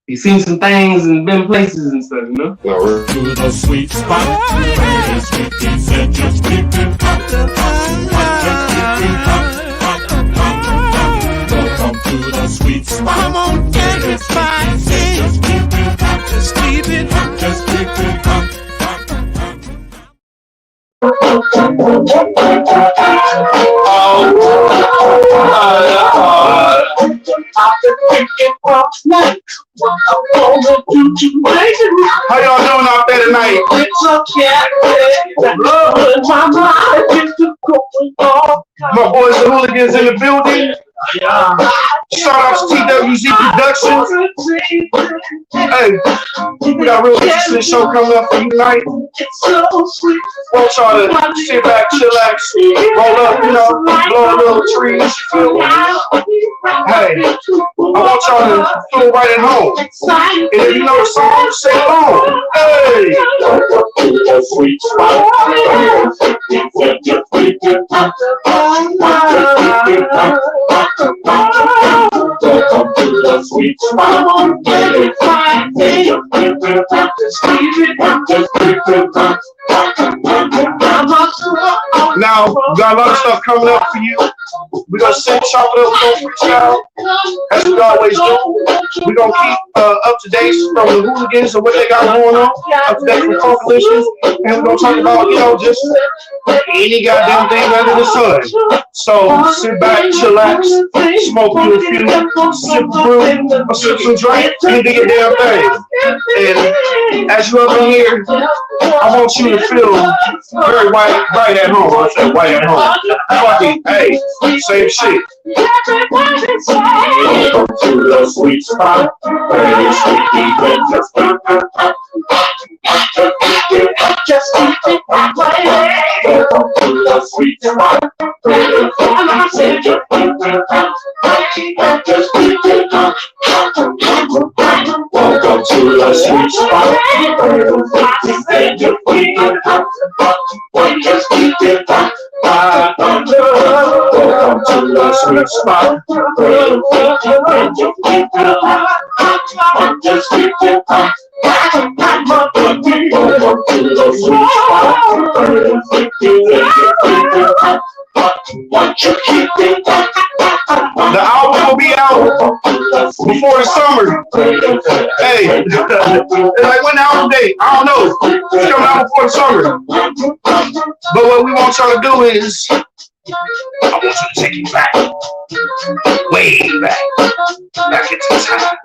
You seen some things and been places and stuff, you know? To the sweet spot, where it's sweet things and just keep it hot. Welcome to the sweet spot. Come on, get it spicy. Just keep it hot. Just keep it hot. Just keep it hot. How y'all doing out there tonight? My boys the hooligans in the building. Shout out to TWZ Productions. Hey, we got real interesting show coming up for you tonight. Want y'all to sit back, chillax, roll up, you know, blow a little trees. Hey, I want y'all to feel right at home. And if you know the song, sing along. Hey! Sweet spot. Welcome to the sweet spot. Now, we got a lot of stuff coming up for you. We're going to sing, chop it up, we're going to freestyle, as we always do. We're going to keep up to date from the hooligans and what they got going on, up to date with coalitions, and we're going to talk about, you know, just any goddamn thing under the sun. So sit back, chillax, smoke you a few, sip brew, or sip some drink, and do your damn thing. And as you up in here, I want you to feel very right at home. I said right at home. Fucking, hey, same shit. Welcome to the sweet spot. Just keep it right. Welcome to the sweet spot. Just keep it up. Welcome to the sweet spot. Just keep it up. Welcome to the sweet spot. Just keep it up. The album will be out before the summer. Hey, like when the album date? I don't know. It's coming out before the summer. But what we want y'all to do is, I want you to take it back. Way back. Back into time.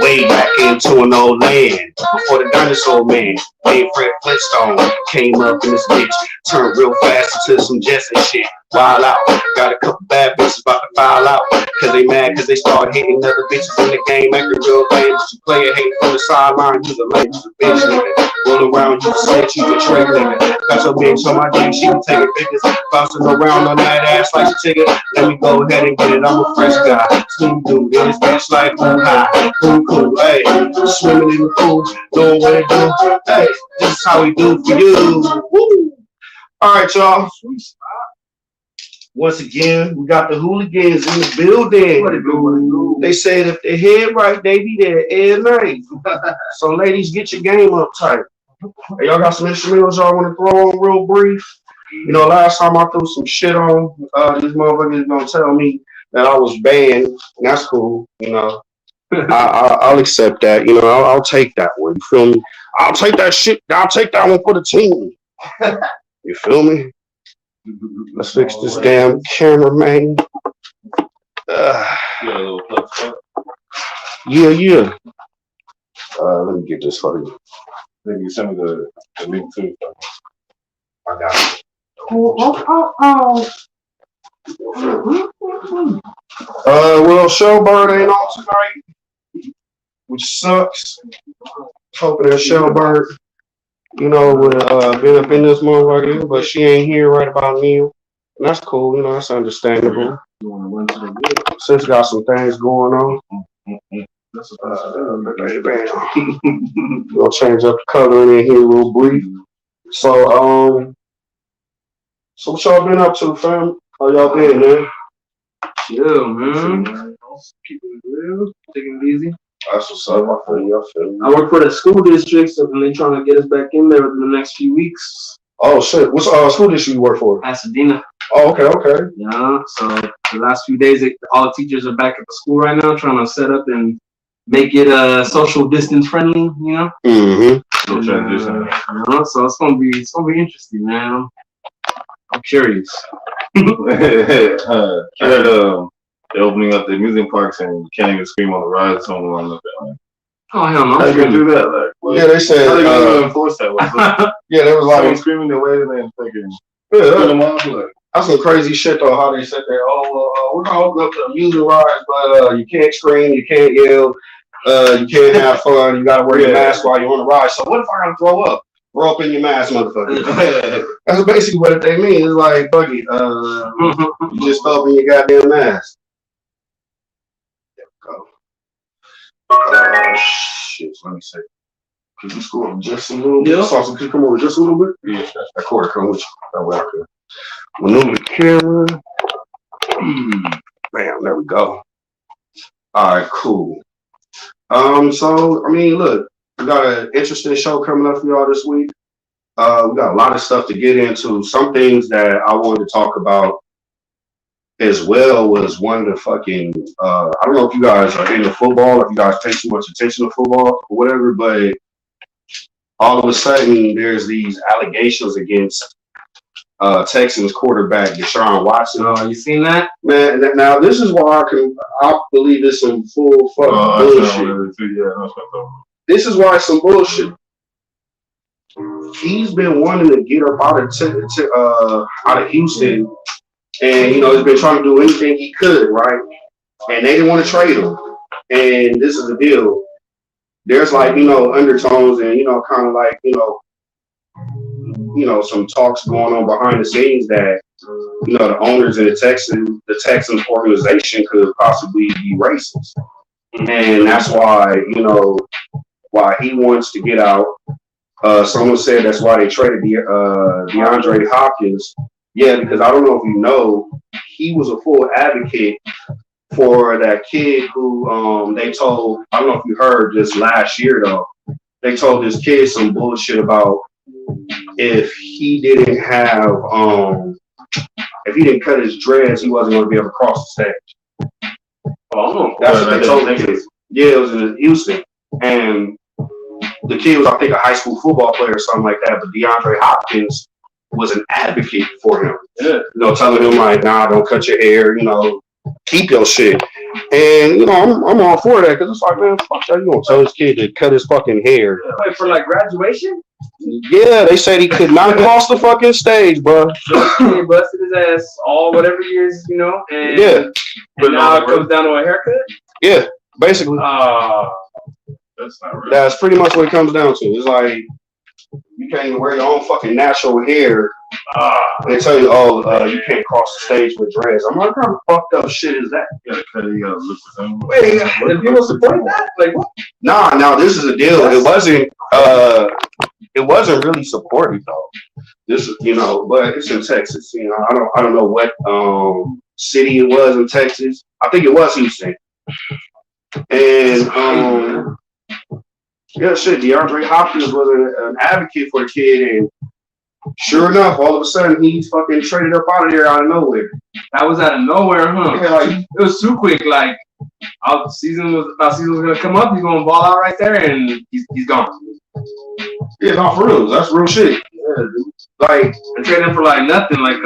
Way back into an old land. Before the dinosaur man, named Fred Flintstone, came up in this bitch. Turned real fast into some Jets and shit. Wild out. Got a couple bad bitches about to file out. Cause they mad cause they started hitting other bitches in the game. Acting real lame. But you play a hate from the sideline. You the lame, you the bitch nigga. Roll around, you the snitch, you the trick nigga. Got your bitch on my dick, she can take it business. Bouncing around on that ass like a ticket. Let me go ahead and get it. I'm a fresh guy. Slim dude, in this bitch like cool high. Cool, hey. Swimming in the pool, doing what it do. Hey, this is how we do for you. Woo. Alright, y'all. Once again, we got the hooligans in the building. They said if they head right, they be there every night. So ladies, get your game up tight. Hey, y'all got some instrumentals y'all want to throw on real brief? You know, last time I threw some shit on, these motherfuckers gonna tell me that I was banned. And that's cool, you know. I'll accept that, you know, I'll take that one. You feel me? I'll take that shit. I'll take that one for the team. You feel me? Let's fix this damn camera, man. Yeah. Let me get this for you. Then you send me the link too. I got it. Well, Shellbird ain't on tonight, which sucks. Hoping that Shellbird, you know, would been up in this motherfucker, but she ain't here right about now. And that's cool, you know, that's understandable. Sis got some things going on. That's We'll change up the coloring in here real brief. So what y'all been up to, fam? How y'all been, man? Yeah, man. Keeping it real, taking it easy. That's what's up. I feel you. I work for the school district, so they're trying to get us back in there within the next few weeks. Oh shit! What school district you work for? Pasadena. Oh, okay. Yeah. So the last few days, all the teachers are back at the school right now, trying to set up and make it social distance friendly. You know. Mm-hmm. And, transition. So it's gonna be interesting, man. I'm curious. I heard they're opening up the amusement parks and you can't even scream on the rides. Something like that. Oh hell no! How you gonna do that? Like, well, yeah, they said. How they gonna enforce that? Yeah, they was like someone screaming their way and then thinking. That's some crazy shit though. How they said that? Oh, we're gonna open up the amusement rides, but you can't scream, you can't yell, you can't have fun. You gotta wear your mask while you're on the ride. So what if I gotta throw up? Throw up in your mask, motherfucker. That's basically what they mean. It's like, fuck it. You just throw up in your goddamn mask. There we go. Shit. Let me see. Could you score just a little bit? Sauce, could you come over just a little bit? Yeah, that quarter come with you. That way I could maneuver the camera. Bam, there we go. All right, cool. So I mean, look, we got an interesting show coming up for y'all this week. We got a lot of stuff to get into. Some things that I wanted to talk about as well was one of the fucking, I don't know if you guys are into football, if you guys pay too much attention to football or whatever, but all of a sudden there's these allegations against Texans quarterback Deshaun Watson. Oh, you seen that? Man, now this is why I believe it's some full fucking bullshit. This is why it's some bullshit. He's been wanting to get up out of Houston, and he's been trying to do anything he could, right? And they didn't want to trade him. And this is the deal. There's like undertones and kind of like some talks going on behind the scenes that the owners in the Texans organization could possibly be racist, and that's why why he wants to get out. Someone said that's why they traded DeAndre Hopkins. Yeah, because I don't know if you know, he was a full advocate for that kid who they told. I don't know if you heard this last year though. They told this kid some bullshit about if he didn't have if he didn't cut his dreads, he wasn't going to be able to cross the stage. Oh, that's what they told the kid. Yeah, it was in Houston, and the kid was, I think, a high school football player or something like that. But DeAndre Hopkins was an advocate for him. Yeah. Telling him like, nah, don't cut your hair. Keep your shit. And I'm all for that because it's like, man, fuck that. You gonna tell this kid to cut his fucking hair? Wait for like graduation? Yeah, they said he could not cross the fucking stage, bro. He busted his ass all whatever years, and yeah. But now it comes down to a haircut. Yeah, basically. That's not right. That's pretty much what it comes down to. It's like you can't even wear your own fucking natural hair. They tell you, you can't cross the stage with dreads. I'm like, what kind of fucked up shit is that? You gotta cut it, you gotta look for them. Wait, the people support that? Like what? Nah, this is a deal. It wasn't really supported though. This is, but it's in Texas. I don't know what city it was in Texas. I think it was Houston. And yeah, shit, DeAndre Hopkins was an advocate for the kid, and sure enough, all of a sudden he's fucking traded up out of there out of nowhere. That was out of nowhere, huh? Yeah, like, it was too quick. Like season was gonna come up, he's gonna ball out right there, and he's gone. Yeah, not for real. That's real shit. Yeah, like they traded him for like nothing, like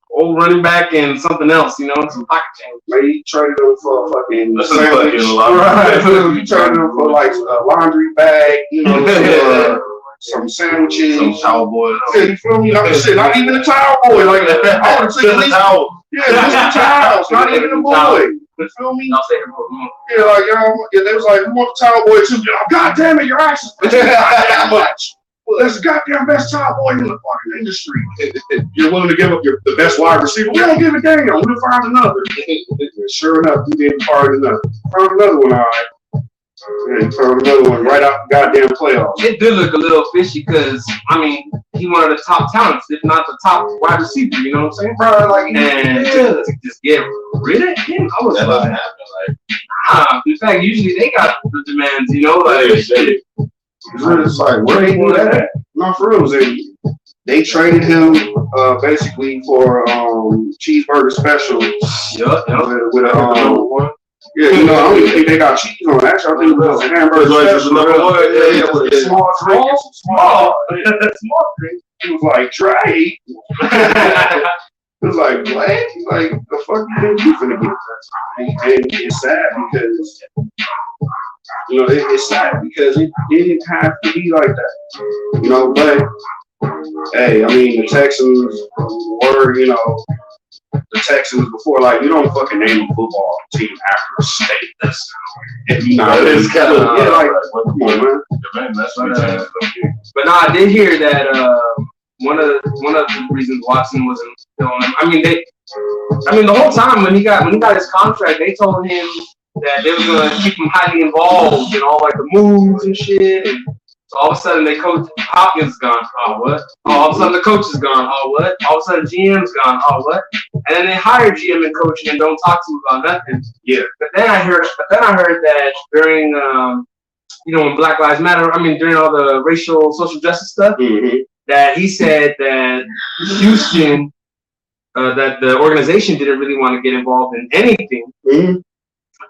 old running back and something else, some pocket change. Maybe he traded him for a fucking sandwich. Right. You traded him for like a laundry bag, some sandwiches, some towel boy. Yeah, you feel me? Not even a towel boy. Like I would take a towel. Yeah, just the towels, not even a boy. You feel me? Yeah, like they was like, we want the towel boy too. God damn it, your ass is that much. well, that's the goddamn best top boy in the fucking industry. You're willing to give up the best wide receiver. We don't give a damn. We'll find another. Sure enough, you didn't find another. Found another one, all right. Yeah, he found another one right out the goddamn playoffs. It did look a little fishy because, I mean, he one of the top talents, if not the top wide receiver, you know what I'm saying? Bro, like, and to just get rid of him, I was like, nah. In fact, usually they got the demands, you know? Like, it's like, where they do that at? No, for real, they traded him basically for cheeseburger special. Yep. With a yeah, you know, I don't even think they got cheese on it. Actually, I think it was a hamburger special. With a small drink. Small drink. It was like, Dre. It was like, what? He's like, the fuck you finna get that? And it's sad because, you know, it's sad because it didn't have to be like that. You know, but, hey, I mean, the Texans were, you know, the Texans before, like, you don't fucking name a football team after a state. That's if you not. It's kind of like, come on, man. But no, I did hear that one of the reasons Watson wasn't filling him. I mean, the whole time when he got his contract, they told him that they were gonna keep him highly involved in all like the moves and shit. And so all of a sudden, they coach Hopkins gone. Oh, what? All of a sudden, the coach is gone. Oh, what? All of a sudden, GM's gone. Oh, what? And then they hire GM and coach and don't talk to him about nothing. Yeah. But then I heard that during, you know, when Black Lives Matter, I mean, during all the racial, social justice stuff, that he said that Houston, that the organization didn't really want to get involved in anything.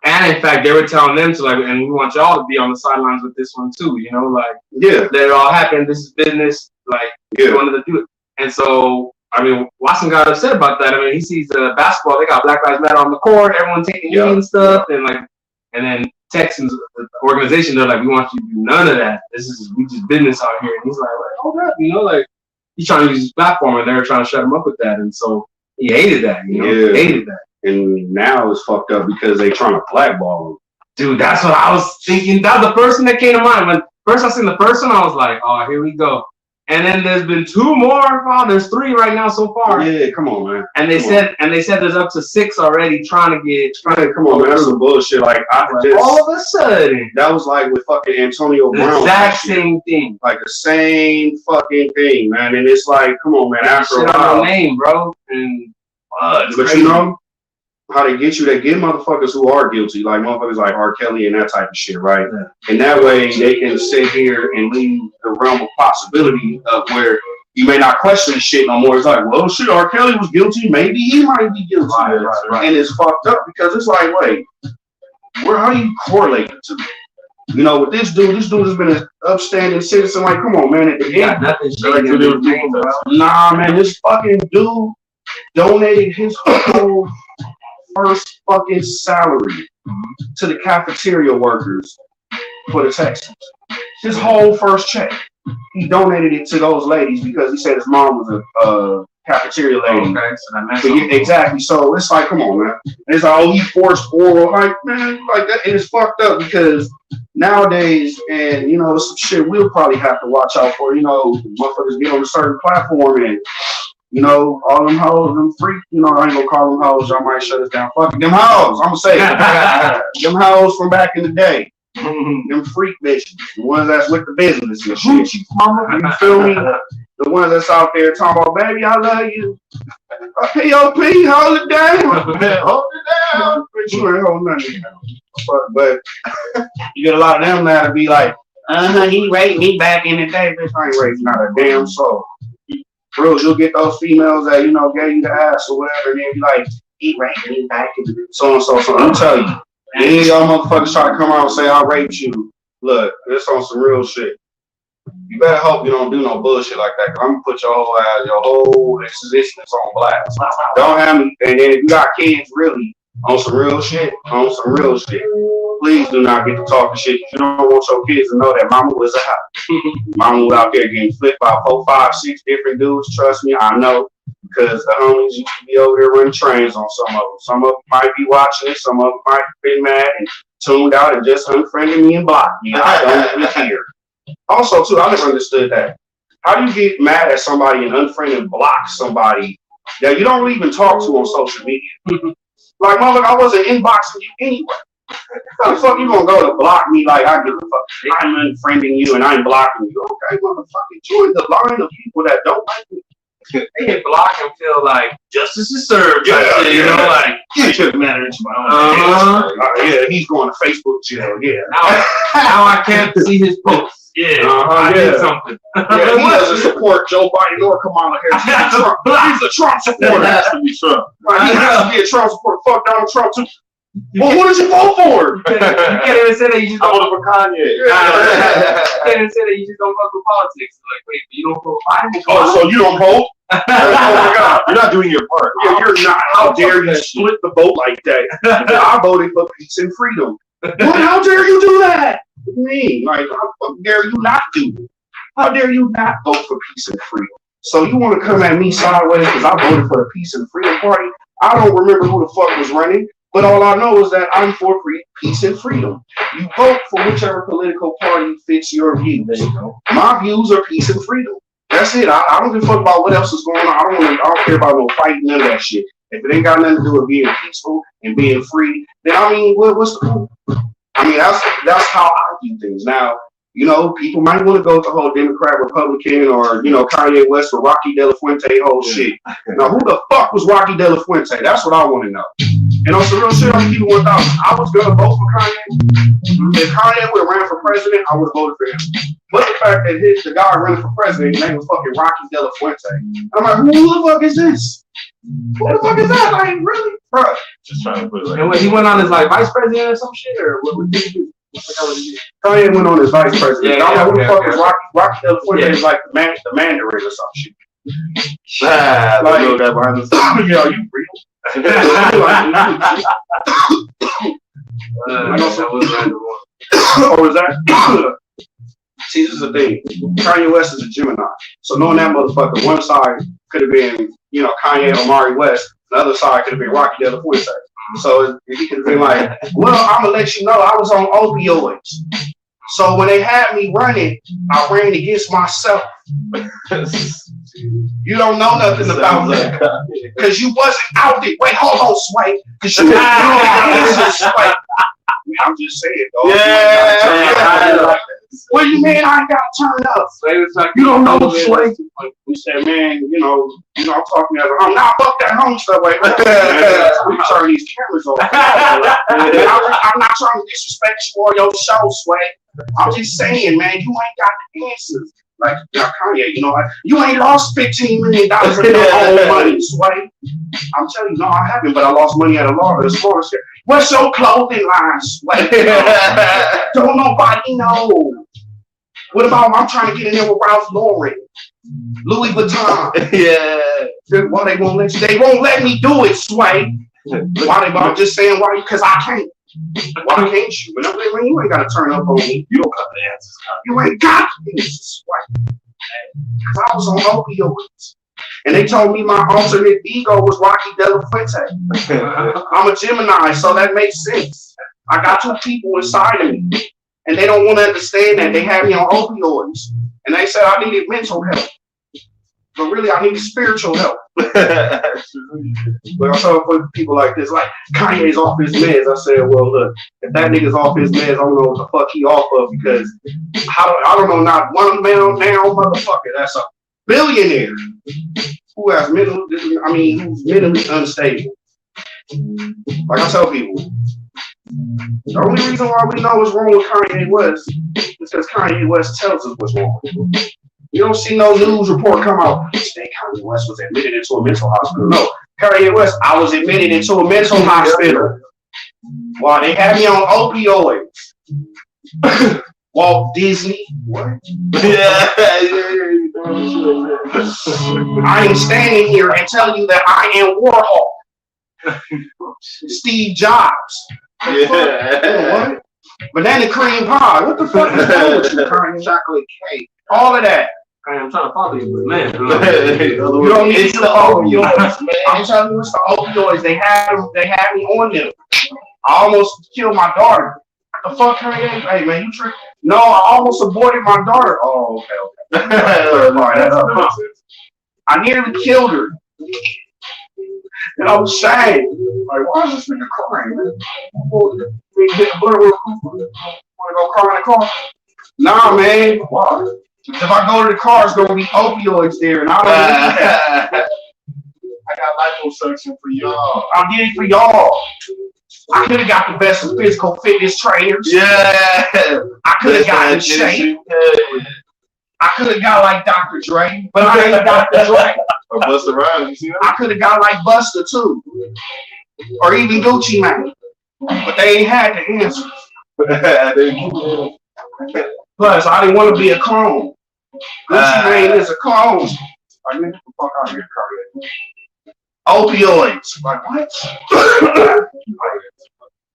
And in fact, they were telling them to like, and we want y'all to be on the sidelines with this one too, you know, like, let it all happen. This is business. Like, we wanted to do it. And so, I mean, Watson got upset about that. I mean, he sees basketball, they got Black Lives Matter on the court, everyone taking knee and stuff. And like, and then Texans, the organization, they're like, we want you to do none of that. We just business out here. And he's like, hold up, you know, like, he's trying to use his platform and they're trying to shut him up with that. And so he hated that, you know, he hated that. And now it's fucked up because they trying to blackball him. Dude, that's what I was thinking. That was the first thing that came to mind. When first I seen the first one, I was like, oh, here we go. And then there's been two more. Oh, there's three right now so far. Yeah, come on, man. And they said there's up to 6 already trying to get. Come on, man. That's some bullshit. Like, all of a sudden. That was like with fucking Antonio Brown. The exact same thing. Like the same fucking thing, man. And it's like, come on, man. After a while. Name, bro. And but crazy. You know how they get you? They get motherfuckers who are guilty, like motherfuckers like R. Kelly and that type of shit, right? Yeah. And that way they can sit here and leave the realm of possibility of where you may not question the shit no more. It's like, well, shit, R. Kelly was guilty. Maybe he might be guilty. Right. And it's fucked up because it's like, wait, how do you correlate the two? You know, with this dude has been an upstanding citizen. Like, come on, man. At the end, nah, man, this fucking dude donated his whole first fucking salary to the cafeteria workers for the Texans. His whole first check, he donated it to those ladies because he said his mom was a cafeteria lady. Okay, so exactly. So it's like, come on, man. And it's like, oh, he forced oral, like, man, like that. And it's fucked up because nowadays, and you know, some shit we'll probably have to watch out for. You know, motherfuckers get on a certain platform and. You know, all them hoes, them freak, you know, I ain't gonna call them hoes, y'all might shut us down. Fuck them hoes, I'm gonna say it. Them hoes from back in the day. Them freak bitches. The ones that's with the business and shit. You feel me? The ones that's out there talking about, baby, I love you. P.O.P., hold it down. Hold it down. But you ain't holding nothing down. But you get a lot of them now to be like, he raped me back in the day. Bitch, I ain't raped not a damn soul. Bro, you'll get those females that, you know, gave you the ass or whatever, and then be like, he raped me back in the so and so. So let me tell you, any of y'all motherfuckers try to come out and say I raped you, look, this on some real shit. You better hope you don't do no bullshit like that, because I'm gonna put your whole existence on blast. Don't have me, and then if you got kids really on some real shit, please do not get to talking shit. You don't want your kids to know that mama was a hot. Mama was out there getting flipped by 4, 5, 6 different dudes. Trust me, I know, because the homies used to be over there running trains on some of them. Some of them might be watching it, some of them might be mad and tuned out and just unfriended me and blocked me. I don't really care. Also, too, I never understood that. How do you get mad at somebody and unfriend and block somebody that you don't really even talk to on social media? Like, motherfucker, I wasn't inboxing you anyway. How the fuck you gonna go to block me like I give a fuck? I'm unfriending you and I'm blocking you. Okay, motherfucker, join the line of people that don't like me. They hit block and feel like justice is served. Yeah, you know, like it shouldn't matter to yeah, he's going to Facebook jail. Yeah. Now I can't see his posts. Yeah, I did something. Yeah, he doesn't support Joe Biden or Kamala Harris. He's a Trump supporter. It has to be Trump. Right, he has to be a Trump supporter. Fuck Donald Trump too. Well, what did you vote for? You can't even say that you just I don't voted for Kanye. You can't even say that you just don't fuck with politics. Like, wait, but you don't vote for Biden? Oh, so you don't vote? Oh my God. You're not doing your part. Yeah, you're not. How dare you split the vote like that? I voted for peace and freedom. What? How dare you do that? What do you mean? Like, how dare you not do it? How dare you not vote for peace and freedom? So you want to come at me sideways because I voted for the Peace and Freedom Party? I don't remember who the fuck was running, but all I know is that I'm for peace and freedom. You vote for whichever political party fits your views. My views are peace and freedom. That's it. I don't give a fuck about what else is going on. I don't care about no fighting, none of that shit. If it ain't got nothing to do with being peaceful and being free, then I mean, what's the point? I mean, that's how I view things. Now, you know, people might want to go with the whole Democrat, Republican, or, you know, Kanye West or Rocky De La Fuente whole shit. Now, who the fuck was Rocky De La Fuente? That's what I want to know. And on some real shit, I'm keeping 1,000. I was going to vote for Kanye. If Kanye would have ran for president, I would have voted for him. But the fact that the guy running for president, his name was fucking Rocky De La Fuente. I'm like, who the fuck is this? Who the fuck is that? Like, really? Bro. Just trying to put it like And when he went on as like vice president or some shit, or what did he do? Kanye went on as vice president. Yeah, I don't know who the yeah, fuck yeah. was Rocky De La Fuente is like the Mandarin or some shit. the Like- little guy behind the scenes. Yeah, are you real? I know that was random one. Or is that? See, this is the thing. Kanye West is a Gemini. So knowing that motherfucker, one side could have been, you know, Kanye or Mari West. The other side could have been Rocky De La Fuente. So he could have been like, well, I'm going to let you know I was on opioids. So when they had me running, I ran against myself. You don't know nothing about that. Because you wasn't out there. Wait, hold on, Sway. Because you wasn't Sway. I'm just saying, dog. Yeah. What do you mean I ain't got to turn up? So he was like, You don't know Sway. We said, man, you know, I'm talking as a home. Nah, fuck that home stuff. Wait, we turn these cameras off. I'm not trying to disrespect you or your show, Sway. I'm just saying, man, you ain't got the answers. Like, now, Kanye, you know, you ain't lost $15 million in your own money, Sway. I'm telling you, no, I haven't, but I lost money at a small scale. What's your clothing line, Sway? Don't nobody know. What about I'm trying to get in there with Ralph Lauren, Louis Vuitton? Yeah. Why they won't let you? They won't let me do it, Sway. Why they? I'm just saying why? Because I can't. Why can't you? But when you ain't got to turn up on me. You don't got the answers. You ain't got the answers, Sway. Because I was on opioids. And they told me my alternate ego was Rocky De La Fuente. I'm a Gemini, so that makes sense. I got two people inside of me. And they don't want to understand that. They had me on opioids. And they said I needed mental help. But really, I needed spiritual help. But I saw people like this, like, Kanye's off his meds. I said, well, look, if that nigga's off his meds, I don't know what the fuck he off of, because I don't know not one now motherfucker that's a billionaire who has who's mentally unstable. Like I tell people, the only reason why we know what's wrong with Kanye West is because Kanye West tells us what's wrong. You don't see no news report come out, today Kanye West was admitted into a mental hospital. No, Kanye West, I was admitted into a mental hospital. While they had me on opioids. Walt Disney, what? I am standing here and telling you that I am Warhol. Steve Jobs. What? Banana cream pie. What the fuck is wrong with you? Kanye? Chocolate cake. All of that. I'm trying to follow you, but man. You don't need the opioids. I'm telling you, it's the opioids. They had me on them. I almost killed my daughter. What the fuck, Kanye? Hey, man, you tripping? No, I almost aborted my daughter. Oh, okay. I nearly killed her. And I was sad. Like, why is this nigga crying, man? We hit a blur real quick. Wanna go cry in the car? Nah, man. Why? If I go to the car, it's gonna be opioids there, and I don't need that. I got liposuction for y'all. I did it for y'all. I could have got the best of physical fitness trainers. Yeah. I could have got in shape. I could have got like Dr. Dre, but I ain't Dr. Dre. Or Busta Rhymes, you see that? I could have got like Busta too, or even Gucci Mane, but they ain't had the answers. Plus, I didn't want to be a clone. Gucci Mane is a clone. Like, man, get the fuck out of here, Carly. Opioids. Like, what?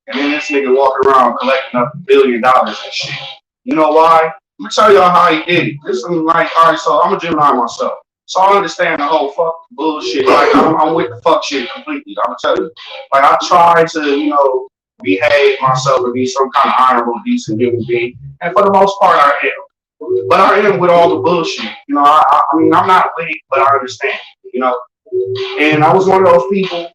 And then this nigga walking around collecting up $1 billion and shit. You know why? I'm gonna tell y'all how he did it. This is like, all right, so I'm a Gemini myself. So I understand the whole fuck bullshit. Like, I'm with the fuck shit completely. I'm gonna tell you. Like, I try to, behave myself and be some kind of honorable, decent human being. And for the most part, I am. But I am with all the bullshit. I mean, I'm not with it, but I understand, And I was one of those people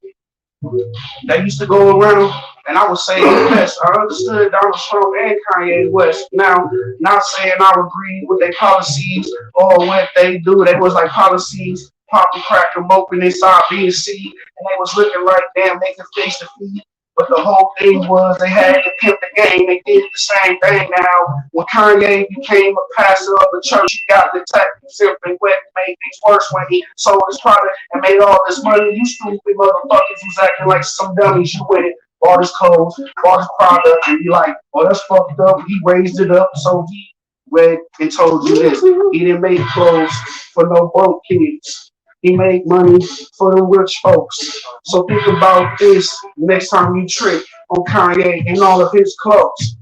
that used to go around and I would say the best. I understood Donald Trump and Kanye West. Now, not saying I agree with their policies or what they do. They was like policies, popping, cracking, open inside BNC, and they was looking like damn, they could face the feed. But the whole thing was they had to pimp the game. They did the same thing now. When Kanye became a pastor of the church, he got detected simply wet, made things worse when he sold his product and made all this money. You stupid motherfuckers was acting like some dummies. You with it. Bought his clothes, bought his product, and you like, oh, that's fucked up. He raised it up, so he went and told you this. He didn't make clothes for no broke kids. He made money for the rich folks. So think about this next time you trip on Kanye and all of his clothes.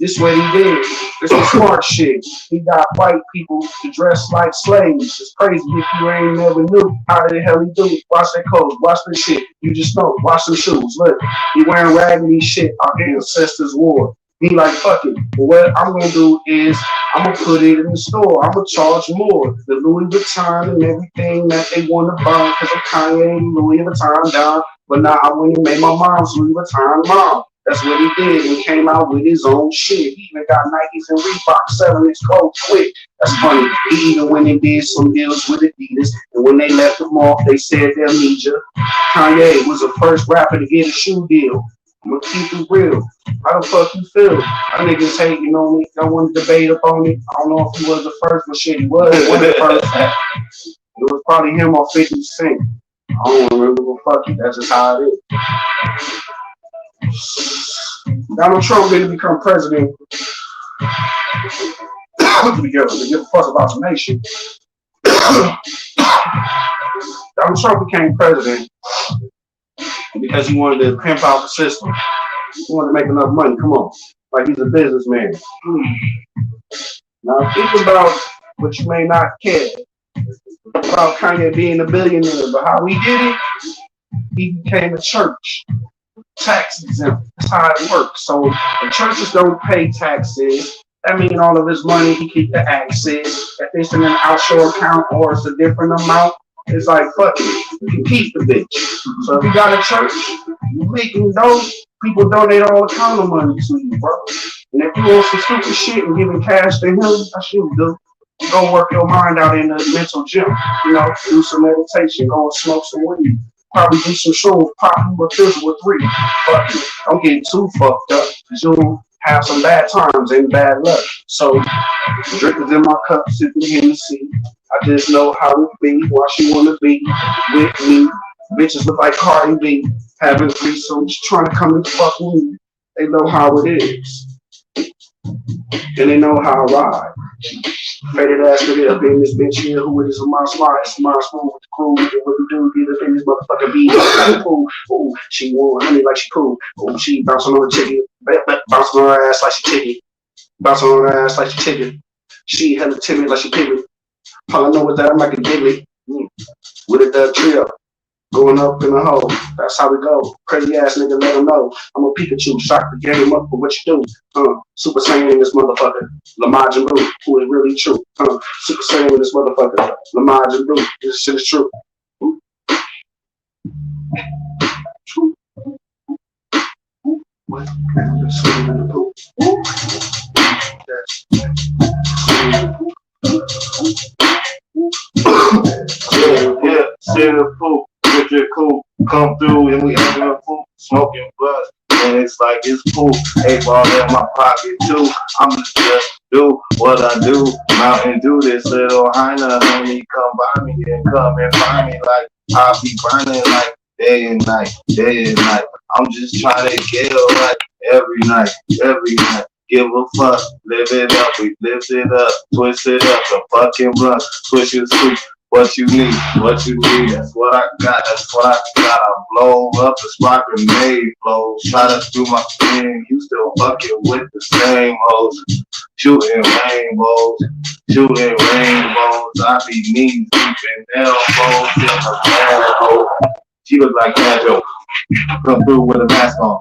This is what he did. It's the smart shit. He got white people to dress like slaves. It's crazy if you ain't never knew how the hell he do it. Watch their clothes. Watch their shit. You just know. Watch them shoes. Look, he wearing raggedy shit. Our ancestors wore. He like, fuck it. But what I'm going to do is I'm going to put it in the store. I'm going to charge more. The Louis Vuitton and everything that they want to buy because of Kanye and Louis Vuitton down. But now I went and made my mom's Louis Vuitton mom. That's what he did. He came out with his own shit. He even got Nikes and Reebok selling his clothes quick. That's funny. He even went and did some deals with Adidas. And when they left him off, they said they'll need you. Kanye was the first rapper to get a shoe deal. I'm gonna keep it real. How the fuck you feel? That niggas hating on me. I want to debate up on it. I don't know if he was the first, but shit, he was one of the first. It was probably him or 50 Cent. I don't remember, but fuck it. That's just how it is. Donald Trump didn't become president to give a fuck about the nation. Donald Trump became president because he wanted to pimp out the system. He wanted to make enough money. Come on. Like he's a businessman. Now think about what you may not care about Kanye being a billionaire, but how he did it, he became a church. Tax exempt. That's how it works. So the churches don't pay taxes. That means all of his money, he keep the access. If it's in an offshore account or it's a different amount, it's like, fuck it, you can keep the bitch. So if you got a church, you making those people donate all the kind of money to you, bro. And if you want some stupid shit and giving cash to him, that's you do. Go work your mind out in the mental gym. Do some meditation, go and smoke some weed. Probably do some shrooms, pop you a fizzle with 3. Fuck it. Don't get too fucked up, because you'll have some bad times and bad luck. So, drinkers in my cup, sipping Hennessy. I just know how it be, why she wanna be with me. Bitches look like Cardi B, having threesomes, trying to come and fuck with me. They know how it is. And they know how I ride. Faded ass nigga up in this bitch here, who it is my smart, smooth with the crew. And what we do, get up in this motherfucking beat. Ooh, she won, honey like she cool. Ooh, she bouncing on the chicken, bouncing on her ass like she chicken. Bouncing on her ass like she chicken. She hella timid like she pivot. All I know is that I'm like a diggly. With a dub trio. Going up in the hole. That's how we go. Crazy ass nigga, let him know. I'm a Pikachu. Shock the game up for what you do. Super Saiyan in this motherfucker. Lamaj and Blue. Who is really true. Super Saiyan in this motherfucker. Lamaj and Blue. This shit is true. True. What? Swimming in the pool. Yeah, sit in the pool, get your cool, come through and we under the pool, smoking blood, and it's like it's cool. 8 ball in my pocket too. I'm just do what I do, Mountain Dew, this little Heiner, honey, come by me and come and find me like I'll be burning like day and night, day and night. I'm just trying to get like every night, every night. Give a fuck, live it up, we lift it up, twist it up, the fucking blunt, push it sweet. What you need, that's what I got, that's what I got. I blow up the spot, grenade blows, try to do my thing, you still fucking with the same hoes. Shooting rainbows, I be knees deep in elbows in her manhole. She look like Angel, come through with a mask on.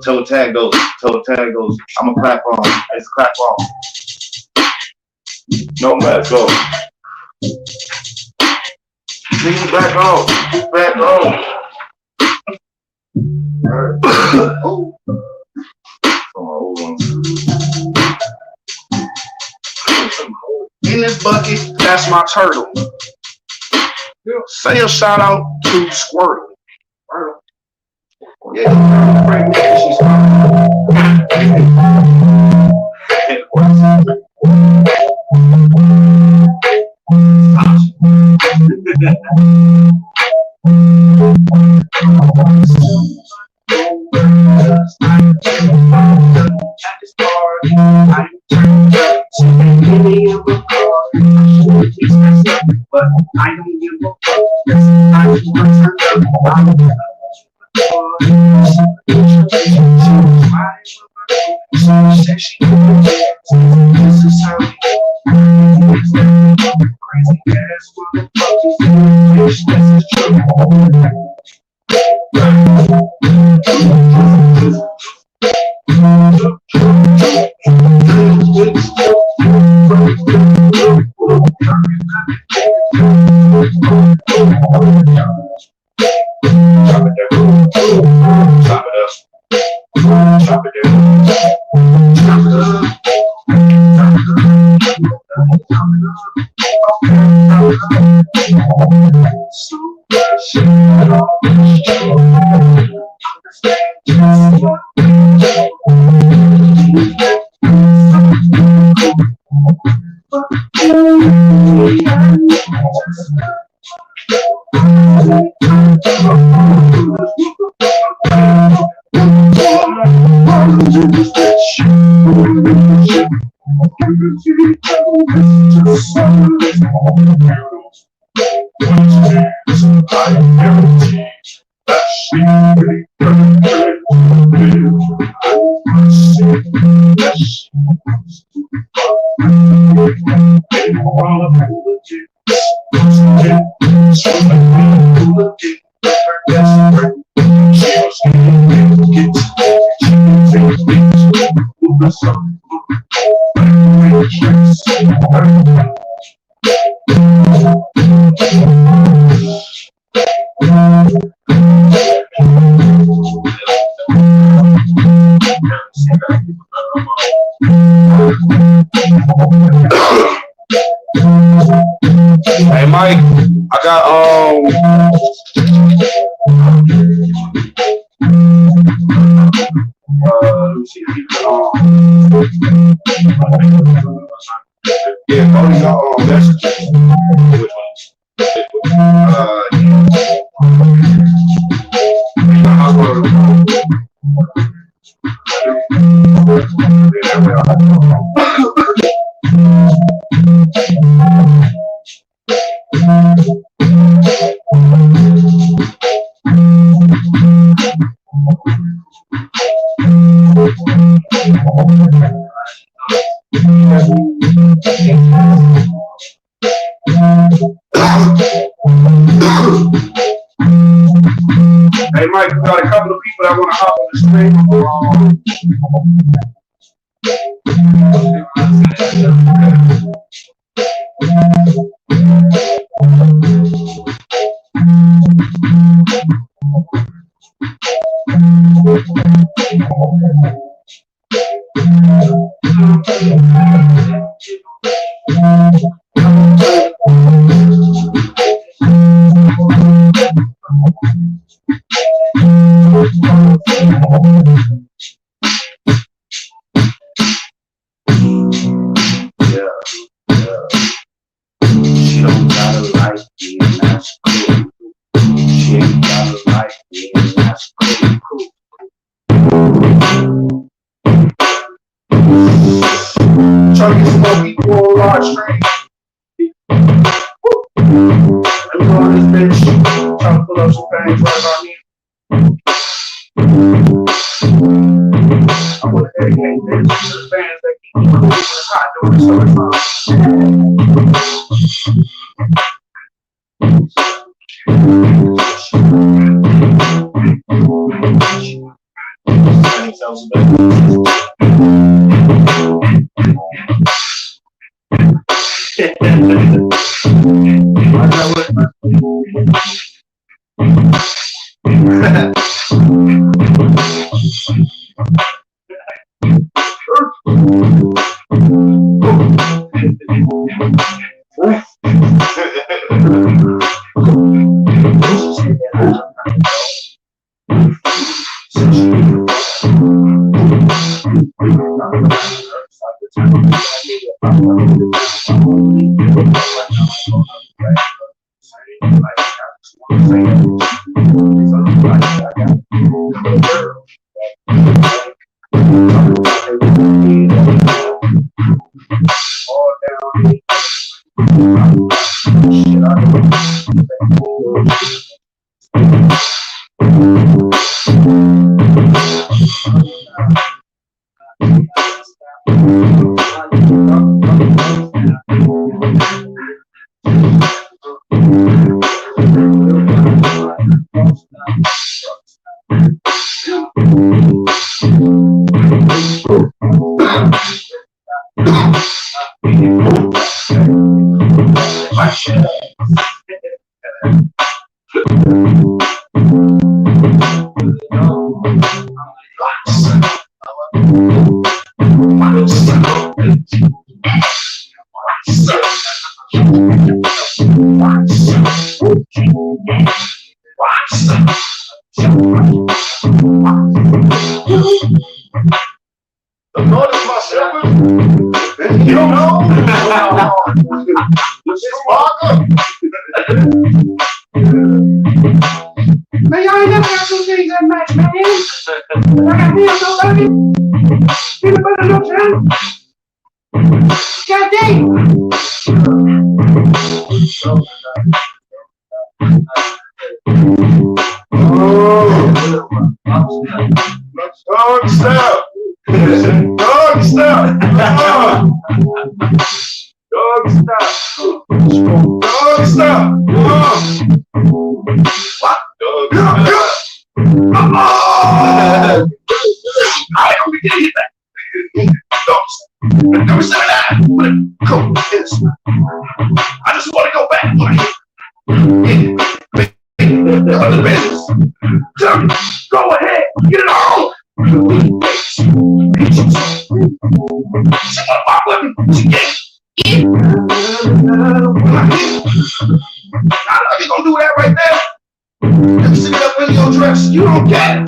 Toe tag goes, I'ma clap on, it's clap on. No mask on. Nigga, back on. In this bucket, that's my turtle. Say a shout out to Squirtle. Yeah, but I don't give a fuck. I just want to turn up. This is how crazy ass motherfuckers. This is true. Hey Mike, I got yeah, Cody got messages. y'all want to hop on the stream? Trying to get some more people on live stream. Let me go on this bitch. Trying to pull up some things right about here. I want to dedicate this to the fans that keep me cool when it's hot during the summertime. The Lord is my shepherd. And you know, man, y'all ain't never got some things that match, man. I got me so lucky. Peanut butter, no channel. God dang. Dog style. Dog style. Dog style. Dog style. What? Dog style. I don't be getting that. Dog style. Number 79. Cool. I just want to go back. Other business. Go ahead. Get it on. She want to walk with me. She can't. I know you're going to do that right there. Let me see that video dress. You don't care.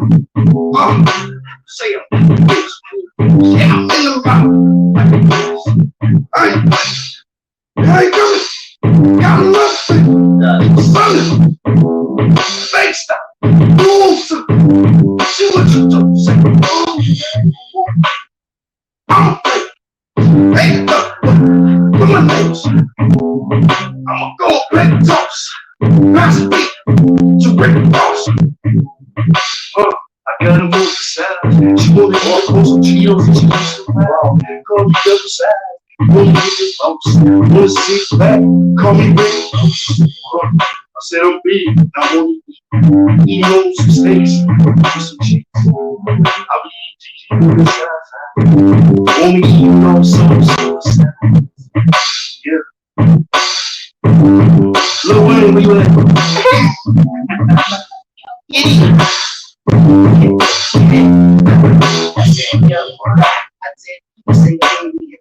Say it. Yeah, I'm in the rock. I ain't coming. Got nothing. Something. Face stop. Move. See what you do. Say, hey, look. Put my nose. I'ma go play the toss. Pass the beat. To break the boss. I gotta move the side. She wanna go close. She knows that she needs to ride. Call me double side. Wanna get this boss. Wanna see back. Call me big. I said I'm big. I want to be Eating on some steaks, some cheese. I believe Gigi on the side. Only eating on some side. Yeah. Lil Wayne, where you at? Idiot. I said, yo, I said, say baby,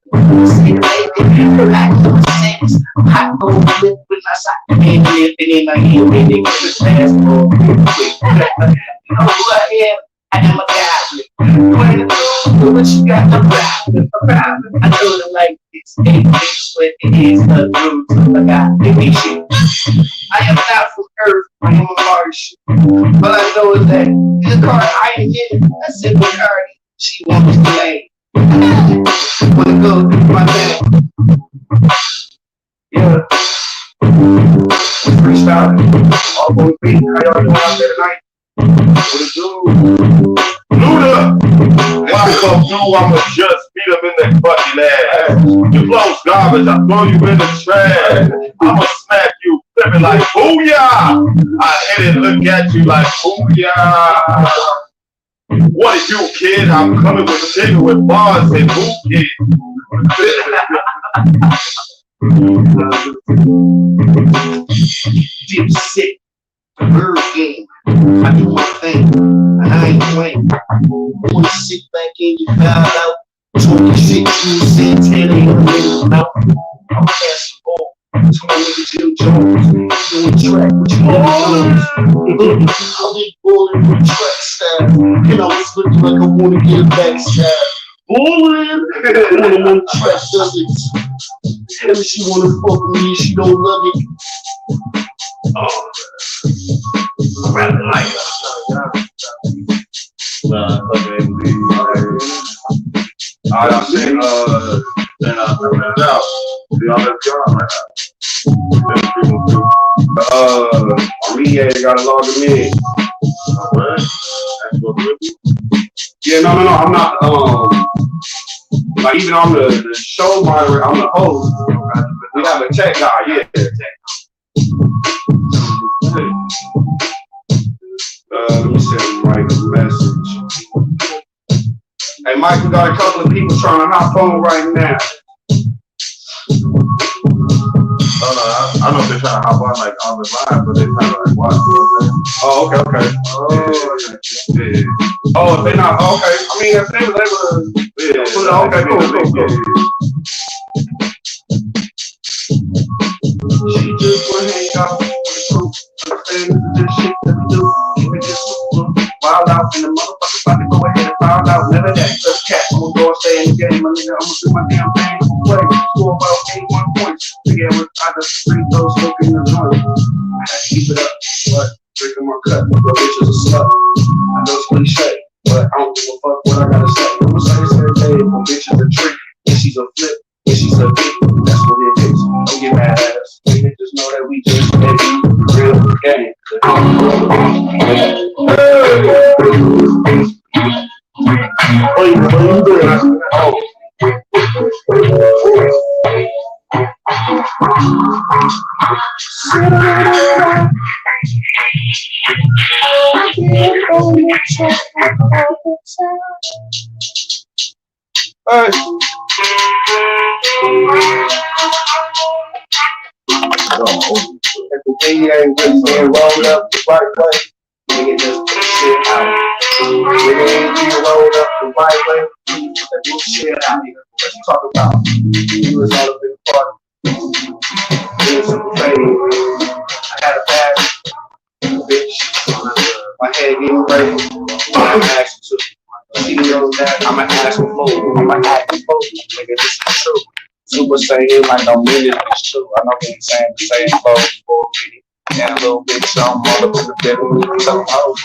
hot gold lip with my sock and lip in my heel, and they get the fast ball. You know who I am? I am a goblin. Do what you got to problem. I know them like this. They sweat the hands of the roots. I got baby shit. I am not from Earth. I am a Martian. All I know is that in the car I ain't getting. I said, Bacardi. She wants to play. Wanna go through my bag. Yeah. Freestyle. All boys beat. How y'all doing out there tonight? What it do? Luda! If I come through, I'ma just beat him in that fucking ass. Your flow's garbage, I throw you in the trash. I'ma smack you, flipping like booyah! I hit it, look at you like booyah! What is you, kid? I'm coming with chicken with bars and boot kid. Dipset, bird game. I do my thing, and I ain't playing. Wanna sit back in your foul out, talking shit, you said 10 a.m. out. I'm passing ball to my nigga Jim Jones, doing track with you niggas. I'll be balling with track style, and I was looking like I wanna get a backstab. Balling, when I'm on the track does it. Tell me she wanna fuck with me, she don't love it. Oh, rapping like Alright, I'm saying, then I'll come it out. Y'all let go right now. Media got to log him in. Alright, that's what we'll do. Yeah, no, I'm not. Like even on the show moderator, I'm the host. We have a tech guy, yeah. Let me send Mike a message. Hey, Mike, we got a couple of people trying to hop on right now. I don't know if they're trying to hop on like on the line, but they're trying to like watch. You know what I'm saying? Oh, okay. Yeah. Oh, if they're not okay. I mean, if they were able to. Yeah. Okay, cool. She just went hang out with the group. Understand this shit that we do. We just wild out in the motherfucker. About to go ahead and find out. Never that. Just cat. I'm gonna go and stay in the game. My nigga, I'm gonna do my damn thing. Play. Score about 81 points. Together, I just free throw smoking the joint. I had to keep it up. But drinking my cut. The bitch is a slut. I know it's cliche. But I don't give a fuck what I gotta say. I'm gonna say this every day. If a bitch is a trick. If she's a flip. If she's a dick. That's what it is. Don't get mad at us. Nigga, just know that we just baby real game. What you doing? If the baby ain't just being rolled up the right way, nigga just put shit out. Nigga ain't being rolled up the right way, that do shit out, nigga. What you talking about? You was all up in the party. Doing some fame. I had a bad bitch. My head getting ready. I'm asking to. She knows that I'm an asshole fool. I'm an acting fool. Nigga, this is true. Super Saiyan like I'm in it, it's true. I know he ain't saying the same clothes for a minute. And a little bit something all up in the bedroom. Some hoes.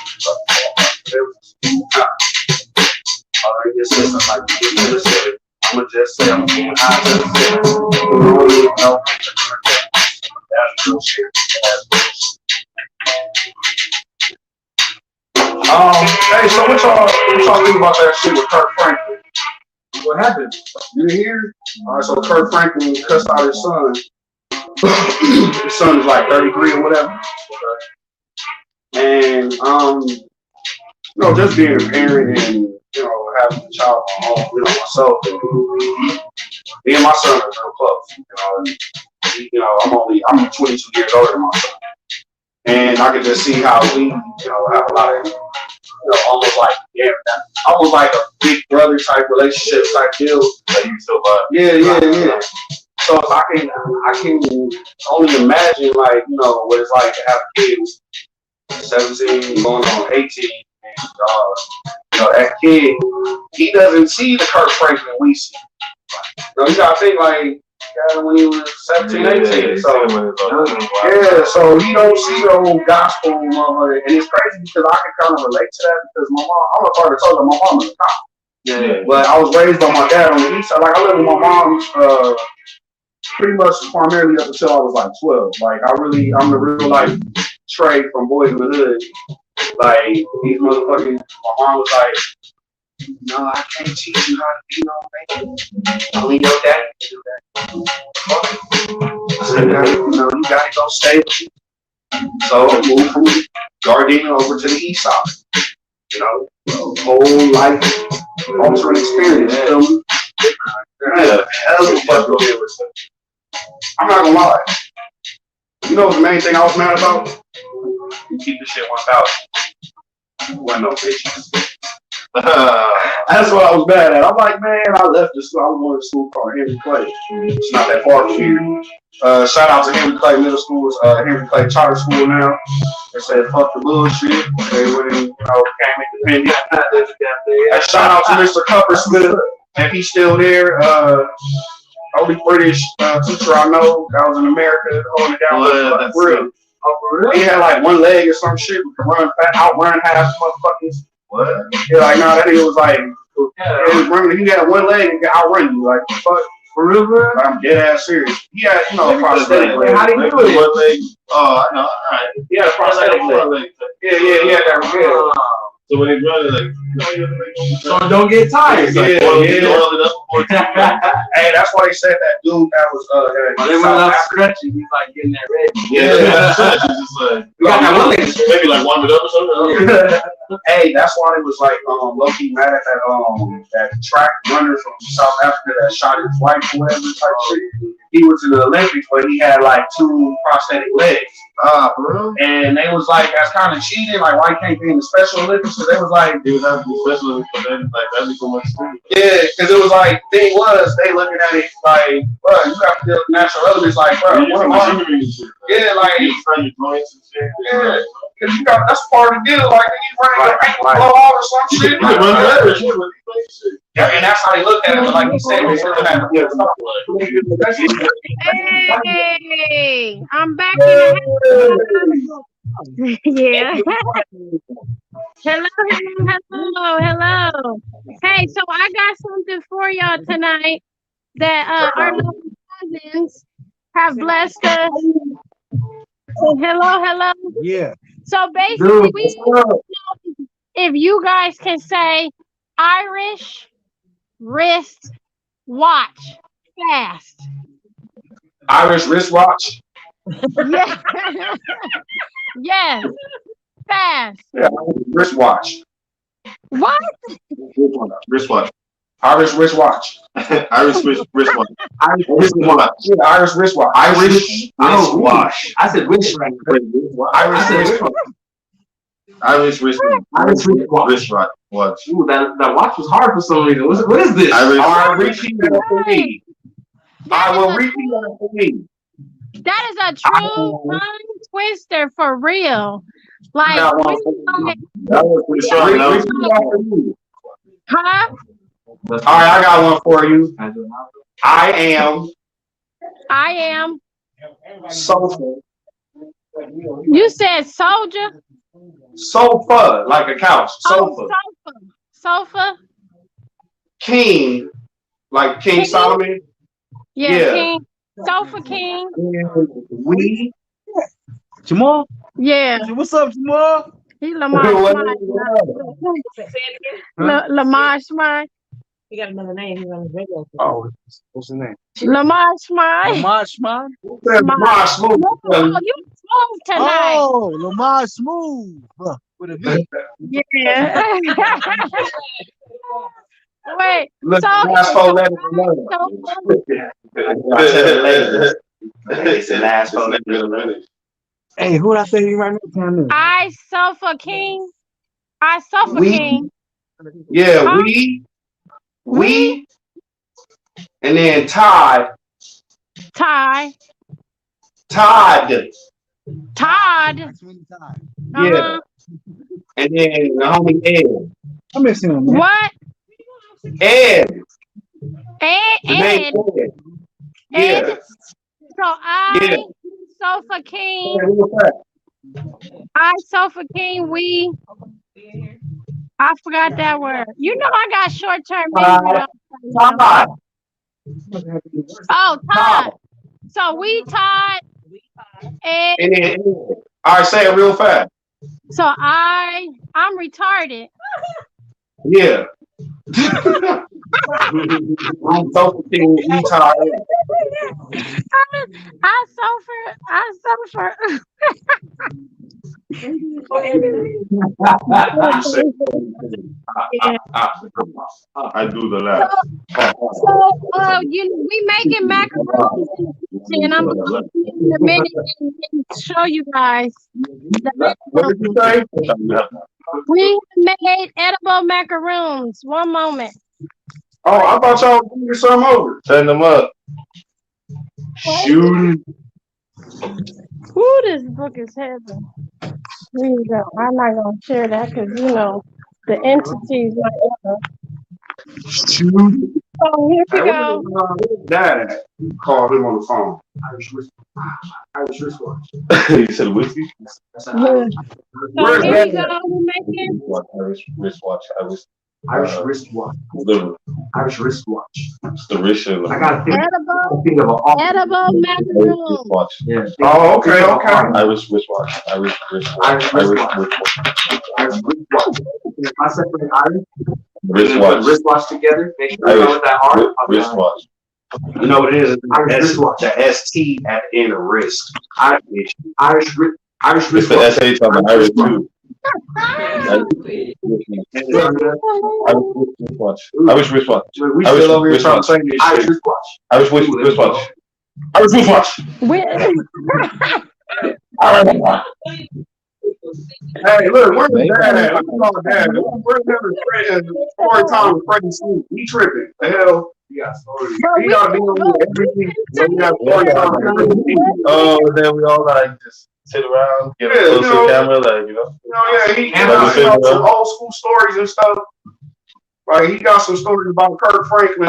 Alright, just listen like you get to the city. I'ma just say I'm getting high to the city. You don't even know. That's real shit. That's real shit. Hey, so what y'all think about that shit with Kirk Franklin? What happened? You didn't hear? Alright, so Kirk Franklin cussed out his son. His son is like 33 or whatever. And just being a parent and having a child of my own, myself, and me and my son are real close. I'm 22 years older than my son, and I can just see how we have a lot of almost like a big brother type relationship type deal. Like you still vibe. Yeah. So I can only imagine what it's like to have kids 17 going on 18, and that kid, he doesn't see the Kirk Franklin we see. You gotta think when he was 17, 18. So he don't see the whole gospel, and it's crazy because I can kind of relate to that because my mom, I'm a part of told my mom is a cop. Yeah. But I was raised by my dad on the east side. I lived with my mom pretty much primarily up until I was 12. I'm the real life Trey from Boys in the Hood. These motherfucking, my mom was like, no, I can't teach you how to be no man. Only your daddy can do that. So, you gotta go stay with you. So I moved from Gardena over to the east side. Whole life altering experience. I'm not gonna lie. You know the main thing I was mad about? You keep this shit 1,000. Wasn't no bitches. That's what I was mad at. I'm like, man, I left this school. I was going to school called Henry Clay. It's not that far from here. Shout out to Henry Clay Middle School. Henry Clay Charter School now. They said, fuck the bullshit. They went and, became independent. And shout out to Mr. Coppersmith. If he's still there, only British teacher I know that was in America holding it down. Real. He had one leg or some shit. We could outrun half the motherfuckers. What? Yeah, that nigga was he was running. He had one leg and could outrun you. Fuck. For real, bro? I'm dead ass serious. He had, prosthetic leg. How did he do it? One leg. Oh, I know. All right. He had a prosthetic leg. Yeah, that was So when he's running, so don't get tired. Hey, that's why he said that dude that was they went out stretching. He's getting that ready. Yeah, it's just maybe warm it up or something. Hey, that's why they was low key mad at that track runner from South Africa that shot his wife or whatever type shit. He was in the Olympics, but he had 2 prosthetic legs. Bro. And they was that's kind of cheating. Why can't be in the Special Olympics? So they was he was having the Special Olympics, but then that'd be so much fun. Yeah, because it was thing was they looking at it bro, you have to do national elements bro. Yeah, he's trying to joints and shit. Yeah, because that's part of the deal. You running your ankle blow off or some shit. Yeah, and that's how they looked at it. But you said, hey, I'm back in the house. Yeah. Hello. Hey, so I got something for y'all tonight that our little cousins have blessed us. Hello. Yeah. So basically, we know if you guys can say Irish wrist watch fast. Irish wristwatch. Yeah. Yes. Fast. Yeah, wristwatch. What? Wristwatch. Irish wristwatch. Irish wristwatch. Irish wristwatch. Yeah, Irish wristwatch. Irish wristwatch. I said wrist right. Irish wristwatch. Irish wristwatch. Irish wristwatch. Watch. Ooh, that watch was hard for some reason. What is this? Irish. Repeat that for me. I will repeat that for me. That is a true tongue twister for real. Huh? All right, I got one for you. I am sofa. You said soldier? Sofa, like a couch. Sofa. Oh, sofa. King, like King Solomon. Yeah, King. Sofa King. We. Jamal? Yeah. What's up, Jamal? He Lamaj. Lamaj Smile. He got another name. He's on the radio. Oh, what's his name? Lamaj Smile. Lamaj, man. You Smooth tonight. Oh, Lamaj Smooth. With a V. Yeah. Wait. Look, So last four letters of love. I said the ladies. They said last four letters of love. Hey, who I say you right now? I Sofa King. I Sofa We- King. Yeah, Huh? we, and then Todd. Ty. Todd. Todd. Yeah. And then the homie Ed. I'm missing him, man. What? Ed. Ed. The name Ed. Ed. Yeah. So I Sofa King. I Sofa King. We. I forgot that word. You know I got short-term memory. Todd. Oh, Todd. So we Todd. Ed. And then, all right, say it real fast. So I'm retarded. Yeah. I'm so confused. You Todd. I suffer. I do the last. So, we making macarons in the kitchen, and I'm gonna come in a minute and show you guys. What did you say? We made edible macaroons. One moment. Oh, I thought y'all were bringing some over. Send them up. Shooting. Ooh, this book is heavy. Here you go. I'm not gonna share that because the entities might. Shooting. So here we Hey, go. where's Dad at? Called him on the phone. Irish wristwatch. You said whiskey? So Where's here we that? go. We're making Irish wristwatch. Irish wristwatch. Irish wristwatch. It's the wrist. I gotta think of an awful. edible macaroons. Watch. Yeah. Oh, okay. Irish wristwatch. Irish wristwatch. Irish wristwatch. Irish wristwatch. I separate Irish Wristwatch. wristwatch together. Make sure you go with that R. Wristwatch. You know what it is? Irish wristwatch. The ST at the end of wrist. Irish It's the wristwatch. SH on the Irish too. Irish wristwatch. We still over here trying to say this Irish shit. wristwatch. Irish wristwatch. Irish wristwatch. Hey, look, where's Dad at? I call Dad. Where's the other story time with Freddie Sneak? He tripping. The hell? He gotta be on everything. So we got story time with everything. Oh, then we all like just sit around, get a Yeah, closer camera, like You know, yeah, he got some old school stories and stuff. Like, he got some stories about Kirk Franklin.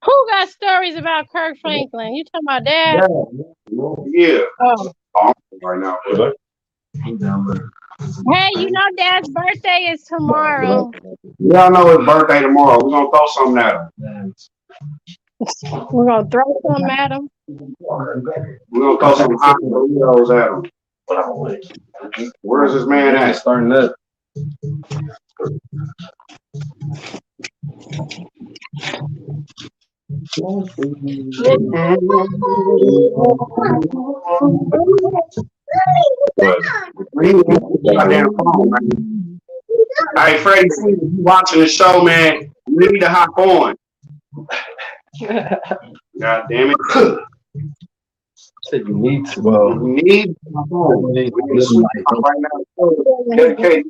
Who got stories about Kirk Franklin? You talking about Dad? Yeah. Oh. Right now. Hey, Dad's birthday is tomorrow. Yeah, I know his birthday tomorrow. We're gonna throw something at him. We're gonna throw something at him. We're gonna throw some hot Doritos at him. Where's this man at? starting up. Hey, Freddie, if you watching the show, man, you need to hop on. God damn it. Said you need to. Well, You need to hop on. Right now. Dedicate.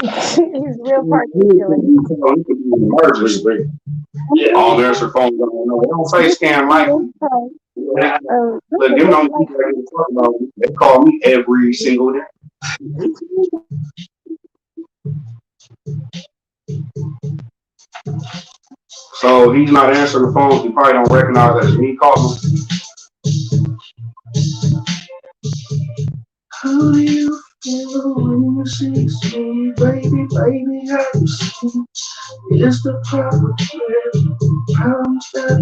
He's real particular. All there's her phone. They don't face scan like me. Look, you know they call me every single day. So he's not answering the phone. He probably don't recognize that it's me calling him. How do you feel when you see me, baby, baby? How you see? Is the proper pounds that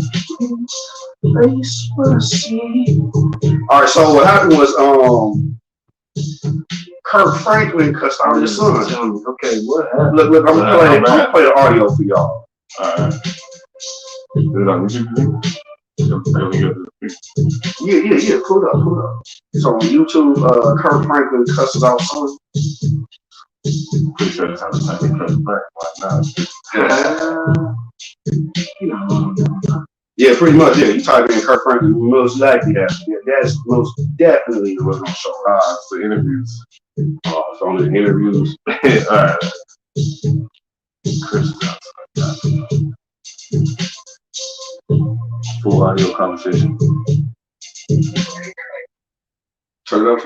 face what I see? All right, so what happened was Kirk Franklin cussed out his son. Okay, what happened? Look, I'm gonna play the audio for y'all. alright. Is it on YouTube? Yeah, pull it up. So on YouTube, Kirk Franklin cusses out son. Pretty sure that's how the type of cuss back. Why not? Yeah, pretty much. Yeah, you type in Kirk Franklin, most likely that's most definitely the one on show. So interviews. It's on the interviews. Alright. Chris Johnson. Full audio conversation. Turn it up.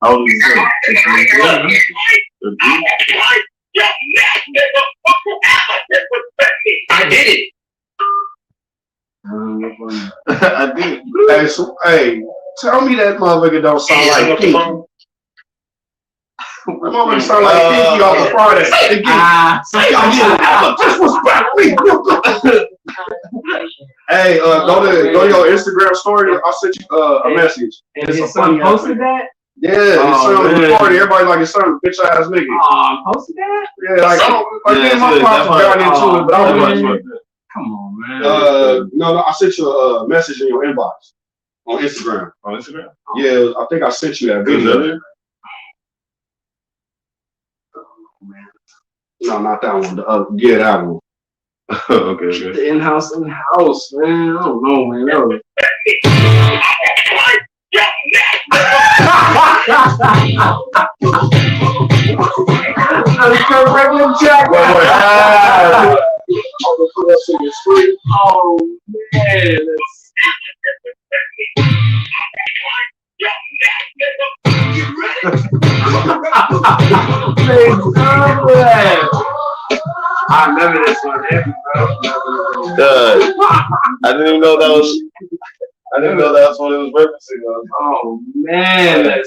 How old is he? I did it. I did. Hey, tell me that motherfucker don't sound like Pinky. That motherfucker sound like Pinky off of Friday. Disrespect me. Hey, go to your Instagram story. I'll send you a message. And his son posted that? Yeah, his son was recording. Everybody like his son, bitch ass nigga. Posted that? Yeah, like my pops got into it, but I was like, come on, man. no, I sent you a message in your inbox on Instagram. On Instagram? Yeah, I think I sent you that video. No, not that one. The other, yeah, that one. Okay. The in-house, man. I don't know, man. Regular Jack. Oh man. I remember this one. I didn't even know that was. I didn't know that's what it was referencing. Oh man,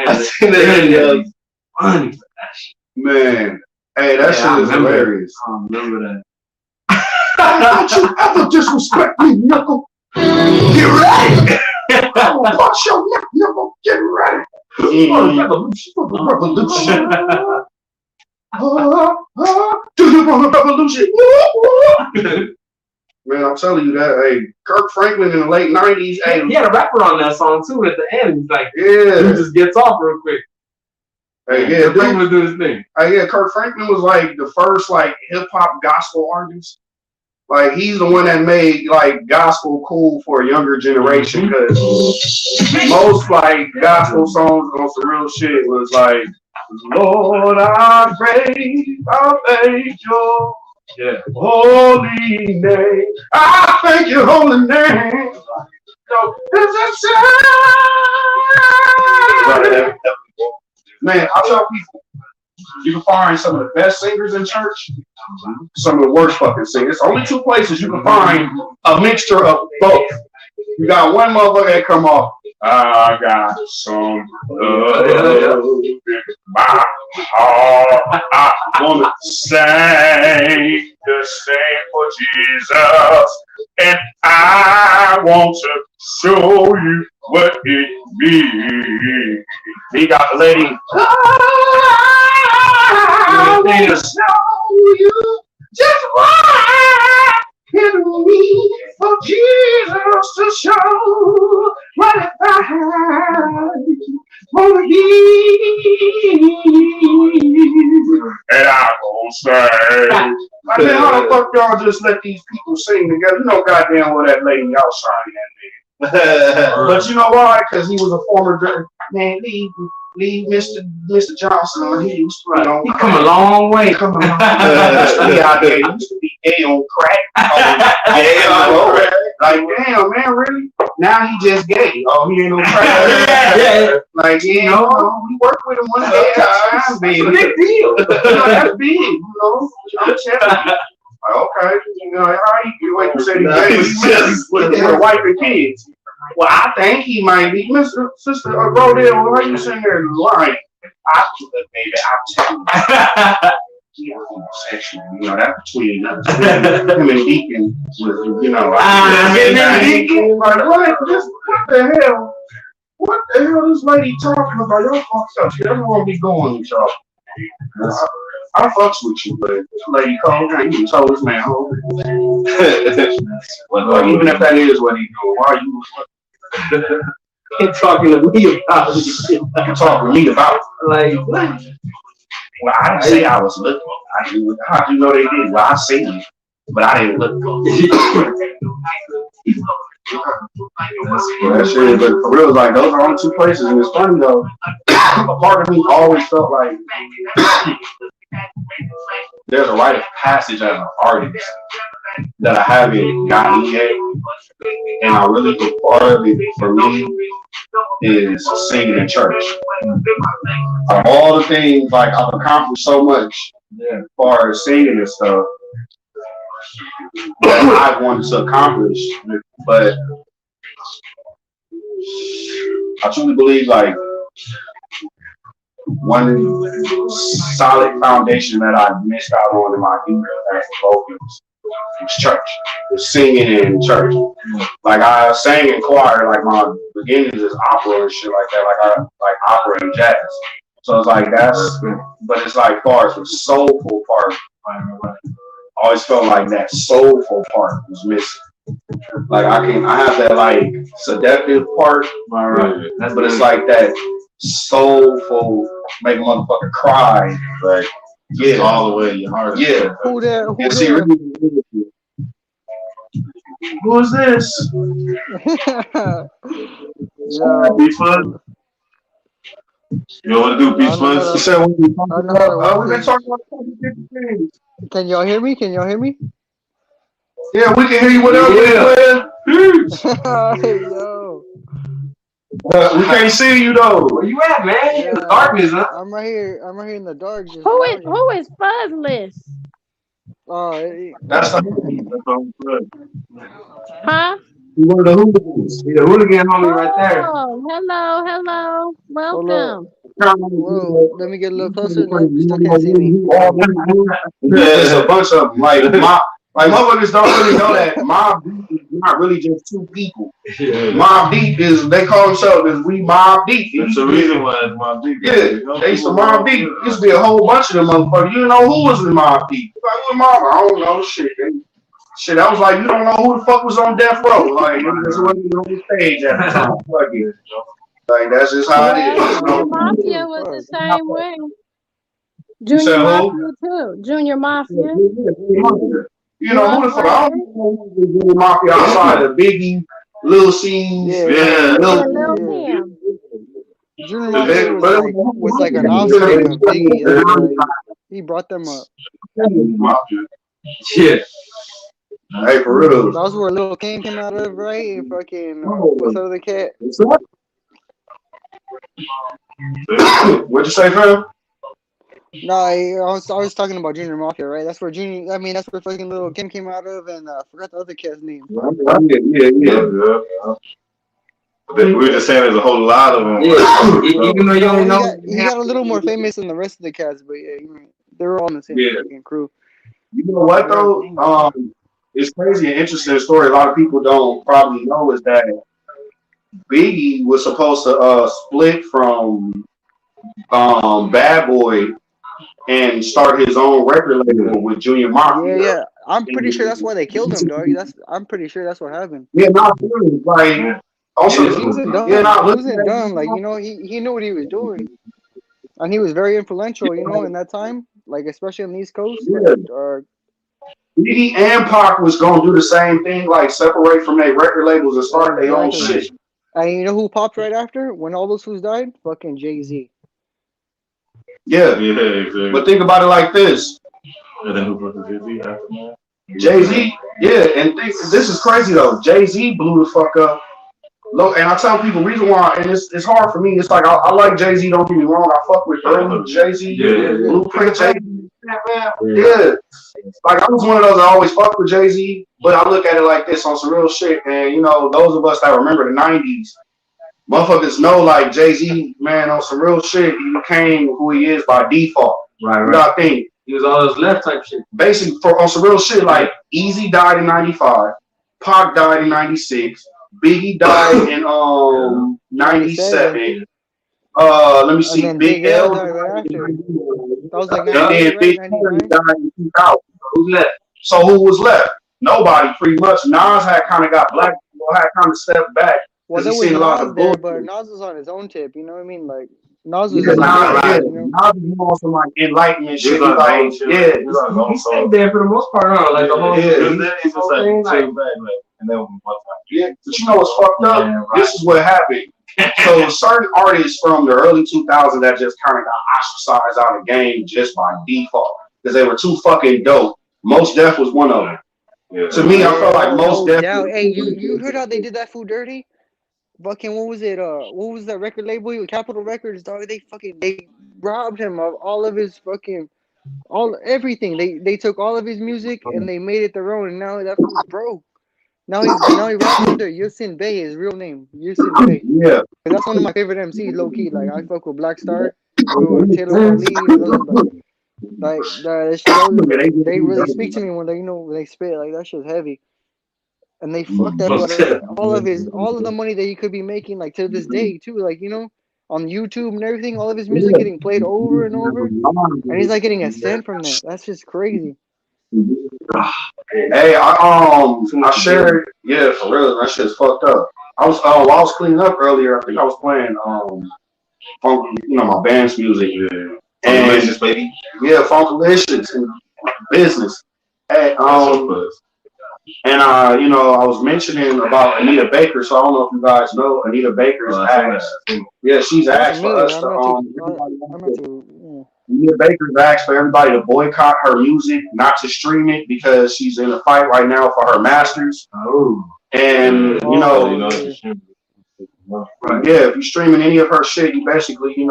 I seen that video. Funny for that shit. Man, hey, that shit is hilarious. I remember that. Don't you ever disrespect me, knuckle? Get ready! Watch your neck, knuckle. Get ready! Revolution. Do you want a revolution? Man, I'm telling you that. Hey, Kirk Franklin in the late '90s. Hey, he had a rapper on that song too at the end. He's like, yeah, he just gets off real quick. Hey, yeah, he was doing his thing. Hey, yeah, Kirk Franklin was like the first like hip hop gospel artist. Like he's the one that made like gospel cool for a younger generation because most like gospel songs on some real shit was like, Lord, I praise, I thank you. Yeah. Holy name. I thank your holy name. Man, I tell people, you can find some of the best singers in church, some of the worst fucking singers. Only two places you can find a mixture of both. You got one motherfucker that come off, I got some love in my heart. I want to sing the same for Jesus. And I want to show you what it means. He got the lady. I want to show you just what it means for Jesus to show what it want to give. And I won't say. I mean, how the fuck y'all just let these people sing together? You know goddamn well that lady outshining that nigga. But you know why? Because he was a former man. Leave Mr. Johnson on. He used to, he come a long way. Come on. He out there. He used to be gay on crack. Like, damn, man, really? Now he just gay. Oh, he ain't no crack. Like, you know, we work with him one day at a time, baby. It's a big deal. That's big, you know. I'm telling you. Like, okay, you know, how you like you said he's gay with a wife and kids. Well, I think he might be. Sister Rodale, how you sitting there lying? Baby, I'm telling you. He a homosexual, you know, that's between him and Deacon was, you know, Deacon, like, what the hell? What the hell is this lady talking about? Y'all fucked up. She doesn't want to be going with y'all. I fucks with you, but this lady called her, you told this man, oh. Well, even if that is what he doing, why are you talking to me about it? you talking to me about it? Like, what? Well, I didn't say I was looking. How do you know they did? Well, I seen it, but I didn't look. Well, that shit, but for real, like, those are only two places, and it's funny though. A part of me always felt like there's a rite of passage as an artist that I haven't gotten yet, and I really think part of it for me is singing in church. Of all the things, like, I've accomplished so much as far as singing and stuff that I wanted to accomplish, but I truly believe, like, one solid foundation that I missed out on in my youth as a vocalist was church, was singing in church. Like, I sang in choir, like, my beginnings is opera and shit like that, like, I like opera and jazz. So it's like, but it's like, far as the soulful part, I always felt like that soulful part was missing. Like, I have that, like, seductive part, but it's like that soulful, make a motherfucker cry. Like, yeah, all the way in your heart. Yeah. Who there? And see, who is this? Yo. Beach Fuzz? You know what to do, Beach Fuzz? You said we've been talking about different things. Can y'all hear me? Can y'all hear me? Yeah, we can hear you. What up, Hey, yo. we can't see you though. Where you at, man? Yeah. In the darkness, huh? I'm right here in the dark. Just Who lounging. is Fuzzless? That's Huh? One of the hooligans. The hooligan homie right there. Oh, hello. Welcome. Whoa, let me get a little closer. No, still can't see me. There's a bunch of them. Like motherfuckers don't really know that Mob Deep is not really just two people. Mob Deep is, they call themselves as we Mob Deep. That's the reason why it's Mob Deep. Yeah, they used to Mob Deep. Used to be a whole bunch of them motherfuckers. You know who was in Mob Deep? Like, what Mob? I don't know. Shit, I was like, you don't know who the fuck was on death row. Like, it just wasn't on the stage at the time. Fuck it. Like, that's just how it is. Junior Mafia was the same way. Junior Mafia too. Junior Mafia. You know who the fuck? I don't know who the Mafia outside of Biggie, Lil C's, Lil Kim. Junior Mafia was like an offspring of Biggie. He brought them up. Yeah. Hey, for real. That was where Lil Kim came out of, right? And fucking what's the other cat? What'd you say, fam? No, I was talking about Junior Mafia, right? That's where that's where fucking Lil Kim came out of, and I forgot the other cat's name. Yeah. But we were just saying there's a whole lot of them. Yeah. Even though you don't know. He got a little more famous than the rest of the cats, but yeah, they were all in the same fucking crew. You know what though? It's crazy and interesting story. A lot of people don't probably know is that Biggie was supposed to split from Bad Boy and start his own record label with Junior Mafia. Yeah. I'm pretty sure that's why they killed him, dog. I'm pretty sure that's what happened. Yeah, not really. Like, also, he wasn't dumb. yeah, He wasn't dumb. Like, he knew what he was doing, and he was very influential. In that time, like especially on the East Coast. Yeah. Biggie and Pac was gonna do the same thing, like separate from their record labels and start their own shit. And you know who popped right after when all those fools died? Fucking Jay-Z. Yeah, exactly. But think about it like this. And then who brought the Jay-Z after that? Jay-Z, yeah, and this is crazy though. Jay-Z blew the fuck up. Look, and I tell people reason why, and it's hard for me. It's like I like Jay-Z. Don't get me wrong. I fuck with Jay-Z, Blueprint Jay-Z. Yeah, like I was one of those that always fucked with Jay-Z, but I look at it like this on some real shit. And those of us that remember the '90s, motherfuckers know like Jay-Z, man, on some real shit. He became who he is by default. Right. You gotta think. He was all those left type shit. Basically, on some real shit, like Easy died in '95, Pac died in '96, Biggie died in '97. Let me see, Big L died that was like and then Big L 99. died in 2000. Who's left? So who was left? Nobody, pretty much. Nas had kind of got black, had kind of stepped back. Well, there he was seen a lot Nas of there, bullshit. but Nas was on his own tip. You know what I mean? Like Nas was Yeah, his own Nas, guy, yeah. you know? Nas was more some like enlightenment shit. like, Like, yeah, He stayed there for the most part, huh? Like the whole He's just like, thing, like, and then one time. yeah. But you know what's fucked up? Yeah, right. This is what happened. So certain artists from the early 2000s that just kind of got ostracized out of the game just by default because they were too fucking dope. Most Def was one of them. Yeah. To me, I felt like Most Def. Hey, you heard how they did that fool dirty? Fucking what was it? What was that record label? Capitol Records, dog. They robbed him of all of his fucking everything. They took all of his music and they made it their own. And now that fool's broke. Now he raps under Yusin Bey, his real name, Yusin Bey. Yeah. That's one of my favorite MCs, low key. Like I fuck with Black Star, with Taylor Waleed, they really speak to me when they spit. Like that shit's heavy. And they fucked that all of the money that he could be making, like to this day too, like on YouTube and everything, all of his music getting played over and over, and he's like getting a cent from that. That's just crazy. Hey, I shared, yeah, for real, that shit's fucked up. While I was cleaning up earlier, I think I was playing funk, my band's music, and Funkalicious, baby. yeah, Funkalicious and business. Hey, and I was mentioning about Anita Baker, so I don't know if you guys know Anita Baker's asked. Yeah, she's asked for us Anita Baker's asked for everybody to boycott her music, not to stream it because she's in a fight right now for her masters. oh, And if you're streaming any of her shit, you basically, she's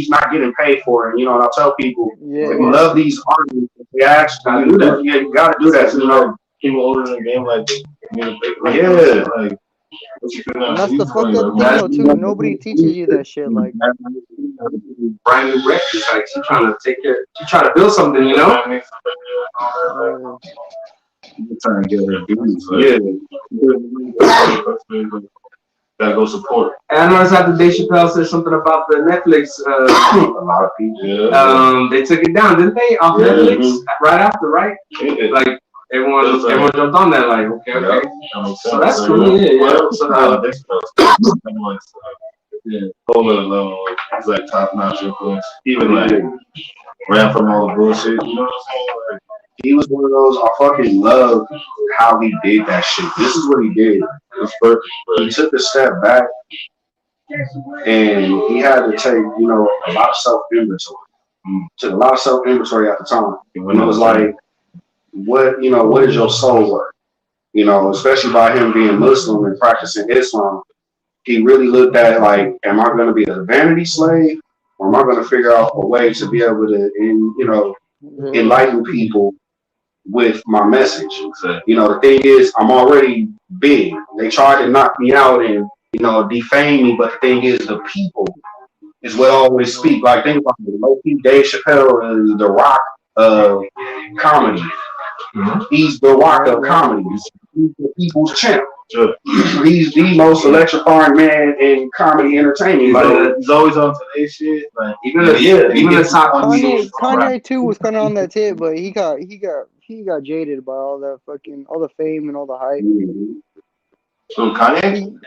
not getting paid for it. And I tell people, if you love these artists, they ask you do that. Yeah, you gotta do that. People older in the game like Yeah. Like, And that's the fucked up thing though too. Nobody teaches you that shit. Like brand new records, like she's trying to trying to build something, trying to get her dudes. Gotta go support. And I noticed after Dave Chappelle said something about the Netflix, a lot of people. Yeah. They took it down, didn't they? Off Netflix right after, right? Yeah. Like everyone jumped on that, like okay. So that's cool. Whole other level. He's like top notch influence. Even like ran from all the bullshit. You know what I'm saying? Like, he was one of those. I fucking love how he did that shit. This is what he did. It was perfect. He took a step back, and he had to take, a lot of self-inventory. Took a lot of self-inventory at the time. When it was like, what is your soul worth? Especially by him being Muslim and practicing Islam, he really looked at it like, am I going to be a vanity slave, or am I going to figure out a way to be able to, enlighten people with my message? The thing is, I'm already big. They tried to knock me out and defame me, but the thing is, the people is what always speak. Like, think about it. Low-key, Dave Chappelle is the Rock of comedy. He's the Rock of comedy. He's the people's champ. He's the most electrifying man in comedy entertainment. He's always on today's shit. Like, Even the top Kanye too was kind of on that tip, but he got jaded by all the fame and all the hype. So Kanye?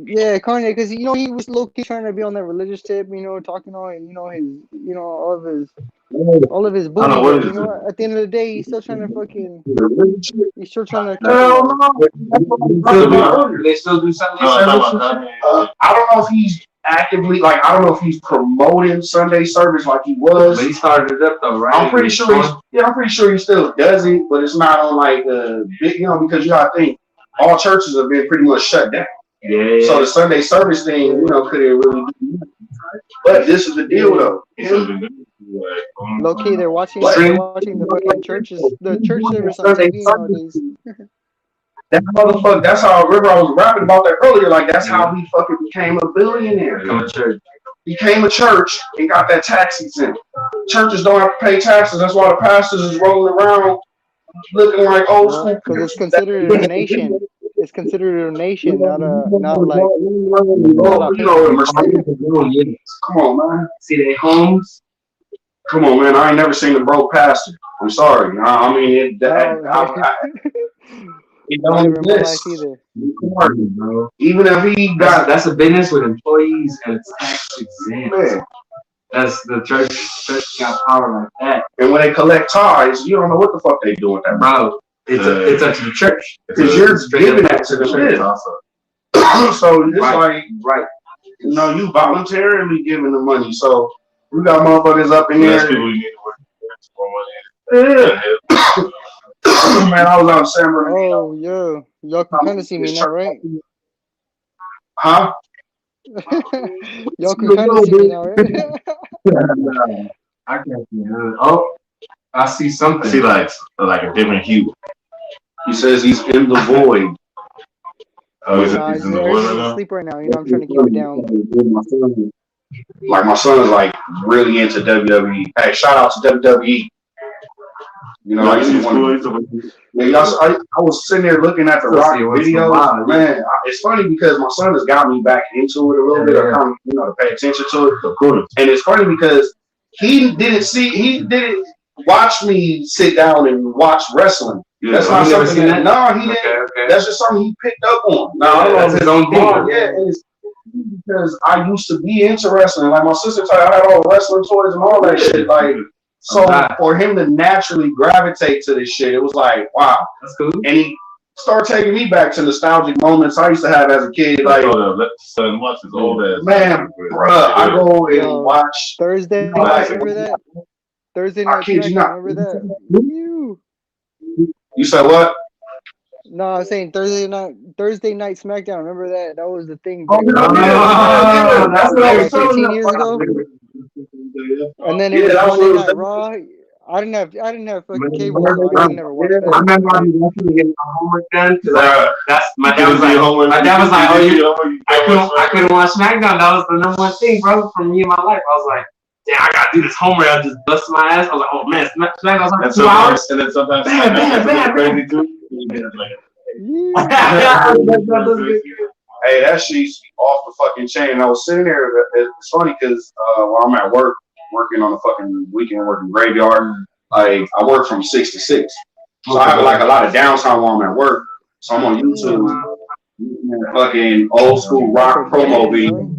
Yeah, Kanye, because he was low key trying to be on that religious tip, talking all his, all of his bullshit. At the end of the day, he's still trying to he's still trying to. They still do Sunday service. I don't know if he's actively, I don't know if he's promoting Sunday service like he was. But he started it up though, right? I'm pretty sure he still does it, but it's not on like a big, because you gotta think all churches have been pretty much shut down. Yeah. So the Sunday service thing, couldn't really do that. But this is the deal though. Low key, they're watching the fucking churches, the church service on TV nowadays. That motherfucker, that's how, remember I was rapping about that earlier, like that's how he fucking became a billionaire. Became a church and got that tax exempt. Churches don't have to pay taxes, that's why the pastors is rolling around looking like old school. Because it's considered a donation. It's considered a donation, not like come on, man. See their homes. Come on, man. I ain't never seen a broke pastor. I'm sorry. I mean, it don't exist. Even if he got, that's a business with employees and it's tax exempt. Man. That's the church got power like that. And when they collect tithes, you don't know what the fuck they do with that, bro. It's up to the church because you're giving that to the church also. So it's like, right? You know, you voluntarily giving the money. So we got motherfuckers up in here. Yeah. Man, I was on San Bernardino. Oh yeah, y'all can kind of see me now, right? Huh? Y'all can kind of see me now, right? I can't see it. Oh, I see something. I see like a different hue. He says he's in the void. Oh, he's in the void right now? Asleep right now. You know, I'm trying to keep it down. Like my son is like really into WWE. Hey, shout out to WWE. You know, I was sitting there looking at the Rock videos. Man, it's funny because my son has got me back into it a little bit. I kind of, you know, to pay attention to it. And it's funny because he didn't watch me sit down and watch wrestling. Yeah, that's not something that. No, he didn't. Okay. That's just something he picked up on. No, that's his own thing. Yeah, it's because I used to be into wrestling. Like my sister told me, I had all the wrestling toys and all that shit. Like. So for him to naturally gravitate to this shit, it was like, wow, that's cool. And he started taking me back to nostalgic moments I used to have as a kid. Like, let the sun watch his old ass. Man, bruh, I go and watch Thursday night. Remember that? Thursday night. Remember that? You said what? No, I was saying Thursday night SmackDown. Remember that? That was the thing. Oh, yeah. That's what I was like 15 years ago. And then it was Monday Night Raw. I didn't have fucking cable. So I never watched that. I remember I was watching to get my homework done because my dad was like, oh, I couldn't watch SmackDown. That was the number one thing, bro, for me in my life. I was like, damn, I gotta do this homework. I just bust my ass. I was like, oh man, SmackDown's like 2 hours. And then sometimes crazy too. Hey, that shit's off the fucking chain. I was sitting there. It's funny because while I'm at work, working on the fucking weekend, working graveyard, like I work from 6 to 6. So I have like a lot of downtime while I'm at work. So I'm on YouTube, fucking old school rock promo video.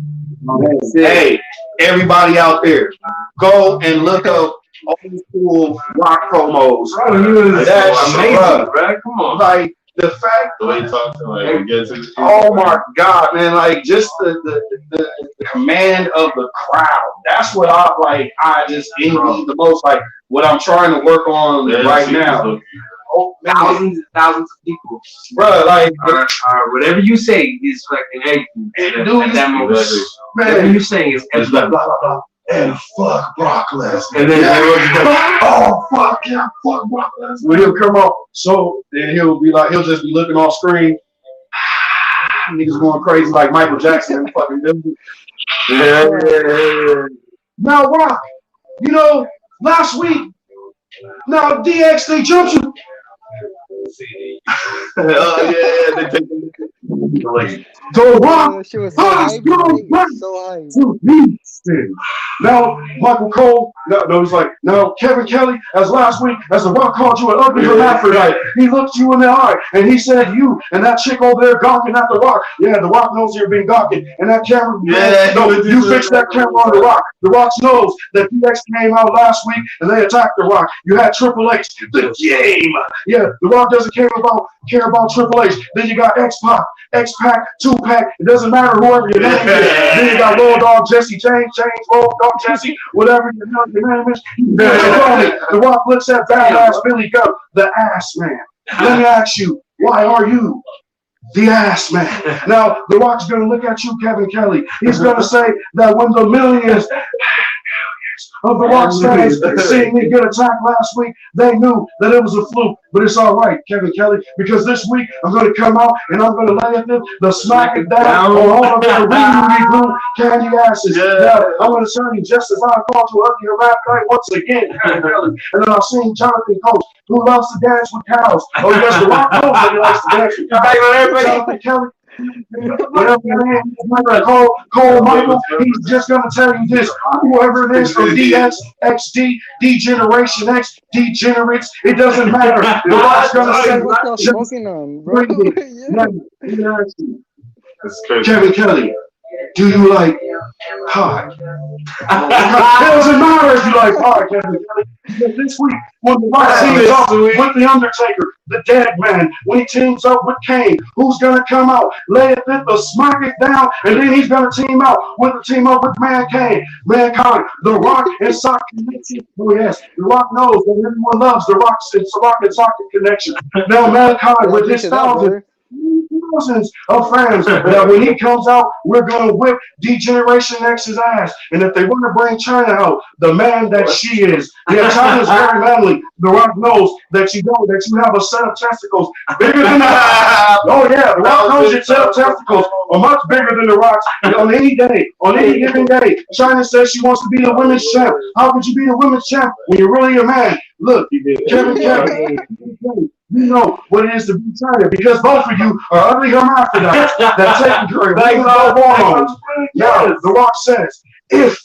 Hey, everybody out there, go and look up old school rock promos. Oh, that's amazing, bro. Come on. Like, the fact the way you talk to like oh my god, man, like just the command of the crowd. That's what I just envy the most. Like what I'm trying to work on right now. Oh, thousands and thousands of people. Bro, like whatever you say is fucking everything. Dude, at that moment. Whatever you saying is blah blah blah. And fuck Brock Lesnar. And then everyone's like, oh fuck yeah, fuck Brock Lesnar. When he'll come up, so then he'll just be looking off screen. Niggas going crazy like Michael Jackson and fucking building. Yeah. Now Brock, you know, last week, now DX they jumped you. Oh yeah, like the Rock has gone back to Houston. Now Michael Cole, no, he's like, now Kevin Kelly, as last week, as the Rock called you an ugly hermaphrodite, he looked you in the eye and he said, you and that chick over there gawking at the Rock. Yeah, the Rock knows you're being gawking, and that camera, you fixed that camera on the Rock. The Rock knows that DX came out last week and they attacked the Rock. You had Triple H, the game. Yeah, the Rock doesn't care about Triple H. Then you got X-Pac, 2-Pac. It doesn't matter whoever your name is. Then you got Road Dogg Jesse James, Road Dogg Jesse, whatever your name is. The Rock looks at badass Billy Gunn, the ass man. Let me ask you, why are you the ass man? Now, The Rock's going to look at you, Kevin Kelly. He's going to say that when the millions of the Rock fans seeing me get attacked last week, they knew that it was a fluke. But it's all right, Kevin Kelly, because this week I'm going to come out and I'm going to lay at them, the smack it down on all of their really glue candy asses. Now, I'm going to serve you just as I called to ugly rap night once again, Kevin Kelly. And then I've seen Jonathan Coates, who loves to dance with cows. Oh, yes, the Rock knows that he likes to dance with cows. Jonathan Kelly. Cole Michael, he's just gonna tell you this. Whoever it is from DX, XD, D-Generation X, Degenerates, it doesn't matter. The Rock's gonna say, What y'all smoking on, bro? Kevin Kelly, do you like hot? It doesn't matter if you like hot, Kevin Kelly. Because this week, when the Rock teams up with The Undertaker, the Dead Man, when he teams up with Kane, who's gonna come out, lay it at the smack it down, and then he's gonna team up with Mankind, The Rock and Socket Connection. Oh yes, The Rock knows that everyone loves The Rock and Socket Connection. Now Mankind with his thousands of fans that when he comes out, we're gonna whip D-Generation X's ass. And if they want to bring China out, the man that she is, yeah, China's very manly. The Rock knows that you have a set of testicles bigger than the Rock. Oh yeah, The Rock knows your set of testicles are much bigger than the Rock's. On any day, on any given day, China says she wants to be the women's champ. How could you be the women's champ when you're really a man? Look, Kevin, you know what it is to be China because both of you are ugly hermaphrodites that take care of hormones. Now, The Rock says, if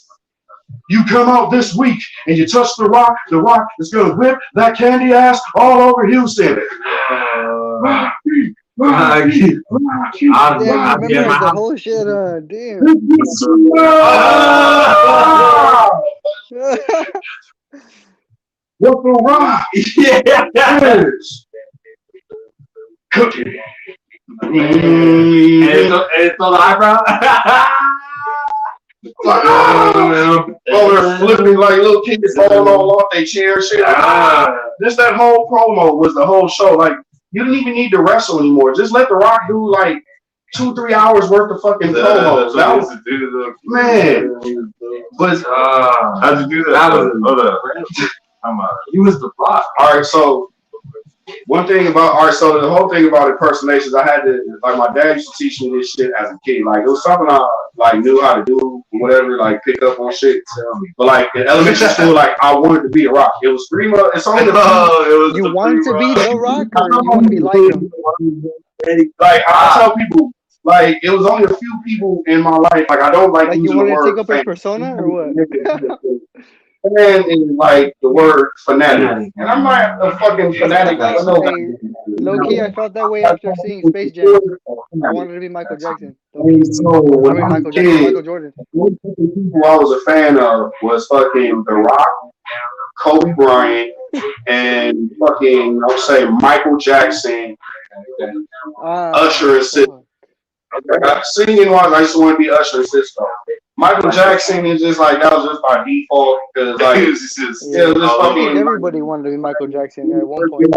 you come out this week and you touch The Rock is going to whip that candy ass all over Houston. I remember the whole shit. Damn. What The Rock is cooking. And it's on the eyebrow. Like, they're flipping like little kids falling all off their chair. Shit. Just that whole promo was the whole show. Like, you didn't even need to wrestle anymore. Just let The Rock do like 2-3 hours worth of fucking promos. That was man. But how'd you do that? Hold up. He was the plot. All right, so so the whole thing about impersonations, I had to, like, my dad used to teach me this shit as a kid. Like, it was something I, like, knew how to do, whatever, like, pick up on shit. But, like, in elementary school, like, I wanted to be a Rock. It was pretty much, it's only You want to be The Rock or you want to be like him? Like, I tell people, like, it was only a few people in my life. Like, I don't like you using the want to word take up his persona or what? and like the word fanatic. And I'm not a fucking fanatic. I don't know. Hey, low key, I felt that way after seeing Space Jam. I wanted to be Michael Jackson. Michael Jordan. One of the people I was a fan of was fucking The Rock, Kobe Bryant, and fucking, I'll say Michael Jackson, Usher and Cisco. Singing wise, I used to want to be Usher and Cisco. Michael Jackson is just like, that was just by default because like I think everybody wanted to be Michael Jackson at one point.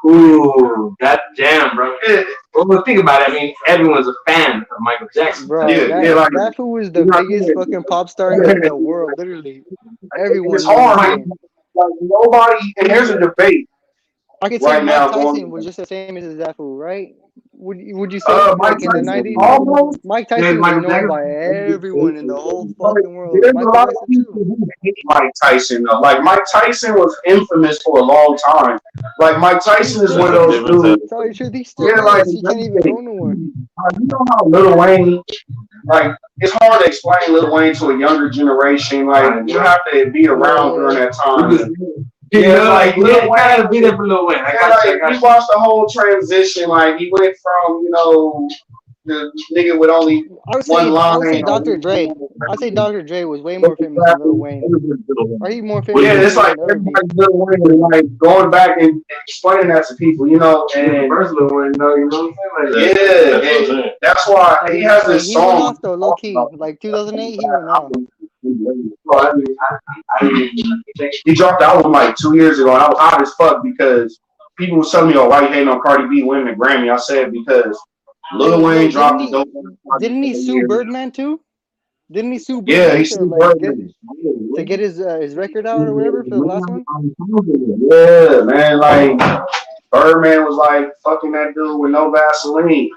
Ooh, that jam, bro. Well, think about it. I mean, everyone's a fan of Michael Jackson. Bro, that fool was the biggest fucking pop star in the world. Literally, everyone. It's hard. Like nobody, and here's a debate. I could say Mike Tyson was just the same as that fool, right? Would you say like in the 90s? Mike Tyson was known by everyone in the whole fucking world. There's a lot of people who hate Mike Tyson though. Like Mike Tyson was infamous for a long time. Like Mike Tyson is one of those dudes. Tell you the truth, he can't even go nowhere. You know how Lil Wayne, like it's hard to explain Lil Wayne to a younger generation. Like you have to be around during that time. Yeah, like Lil Wayne, be there for Lil Wayne. We watched the whole transition. Like he went from, you know, the nigga with only one line. I would say Dr. Dre. I'd say Dr. Dre was way more famous than Lil Wayne. Are he more famous? Yeah, it's like everybody Lil Wayne, like going back and explaining that to people, you know. And first Lil Wayne, you know what I'm saying? Like, yeah, that's why he has this song. He went off though, low key. Like 2008, he went off. He dropped the album like 2 years ago, and I was hot as fuck because people was telling me, "Oh, why you hating on Cardi B winning the Grammy?" I said because Lil Wayne dropped. Didn't he sue Birdman too? Didn't he sue Yeah, Birdman he to sued like get Birdman. to get his record out or whatever for the last one? Yeah, man, like Birdman was like fucking that dude with no Vaseline.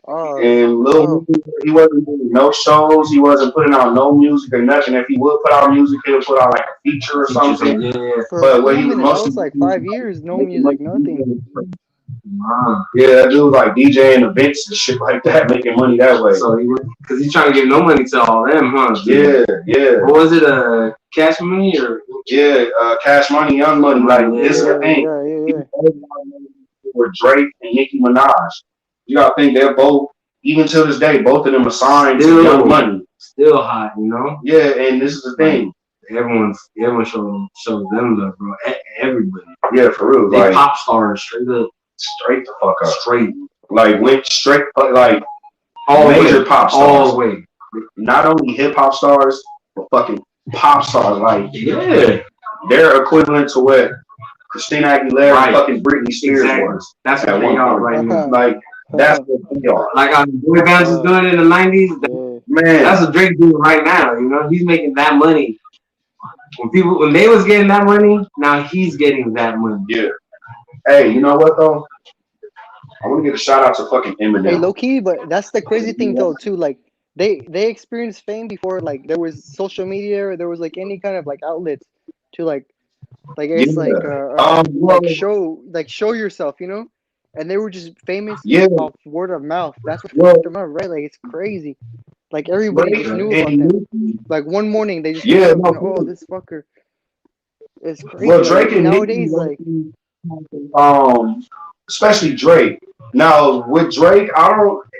Oh, And Lil oh, he wasn't doing no shows, he wasn't putting out no music or nothing. If he would put out music, he would put out like a feature or something. Yeah. for a But what cool he was minute. That mostly was like doing 5 years, no was making music, nothing. money. Yeah, that dude was like DJing events and shit like that, making money that way. So because he's trying to give no money to all them, huh? Yeah, yeah. What was it? Cash Money or? Yeah, Cash Money, Young Money. Like, this is the thing. Yeah. With Drake and Nicki Minaj. You gotta think they're both, even to this day, both of them are signed to Young Money. Still hot, you know? Yeah, and this is the thing. Everyone shows them love, bro. Everybody. Yeah, for real. They like pop stars straight up. Straight the fuck up. Straight. Like went straight like All major way. pop stars. All way. Not only hip hop stars, but fucking pop stars. Like Yeah. they're equivalent to what Christina Aguilera and fucking Britney Spears was. That's at what they one are point. right now. Like that's what they are. Like how boy bands was doing in the 90s. Man, that's what Drake's doing right now. You know, he's making that money. When they was getting that money, now he's getting that money. Yeah. Hey, you know what though? I want to give a shout out to fucking Eminem. Hey, low key, but that's the crazy thing though too. Like they experienced fame before like there was social media or there was like any kind of like outlets to like it's like show yourself, you know. And they were just famous off word of mouth. That's what fucked them up, right? Like it's crazy. Like everybody just knew about them. Like one morning they just oh, this fucker. It's crazy. Well, Drake and nowadays Nicki, especially Drake. Now with Drake,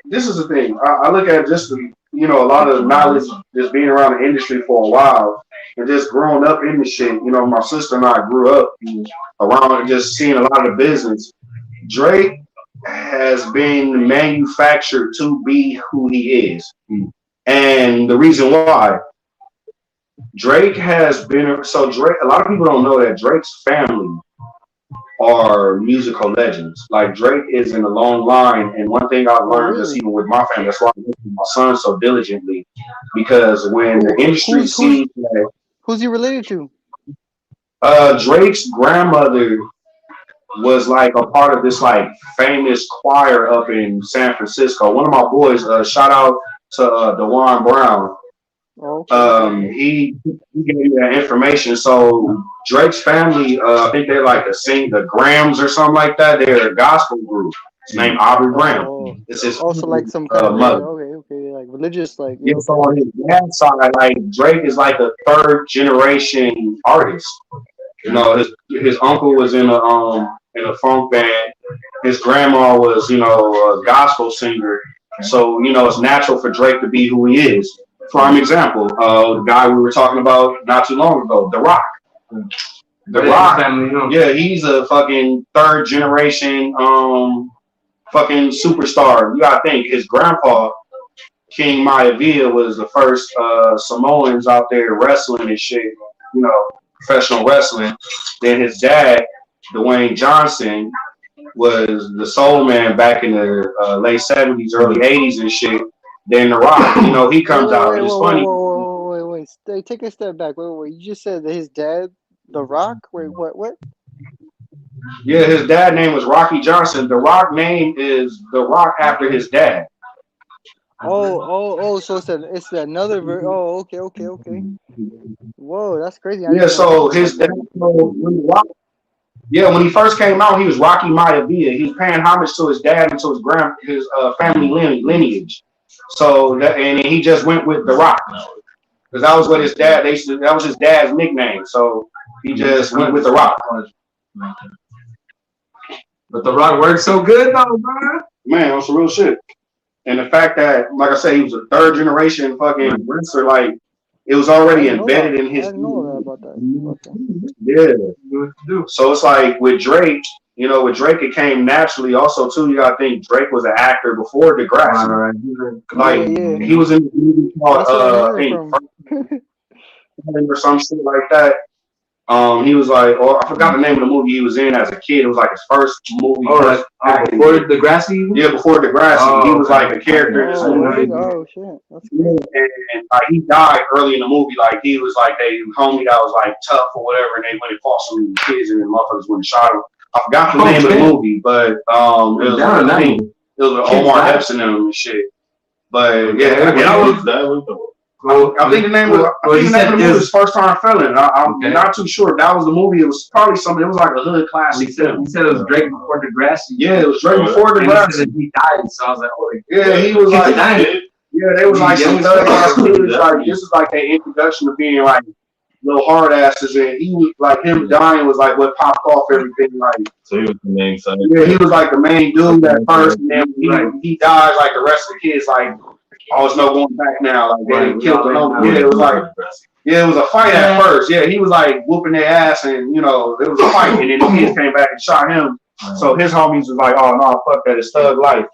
this is the thing. I look at just a lot of the knowledge just being around the industry for a while and just growing up in the shit. You know, my sister and I grew up around and just seeing a lot of the business. Drake has been manufactured to be who he is. And the reason why Drake has been Drake, a lot of people don't know that Drake's family are musical legends. Like Drake is in a long line, and one thing I've learned just even with my family, that's why I work with my son so diligently, because when the industry sees that, who's he related to? Drake's grandmother was like a part of this like famous choir up in San Francisco. One of my boys, shout out to Dewan Brown. He gave me that information. So Drake's family, I think they're like the Grams or something like that. They're a gospel group. It's named Aubrey Graham. It's his also like some kind of mother. Okay, like religious, like yeah. So on his dad's side, like Drake is like a third generation artist. You know, his uncle was in a funk band. His grandma was, a gospel singer. So, it's natural for Drake to be who he is. Prime example, the guy we were talking about not too long ago, The Rock. The Rock, yeah, he's a fucking third generation fucking superstar. You gotta think, his grandpa, King Maivia, was the first Samoans out there wrestling and shit, professional wrestling. Then his dad, Dwayne Johnson, was the soul man back in the late 70s, early 80s and shit. Then The Rock, he comes out. It's funny. Wait. Take a step back. Wait. You just said that his dad, The Rock? Wait, what? Yeah, his dad name was Rocky Johnson. The Rock name is The Rock after his dad. Oh, so it's another okay. Whoa, that's crazy. Yeah, so his dad, when he first came out, he was Rocky Maivia. He was paying homage to his dad and to his family lineage. So and he just went with The Rock because that was what his dad. That was his dad's nickname. So he just went with The Rock. But The Rock worked so good, though, bro. Man, on some real shit. And the fact that, like I said, he was a third generation fucking wrestler, like it was already embedded in his. I know about that. Yeah. So it's like with Drake. With Drake, it came naturally. Also, too, you gotta think Drake was an actor before Degrassi. Like he was in the movie called or some shit like that. He was like, oh, I forgot the name of the movie he was in as a kid. It was like his first movie. Before Degrassi? Yeah, before Degrassi. He was like a character in this movie. Oh shit, that's Yeah, good. and like he died early in the movie. Like he was like they homie that was like tough or whatever, and they went and fought some kids and the motherfuckers went and shot him. I forgot the name of the movie, but it was with Omar Epps in them and shit. But yeah, I think the name of the movie was First Time Felon. I'm not too sure if that was the movie. It was probably something. It was like a hood classic film. He said it was Drake before Degrassi. Yeah, it was Drake before Degrassi. He died, so I was like, oh, yeah, he was like, yeah, they was like some thug ass kids. Like this is like their introduction to being like little hard asses, and he was like him dying was like what popped off everything. Like so he was the main son. Yeah, he was like the main dude at first, and then he died. Like the rest of the kids, like. Oh, it's no going back now. Like they didn't kill the homie. Yeah, it was like, it was a fight at first. Yeah, he was like whooping their ass, and you know, it was a fight, and then the kids came back and shot him. So his homies was like, oh no, fuck that, it's thug life.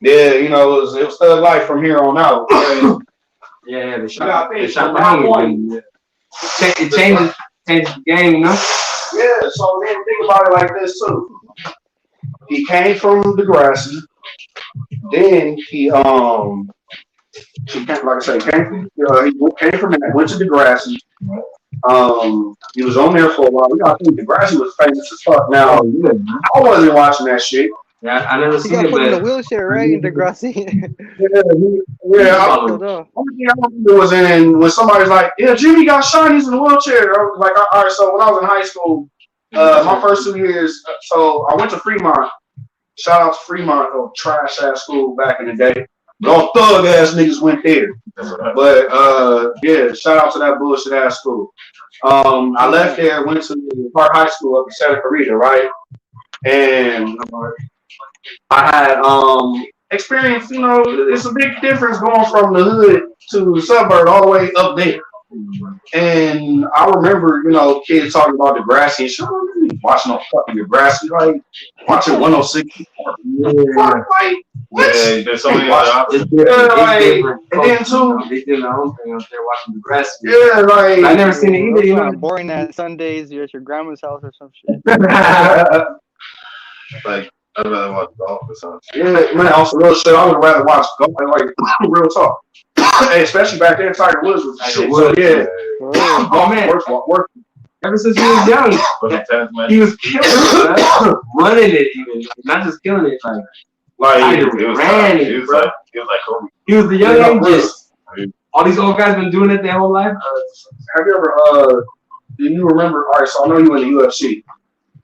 Yeah, you know, it was thug life from here on out. Yeah, they shot the homie. It changes the game, you know. Yeah, so then think about it like this too. He came from Degrassi. Then he like I said, came from that, went to Degrassi. He was on there for a while. We gotta think Degrassi was famous as fuck. Now I wasn't watching that shit. Yeah, I never He seen got it, put in but a wheelchair, right? In Degrassi. Yeah. Only thing I remember was when somebody's like, "Yeah, Jimmy got shot. He's in a wheelchair." I was like, "All right." So when I was in high school, my first 2 years, so I went to Fremont. Shout out to Fremont, trash ass school back in the day. All thug ass niggas went there. But yeah, shout out to that bullshit ass school. I left there, went to Park High School up in Santa Clarita, right? And I had experience, you know, it's a big difference going from the hood to the suburb all the way up there. And I remember, you know, kids talking about Degrassi and shit. I don't watching no fucking Degrassi, like watching 106. Yeah. Like, what? Yeah, there's so many other options. And then too, they did their own thing up there watching Degrassi. Yeah, like I never seen it either. You know, boring at Sundays. You're at your grandma's house or some shit. Like I'd rather watch golf or something. Yeah, man. Also, real shit. I would rather watch golf. Like real talk. Hey, especially back then, Tiger Woods was shit. So yeah. Oh man, work. Ever since he was young, he was killing it, running it even, not just killing it, like it was ran it, bro. He was the young ages. All these old guys been doing it their whole life. Have you ever? Do you remember? All right, so I know you in the UFC.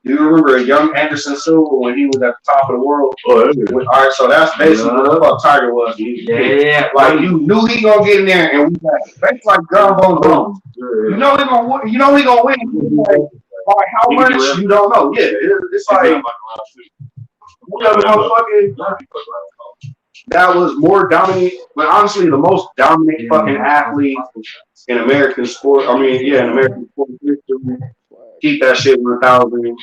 Do you remember a young Anderson Silva when he was at the top of the world? Oh, all right, so that's basically what the fuck Tiger was. Yeah. Like you knew he gonna get in there, and we got basically like John Bones. You know he gonna win. You know he gonna win. Like how much you don't know. Yeah, it's like whatever motherfucking. That was more dominant, but honestly, the most dominant fucking athlete in American sport. I mean, yeah, in American sport history. Keep that shit 1,000,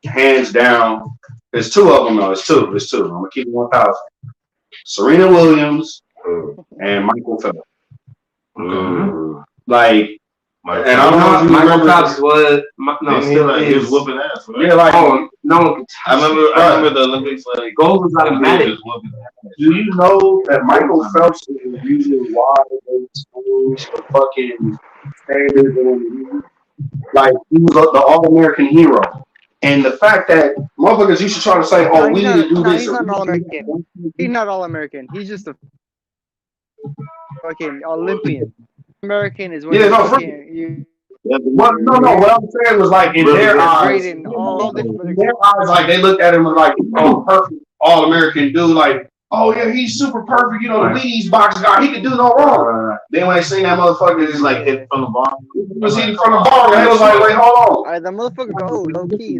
hands down. There's two of them though. It's two. I'm gonna keep it 1,000. Serena Williams and Michael Phelps. Like, and I don't know if you Michael remember. Phelps was he was whooping ass. Right? Yeah, like no one could touch I remember the Olympics. Like gold was automatic. do you know that Michael Phelps is the reason why they changed the fucking standards and like he was the all-American hero, and the fact that motherfuckers used to try to say, "Oh, we need to do this." He's not all-American. He's not all-American. He's just a fucking Olympian. American is when What I'm saying was like in their eyes, like they looked at him like, "Oh, perfect all-American dude." Like, "Oh yeah, he's super perfect." You know, the Wheaties box guy, he could do no wrong. Then when they seen that motherfucker, it's like hit from the bar. He was hitting from the bar, and it was like, "Wait, hold on." The motherfucker go low key.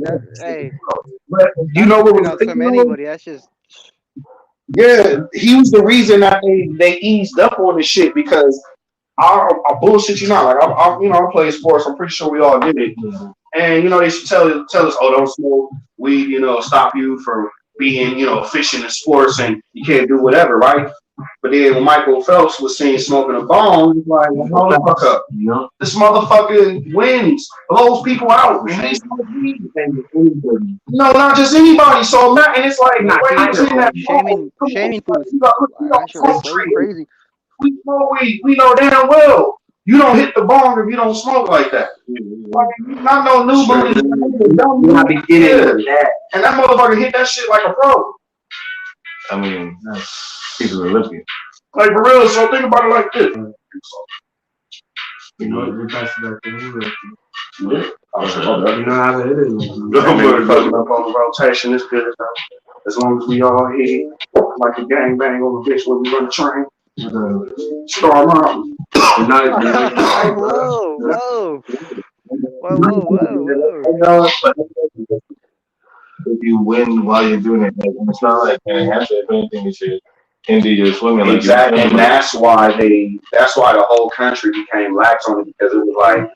But you know what was from anybody? That's just. Yeah, he was the reason that they eased up on this shit because I bullshit you not. Like I play sports. I'm pretty sure we all did it. And they should tell us, "Oh, don't smoke weed. Stop you from being, efficient in sports, and you can't do whatever, right?" But then when Michael Phelps was seen smoking a bong, he's like, hold the fuck up. This motherfucker wins, blows people out, and they smoke weed. No, not just anybody. So and it's like, Shaming foods. That shit was so crazy. We smoke weed. We know damn well you don't hit the bong if you don't smoke like that. Like, not no new booty. And that motherfucker hit that shit like a pro. I mean, he's an Olympian. Like for real. So think about it like this. You know, you're passing back to Yeah. you know how it is. We're fucking up on the rotation. It's good as long as we all hit like a gangbang on the bitch when we run the train. Star Mountain. Whoa. If you win while you're doing it, like, it's not like you have to. If anything, you should hinder your swimming. Like Exactly, and that's why the whole country became lax on it, because it was like,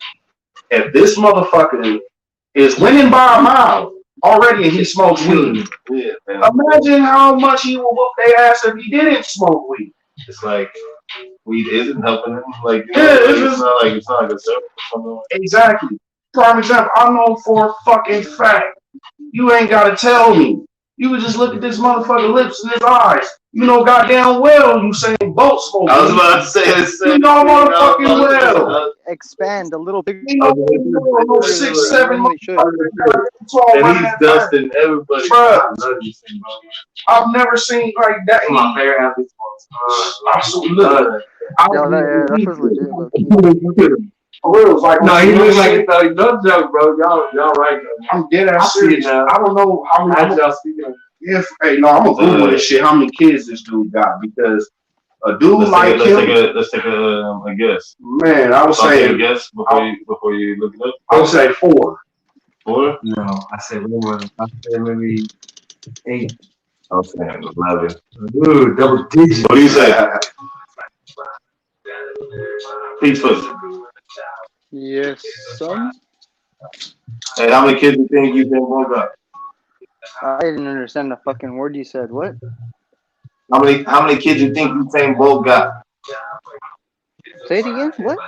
if this motherfucker is winning by a mile already and he smokes weed, imagine how much he will whoop their ass if he didn't smoke weed. It's like weed isn't helping him. Like, it's not like a service or something. Exactly. Prime example, I know for a fucking fact. You ain't gotta tell me. You would just look at this motherfucker lips and his eyes. You know goddamn well you saying boat smoke. I was about to say this. You know motherfucking well. Expand a little bit. You know, 6, 7 months. And he's dusting everybody. Bruh, I've never seen like that. My favorite athlete. Absolutely. That was legit. For real, it's like, no, he looks like it's no joke, bro. Y'all right, though. I'm dead ass serious. I don't know how many. Y'all speaking of. Hey, no, I'm gonna Google this shit. How many kids this dude got? Because a dude let's take a guess. Man, I would say a guess before you look it up. I would say 4. 4? No, I said one. I said maybe 8. I was saying 11. Dude, double digits. What do you say? Pete's pussy. Yes, son. Hey, how many kids do you think Bo got? I didn't understand the fucking word you said. What? How many kids do you think Usain Bolt got? Say it again. What?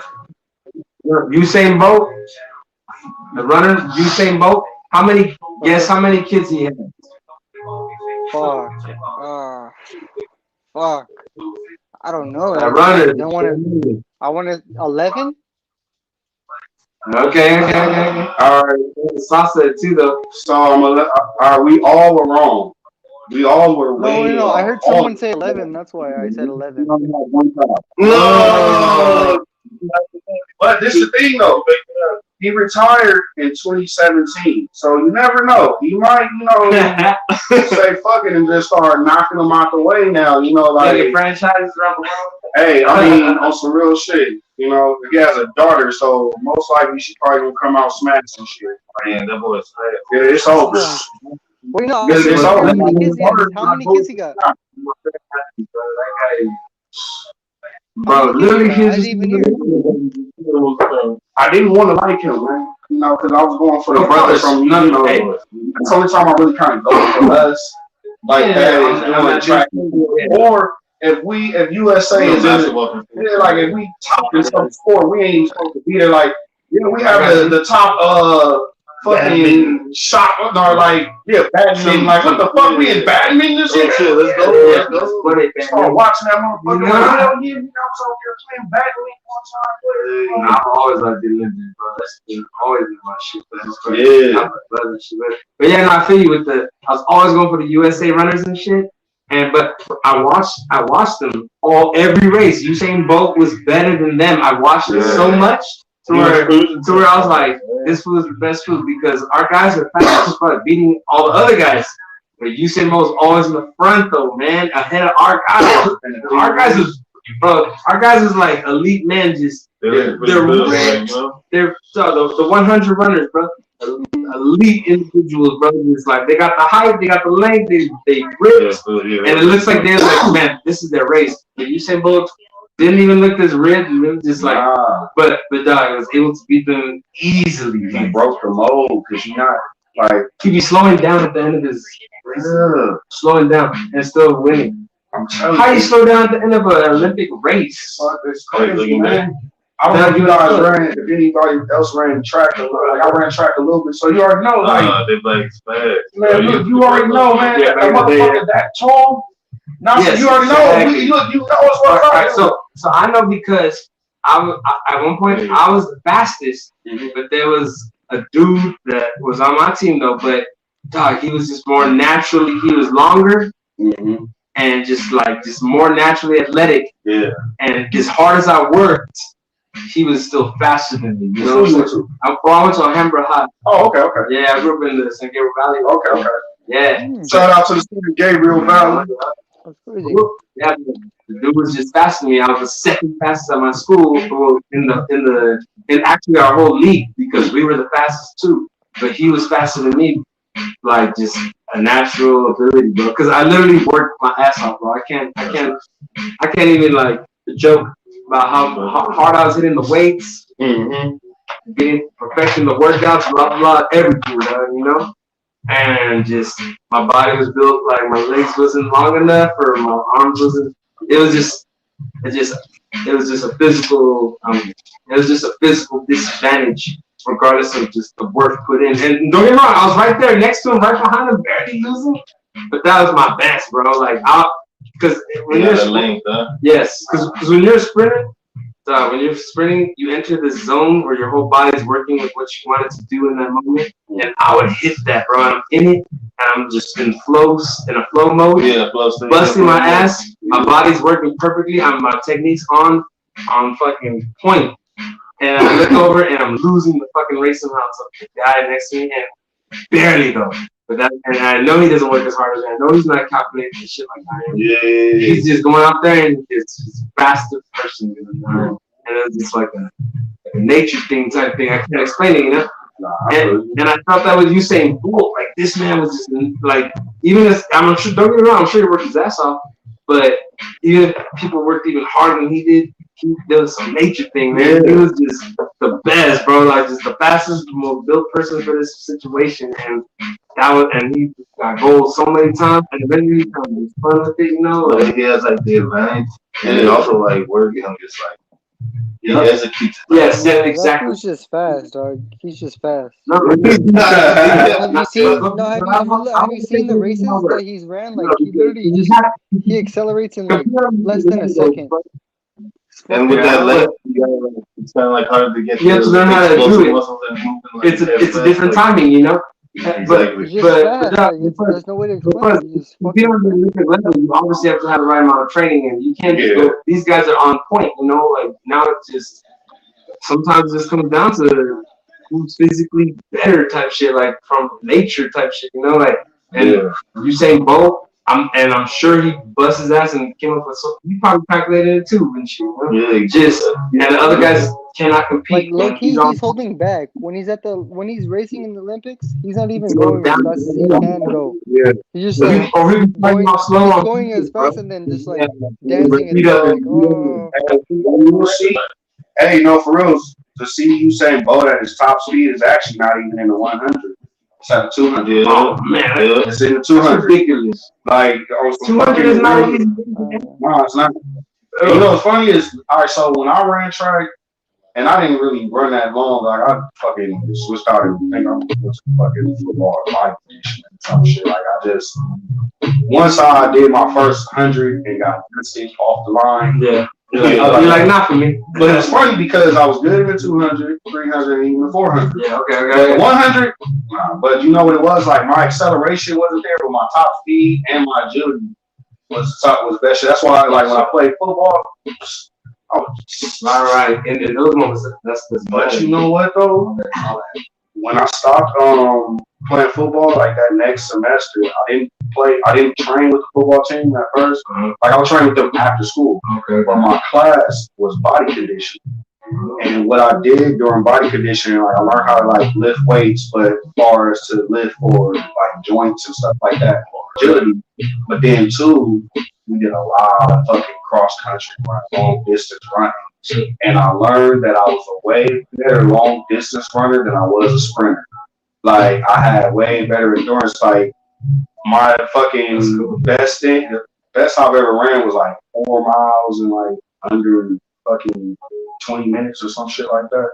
Usain Bolt, the runner. Usain Bolt. How many? Guess how many kids he had? Fuck. I don't know. The runner. I want 11. Okay. All right. Salsa too, though. So we all were wrong. We all were wrong. No. I heard someone say 11. That's why I said 11. No. But this is the thing, though. He retired in 2017, so you never know. He might, say fuck it and just start knocking them out the way now. Like franchises around the world. Hey, I mean, on some real shit. He has a daughter, so most likely she probably gonna come out smashing shit. Man, that boy's yeah, it's over. Wait, no. It's How over. many kids he got? Bro, literally, I didn't want to like him, man. Because I was going for the brothers from that's the only time I really kind of go for us. Like that. Or if USA is if we top in some sport, we ain't even supposed to be there. Like, we have the top fucking shot or badminton. Like, what the fuck? We in badminton this year? Let's go. Start watching that motherfucker. I was over here playing badminton one time. I've always liked the Olympics, bro. That's always been my shit. But yeah, no, I feel you with I was always going for the USA runners and shit. But I watched them every race. Usain Bolt was better than them. I watched it so much to where I was like, this was the best food, because our guys are fast as fuck, beating all the other guys. But Usain Bolt's always in the front though, man, ahead of our guys. Our guys is like elite men. They're ripped. They're the 100 runners, bro. Elite individuals, bro. It's like they got the height, they got the length, they ripped, and it looks like they're like, man, this is their race. But Usain Bolt didn't even look this ripped, and it was just like, but dog was able to beat them easily. He broke the mold because he'd be slowing down at the end of his race, slowing down and still winning. I'm telling How you slow down at the end of an Olympic race? It's crazy, man. I don't know if you guys ran, if anybody else ran track a little, like I ran track a little bit, so you already know, like, they like fast. man, look, you already know, man, Yeah, that motherfucker that tall. Now, Yes, you already know. exactly. Look, you know what's All what right, so I know because at one point I was the fastest, but there was a dude that was on my team though, but dog, he was just more naturally, he was longer and just more naturally athletic. Yeah. And as hard as I worked, he was still faster than me. You know what I'm saying? I went to Alhambra High. Oh, okay. Yeah, I grew up in the San Gabriel Valley. Okay. Yeah. Shout out to the student Gabriel Valley. That's crazy. Yeah, the dude was just faster than me. I was the second fastest at my school in actually our whole league because we were the fastest too. But he was faster than me, like just a natural ability, bro. Because I literally worked my ass off, bro. I can't even like joke about how hard I was hitting the weights, perfecting the workouts, blah everything, you know. And just my body was built like my legs wasn't long enough or my arms wasn't. It was just a physical disadvantage regardless of just the work put in. And don't get me wrong, I was right there next to him, right behind him, barely losing. But that was my best, bro. Like because when you're sprinting, yes, because when you're sprinting, you enter the zone where your whole body is working with what you wanted to do in that moment. And I would hit that, bro. And I'm in it, and I'm just in a flow mode. Yeah, flow state. Busting my ass. My body's working perfectly. My technique's on fucking point. And I look over, and I'm losing the fucking race somehow to the guy next to me, and barely though. And I know he doesn't work as hard as me. I know he's not calculating shit like I am. Yeah. He's just going out there and it's just fastest person. And it's just like a nature thing type thing. I can't explain it, you know? And I felt that with Usain Bolt. Like this man was just like, even if I'm sure, don't get me wrong, I'm sure he worked his ass off. But even if people worked even harder than he did, there was some nature thing, man. He was just the best, bro. Like just the fastest, most built person for this situation. And he got gold so many times, and eventually he kind of fun with it, you know. Like he has like the advantage, and then also like working him just like he executes. Yes, That exactly. dude's just fast, dog. He's just fast. No, Have you seen the races that he's ran? Like he literally he accelerates in like less than a second. And with that leg, it's kind of like hard to get. You have to learn how to do it. Like it's a different timing, you know. Exactly. He's just fast. There's no way to explain it. If you're on the Olympic level, you obviously have to have the right amount of training, and you can't just go. These guys are on point, you know. Like now, it's just sometimes it just comes down to who's physically better type shit, like from nature type shit, you know. Like and Usain Bolt, I'm sure he bust his ass and came up with something. He probably calculated it too, and shit. You know? And the other guys cannot compete. Like he's holding back when he's racing in the Olympics. He's not even going as fast as he can go. Yeah, he's just like going as fast and then just like dancing and like, oh. Hey, no, for real, to see Usain Bolt at his top speed is actually not even in the 100. It's at the 200. Yeah. Oh man, it's in the 200. Ridiculous. Like 200 is not easy. No, it's not. You know what's funny is, all right, so when I ran track, and I didn't really run that long, like I fucking switched out and think I'm fucking football or life and some shit. Like I just, once I did my first 100 and got listed off the line. Yeah. You're like, not for me. But it's funny because I was good in the 200, 300, and even 400. Yeah, okay. 100, but you know what it was? Like my acceleration wasn't there, but my top speed and my agility was best. That's why, like, when I played football, I was all right. And in those moments, that's the. But you know what though? When I stopped playing football, like that next semester, I didn't train with the football team at first. Like I was training with them after school. Okay. But my class was body conditioning. And what I did during body conditioning, like I learned how to like lift weights, but as far as to lift for like joints and stuff like that, for agility. But then too, we did a lot of fucking cross country, long distance running. And I learned that I was a way better long distance runner than I was a sprinter. Like I had way better endurance. Like my fucking best thing, best I've ever ran was like 4 miles in like under fucking 20 minutes or some shit like that.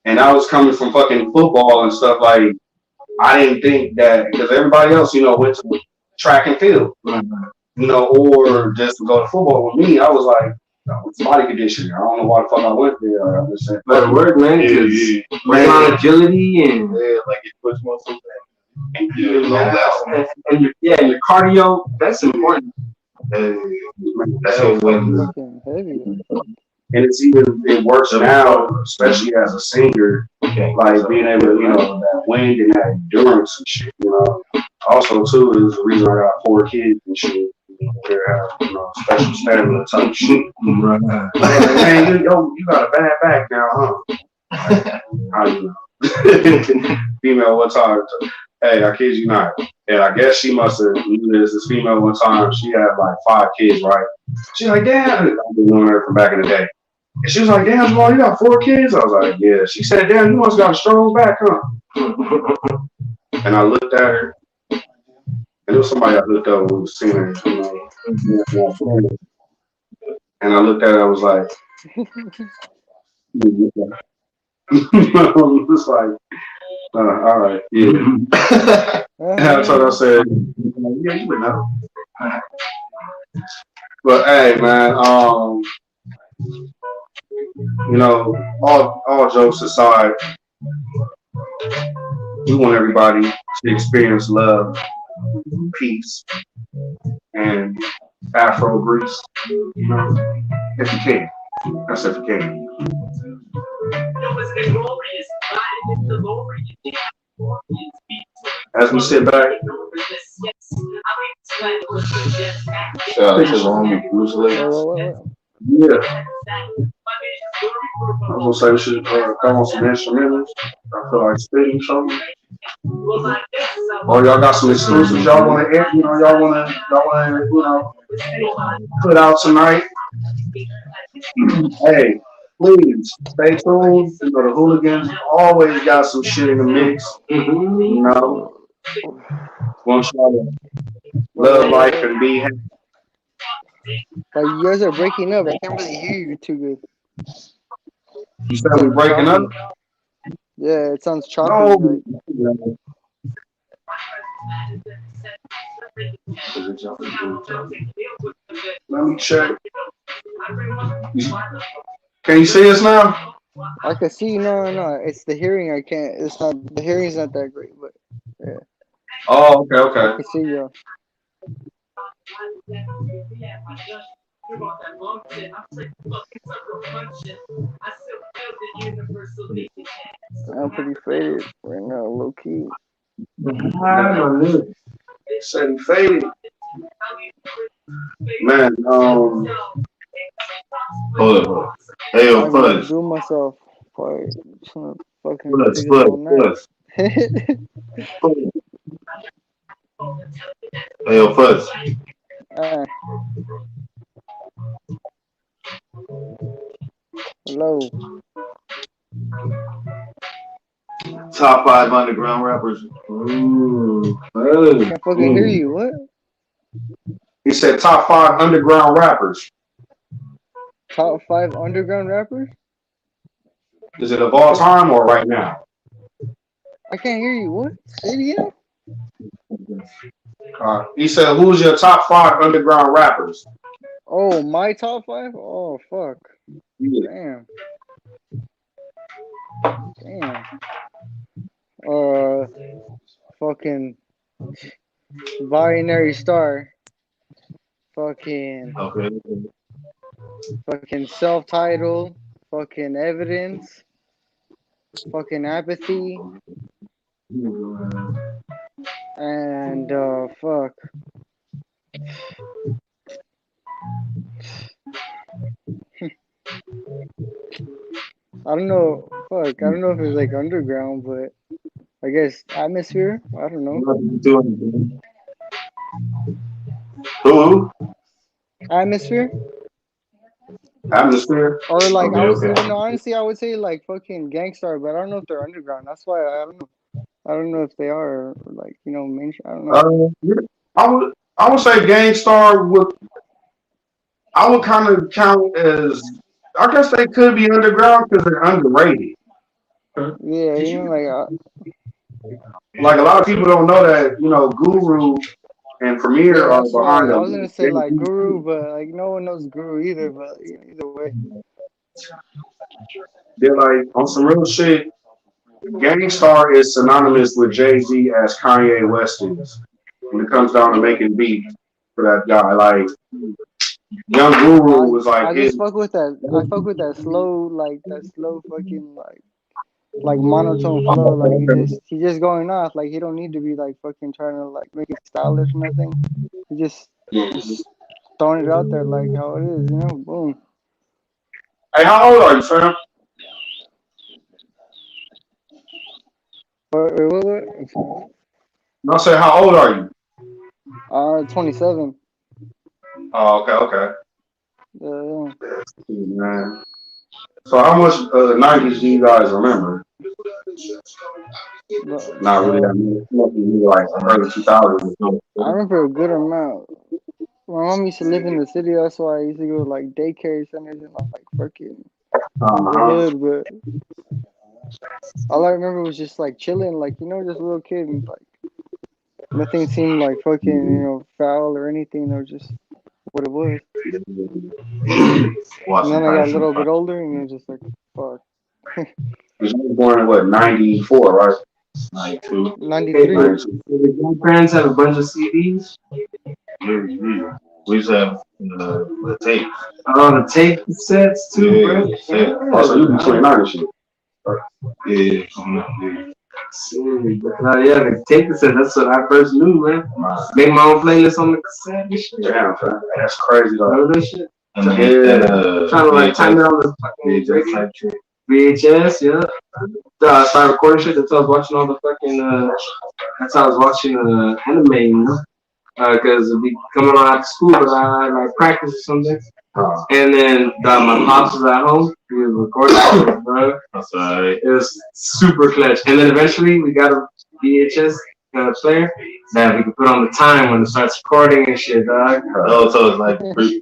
And I was coming from fucking football and stuff. Like I didn't think that because everybody else, went to track and field, or just to go to football. With me, I was like, it's body conditioning. I don't know why the fuck I went there. I'm just saying, but it worked, man. Working on agility and like it push muscles and your cardio. That's important. that's so Fucking heavy. and it works now, especially as a singer, like being able to, that wind and that endurance and shit, Also, too, is the reason I got 4 kids and shit. They have, special stamina type shit. Like, man, you got a bad back now, huh? How you know? Female, one time, hey, I kid you not. And I guess she must have knew this female one time. She had like 5 kids, right? She's like, damn, I've been knowing her from back in the day. And she was like, damn, Jamal, you got 4 kids? I was like, yeah. She said, damn, you must got a strong back, huh? And I looked at her. And it was somebody I looked up when we was seeing her, And I looked at her, I was like, it was like, all right, yeah. And I told her, I said, yeah, you would know. But hey, man, all jokes aside, we want everybody to experience love, peace, and Afro Greece, if you can. That's if you can. As we sit back, shout out to the homie Bruce Lee. Yeah. I was gonna say we should come on some instrumentals. I feel like spitting something. Or y'all got some exclusives y'all wanna put out tonight. Hey, please stay tuned. The Hooligans always got some shit in the mix. Want y'all to love life and be happy. Like you guys are breaking up. I can't really hear you too good. You said we breaking up? Yeah, it sounds choppy. No. Let me check. Can you see us now? I can see. No. It's the hearing. I can't. It's not. The hearing's not that great, but yeah. Oh, okay. I can see you. I'm pretty faded right now, low key. Said he faded. Man, hold up. Hey, yo, I'm Fudge. doing myself. Fucking Fudge. Hey, yo, Fudge. Hello. Top 5 underground rappers. I can't fucking hear you. What? He said top 5 underground rappers. Top 5 underground rappers? Is it of all time or right now? I can't hear you. What? Say it again. He said, who's your top 5 underground rappers? Oh, my top 5? Oh, fuck. Yeah. Damn. Fucking Binary Star. Fucking. Okay. Fucking Self-Titled. Fucking Evidence. Fucking Apathy. And fuck. I don't know. Fuck. I don't know if it's like underground, but I guess Atmosphere. I don't know. Who? Atmosphere. Atmosphere. Or like Okay. honestly, I would say like fucking Gangstar, but I don't know if they're underground. That's why I don't know. I don't know if they are like mainstream. I don't know. I would say Gangstar would. I would kind of count as. I guess they could be underground because they're underrated. Yeah, you know, Like a lot of people don't know that Guru and yeah, Premier are that's why behind I them. was gonna say like Guru, but like no one knows Guru either. But either way, They're like on some real shit. Gangstar is synonymous with Jay-Z as Kanye West is when it comes down to making beats for that guy. Like Young Guru was I like just fuck with that. I fuck with that slow, like that slow fucking like monotone flow. Like he just going off. Like he don't need to be like fucking trying to like make it stylish or nothing. He just throwing it out there like how it is. You know, boom. Hey, how old are you, fam? What? I say, how old are you? 27. Oh, okay. Yeah. Man. So how much of the 90s do you guys remember? Not really. I mean, like early 2000s. I remember a good amount. My mom used to live in the city, that's why I used to go to like daycare centers and like fucking the hood. But all I remember was just like chilling, like just a little kid, and like nothing seemed like fucking foul or anything. It was just what it was. And then I got a little bit older, and it was just like fuck. You was born in what, 94, right? 92. 93. The grandparents have a bunch of CDs. Yeah. We used to have the tape. Oh, the tape sets too, bro. Yeah. Also, you be 29 and shit. Yeah. Yeah, the tape cassette. That's what I first knew, man. Make my own playlist on the cassette and shit. Damn, fam. That's crazy, though. Remember that shit? And Trying to like time it on the fucking VHS. VHS, yeah. Start recording shit. That's how I was watching all the fucking. That's how I was watching anime, you know. Because it'd be coming on after school, but I like practice or something. And then my pops was at home. He was recording, bro. That's alright. It was super clutch. And then eventually we got a VHS player that we could put on the time when it starts recording and shit, dog. Oh, so it's like pre.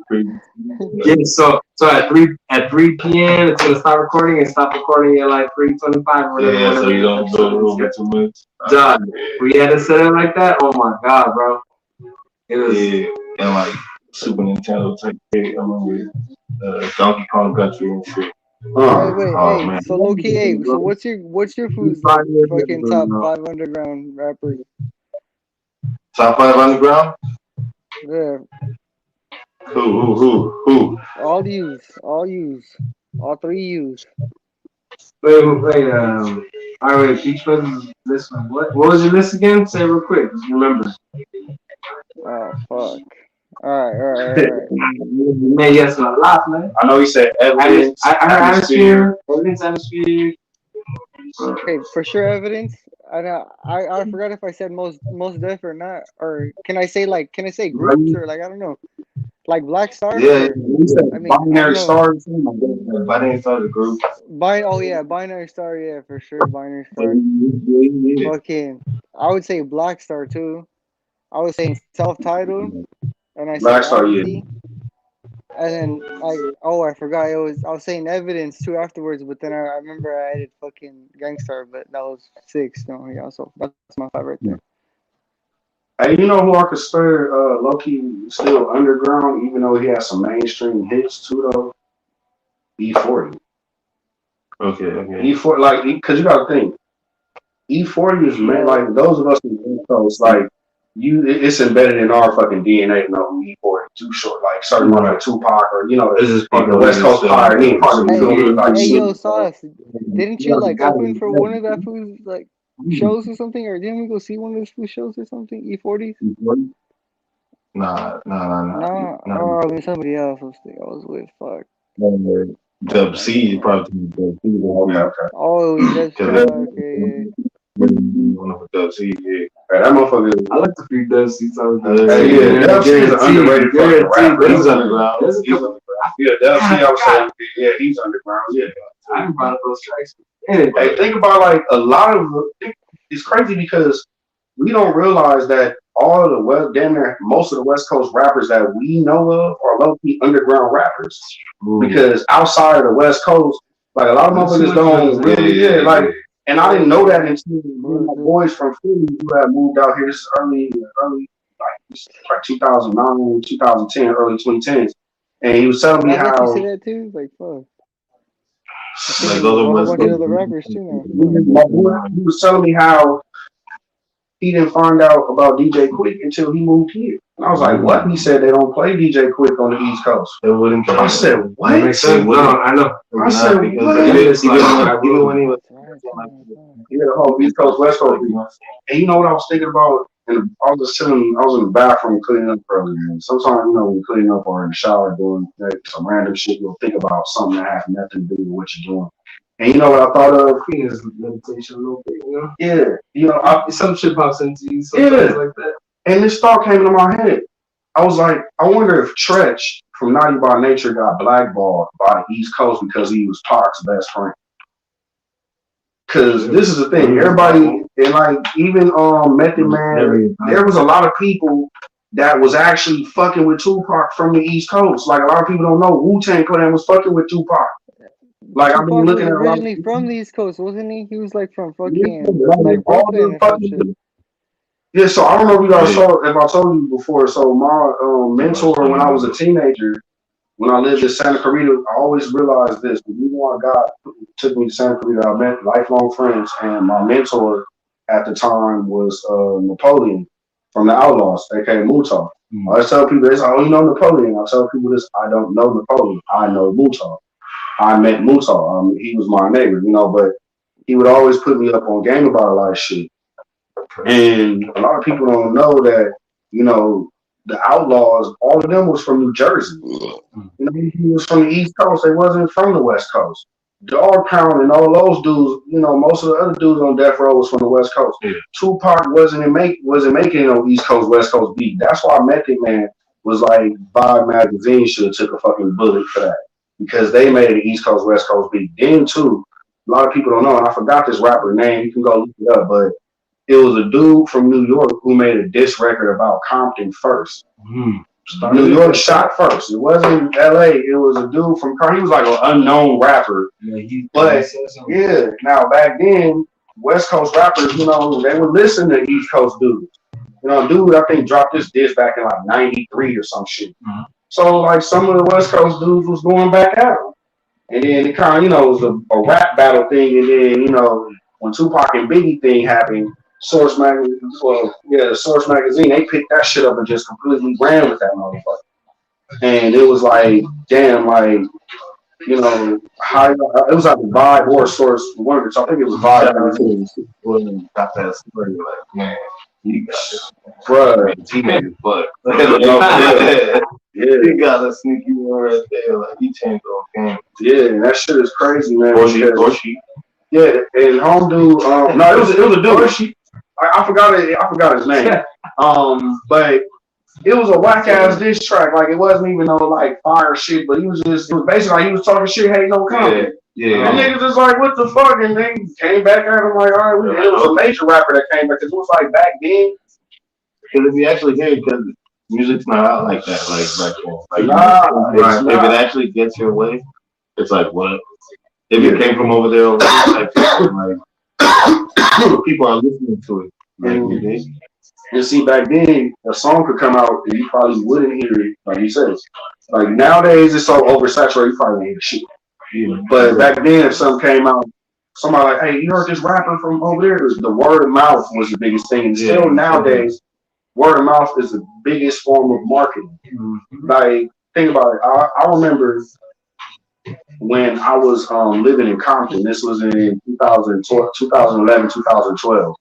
Yeah, so at 3 p.m. it's gonna start recording and stop recording at like 3:25 or whatever. Yeah, so you don't go a little bit too much. Dog, we had it set up like that. Oh my god, bro. It was and like Super Nintendo type shit. I remember Donkey Kong Country and shit. Wait, Oh, hey, man. so low key, hey, so what's your food's like fucking top 5 underground rappers? Top 5 underground? Yeah, Who? all all 3 use. wait. All right, Beach Brothers list. What was your list again? Say it real quick. Just remember. Oh fuck. All right. Man, yes, a lot, man. I know he said evidence. I heard atmosphere. Atmosphere. Okay, for sure evidence. I forgot if I said most def or not, or can I say groups or like I don't know, like Black Star. Yeah, I mean, Binary Stars. Binary Star, the group. Binary Star, yeah, for sure, Binary Star. Fucking, I would say Black Star too. I was saying self-titled, and I said Black Star, Odyssey. And then I forgot I was saying evidence too afterwards, but then I remember I added fucking Gangstar, but that was 6. No, yeah, so that's my 5 right there. Hey, you know who I could swear low-key still underground, even though he has some mainstream hits too, though? E40. Okay. E40, like, because you got to think, E40 is, man, like, those of us in the East Coast, like, it's embedded in our fucking DNA to know who E40 too short, like, certain one like Tupac or, this is the West Coast pioneer. Hey, yo, Sauce, didn't you, like, open for one of that food's, like, shows or something, or didn't we go see one of those food shows or something? E40? Nah. Oh, I mean somebody else I was with. Fuck. Dub C, probably Dub C. Okay. Oh, that's okay. Dub C, yeah. Hey, that motherfucker. I like the free Dub C songs. Yeah, Dub C is an underrated fucking rapper. He's underground. Yeah, Dub C, I was saying, yeah, he's underground. Yeah. I haven't brought up those tracks. Hey, think about like a lot of it's crazy because we don't realize that all of the West, damn near most of the West Coast rappers that we know of are low-key underground rappers. Because outside of the West Coast, like a lot of motherfuckers don't really, like, and I didn't know that until my boys from Philly who had moved out here. This is early, like 2009, 2010, early 2010s, and he was telling me I how. you say that too, like fuck. Like those are West bunch of other rappers too now. My boy, he was telling me how he didn't find out about DJ Quick until he moved here. And I was like, what? He said they don't play DJ Quick on the East Coast. It wouldn't. I said, what? That makes sense. No, I know. I said, what? Even when he was Yeah, the whole East Coast, West Coast. And you know what I was thinking about? And I was in the bathroom cleaning up earlier. And sometimes, you know, when you're cleaning up or in the shower doing some random shit, you'll think about something that has nothing to do with what you're doing. And you know what I thought of? Queen is meditation a little bit, you know? Yeah. You know, some shit pops into you, sometimes like that. And this thought came into my head. I was like, I wonder if Tretch from Naughty by Nature got blackballed by the East Coast because he was Pac's best friend. Because this is the thing, everybody, and like even Method Man, there was a lot of people that was actually fucking with Tupac from the East Coast. Like a lot of people don't know Wu-Tang Clan was fucking with Tupac. Like I've been looking at originally from the East Coast, wasn't he? He was like from fucking like Brooklyn or some shit. Yeah, so I don't know if you guys saw, if I told you before. So my mentor when I was a teenager, when I lived in Santa Clarita, I always realized this. The reason why God took me to Santa Clarita, I met lifelong friends, and my mentor at the time was Napoleon from the Outlaws, aka Mutah. I always tell people this, oh, you know Napoleon. I tell people this, I don't know Napoleon. I know Mutah. I met Mutah. He was my neighbor, you know, but he would always put me up on game about a lot of shit. And a lot of people don't know that, you know, the Outlaws, all of them was from New Jersey. You know, he was from the East Coast. They wasn't from the West Coast. Dog Pound and all those dudes, you know, most of the other dudes on Death Row was from the West Coast. Yeah. Tupac wasn't making no East Coast, West Coast beat. That's why Method Man was like, Vibe Magazine should have took a fucking bullet for that. Because they made an East Coast, West Coast beat. Then too, a lot of people don't know, and I forgot this rapper name, you can go look it up, but it was a dude from New York who made a diss record about Compton first. New York shot first. It wasn't LA. It was a dude from Compton. He was like an unknown rapper. But yeah, now back then, West Coast rappers, you know, they would listen to East Coast dudes. You know, dude, I think dropped this diss back in like '93 or some shit. So like some of the West Coast dudes was going back at him. And then it kind of, you know, it was a rap battle thing. And then, you know, when Tupac and Biggie thing happened, Source Magazine, Source Magazine, they picked that shit up and just completely ran with that motherfucker. And it was like, damn, like, you know, how, it was like a Vibe or Source, one of the, I think it was Vibe. Got that story, like, man, he got this. Bruh. He made it fuck. Yeah. He got a sneaky one right there. Like, he changed the whole game. Yeah, that shit is crazy, man. Or she. Yeah, and home dude, no, it was a dude. I forgot his name. But it was a whack ass diss track. Like it wasn't even no like fire shit, but it was basically like he was talking shit, hey, no comment. Yeah. And niggas just like, what the fuck? And they came back at him like, all right, it was a major rapper that came back. Cause it was like back then. Because if you actually hear it, because music's not out like that, like If it actually gets your way, it's like what? If it came from over there already, like people are listening to it. Like, you see, back then, a song could come out and you probably wouldn't hear it, like you said. Like nowadays, it's so oversaturated, you probably wouldn't hear the shit. Yeah. But back then, if something came out, somebody like, hey, you heard this rapper from over there? The word of mouth was the biggest thing. And still nowadays, word of mouth is the biggest form of marketing. Like, think about it. I remember when I was living in Compton, this was in 2011, 2012.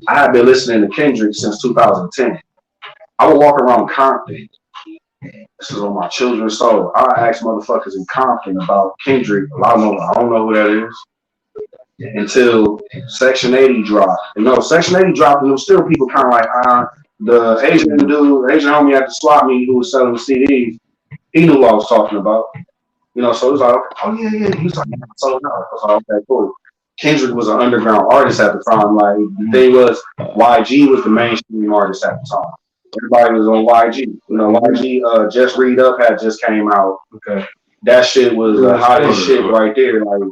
I had been listening to Kendrick since 2010. I would walk around Compton. This is on my children's soul. I asked motherfuckers in Compton about Kendrick. A lot of them, I don't know who that is. Until Section 80 dropped. And no, Section 80 dropped, and there was still people kind of like, the Asian homie at the swap meet who was selling the CDs, he knew what I was talking about. You know, so it was like, oh yeah. He was like, I sold out. I was like, okay, cool. Kendrick was an underground artist at the time. Like the thing was, YG was the mainstream artist at the time. Everybody was on YG. You know, YG. Just Read Up had just came out. Okay. That shit was the hottest shit right there. Like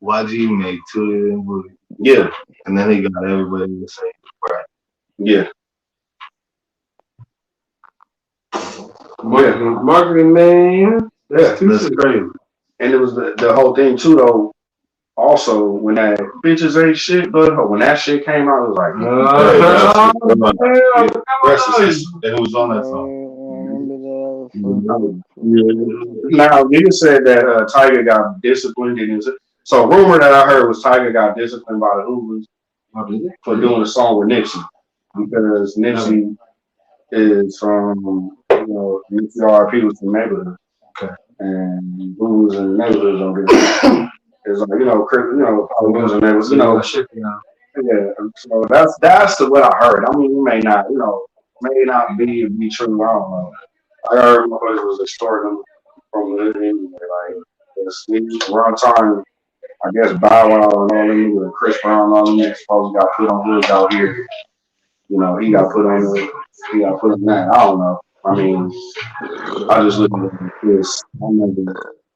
YG made two of them. yeah, And then he got everybody to say, right. yeah. Marketing, man. That's crazy. And it was the whole thing too, though. Also, when that bitches ain't shit, but when that shit came out, it was like, and it was on that song. Now, nigga said that Tiger got disciplined. So, rumor that I heard was Tiger got disciplined by the Hoovers for doing a song with Nipsey because Nipsey is from, Nipsey RP was from neighborhood. Okay. And Hoovers and neighborhoods don't get it. It's like, Hoovers and neighborhoods, Yeah. So that's what I heard. I mean, it may not, may not be true. I don't know. I heard motherfuckers was extorting them from the hood anyway. Like, around time, I guess Bow Wow and all them niggas, and Chris Brown and all them niggas supposed got put on hoods out here. He got put on that. I don't know. I mean, I just look at this. I remember,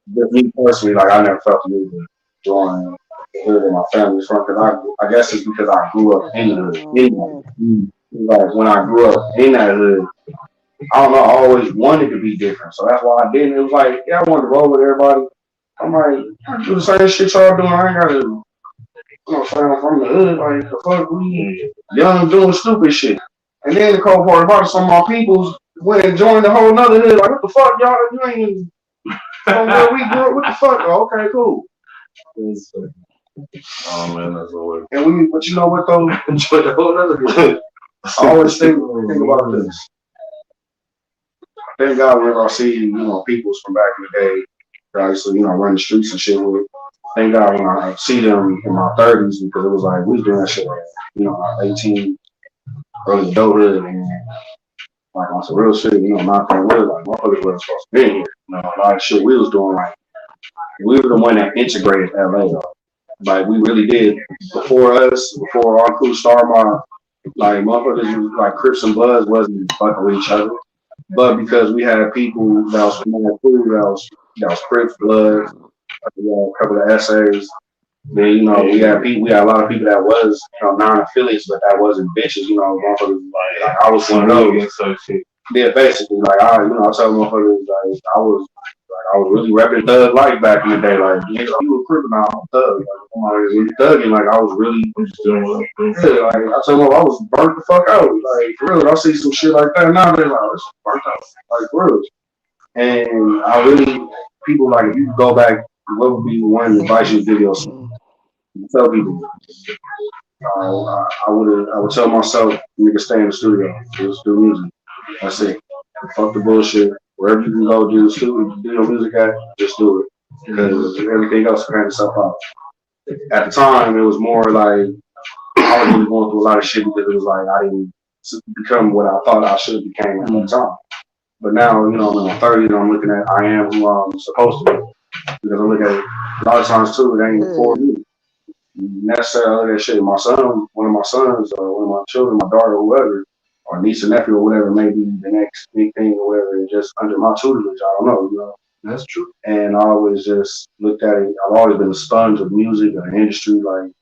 me personally, like, I never felt the need to join the hood in my family's front because I guess it's because I grew up in the hood. Like, when I grew up in that hood, I don't know, I always wanted to be different. So that's why I didn't. It was like, yeah, I wanted to roll with everybody. I'm like, I do the same shit y'all doing. I ain't got to, I'm from the hood. Like, the fuck, we young doing stupid shit. And then the cold part about it, some of my peoples went and joined the whole nother hood. Like, what the fuck, y'all? You ain't from where we grew up. What the fuck? Oh, okay, cool. Oh man, that's the way. And but you know what though? Enjoy the whole other hood. I always think about this. Thank God whenever I see, peoples from back in the day, that I used to, run the streets and shit with. Thank God when I see them in my 30s because it was like, we was doing that shit like, 18, early adulthood, and like on some real shit, not that real, like, motherfuckers wasn't supposed to be here. A lot of shit we was doing, like, we were the one that integrated LA, though. Like, we really did. Before our crew started, like, motherfuckers was like Crips and Bloods wasn't fucking with each other. But because we had people that was from that crew, that was Crips, Bloods, a couple of essays. Then, we had a lot of people that was, non-affiliates, but that wasn't bitches, motherfuckers, like I was one of those. Yeah, basically, like, I tell motherfuckers, like, I was really repping Thug Life back in the day. Like, you were Crip now, I'm Thug. Like, I'm already thugging. Like, I was really, like, I tell them, I was burnt the fuck out. Like, for real, I see some shit like that now. They're like, it's burnt out. Like, for real. And I really, people, like, if you go back, what would be one advice you give yourself? Tell people. I would tell myself, nigga, stay in the studio. Just do music. That's it. Fuck the bullshit. Wherever you can go do your music at, just do it. Because everything else will hand itself out. At the time, it was more like I was really going through a lot of shit because it was like I didn't become what I thought I should have became at that time. But now, I'm in my 30s and I'm looking at I am who I'm supposed to be. Because I look at it, a lot of times too, it ain't for me. Necessarily, I look at shit. My son, one of my sons, or one of my children, my daughter, whoever, or niece or nephew or whatever may be the next big thing or whatever, and just under my tutelage. I don't know, That's true. And I always just looked at it. I've always been a sponge of music or the industry, like,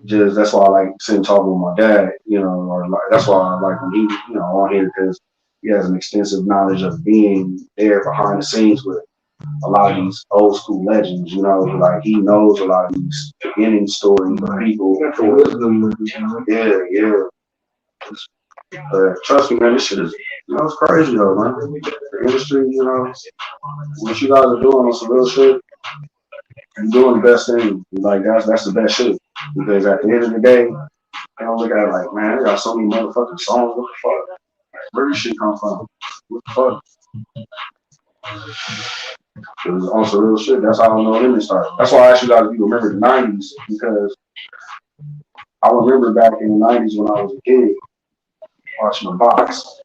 just that's why I like sitting talking with my dad, or like, that's why I like when he, on here because he has an extensive knowledge of being there behind the scenes with a lot of these old school legends, like he knows a lot of these beginning stories of people. Yeah. But trust me, man, this shit is, it's crazy though, man. The industry, what you guys are doing on some real shit, you're doing the best thing. Like that's the best shit. Because at the end of the day, I don't look at it like, man, I got so many motherfucking songs. What the fuck? Like, where this shit come from? What the fuck? It was on some real shit. That's how I know when it started. That's why I asked you guys if you remember the 90s, because I remember back in the 90s when I was a kid watching the box.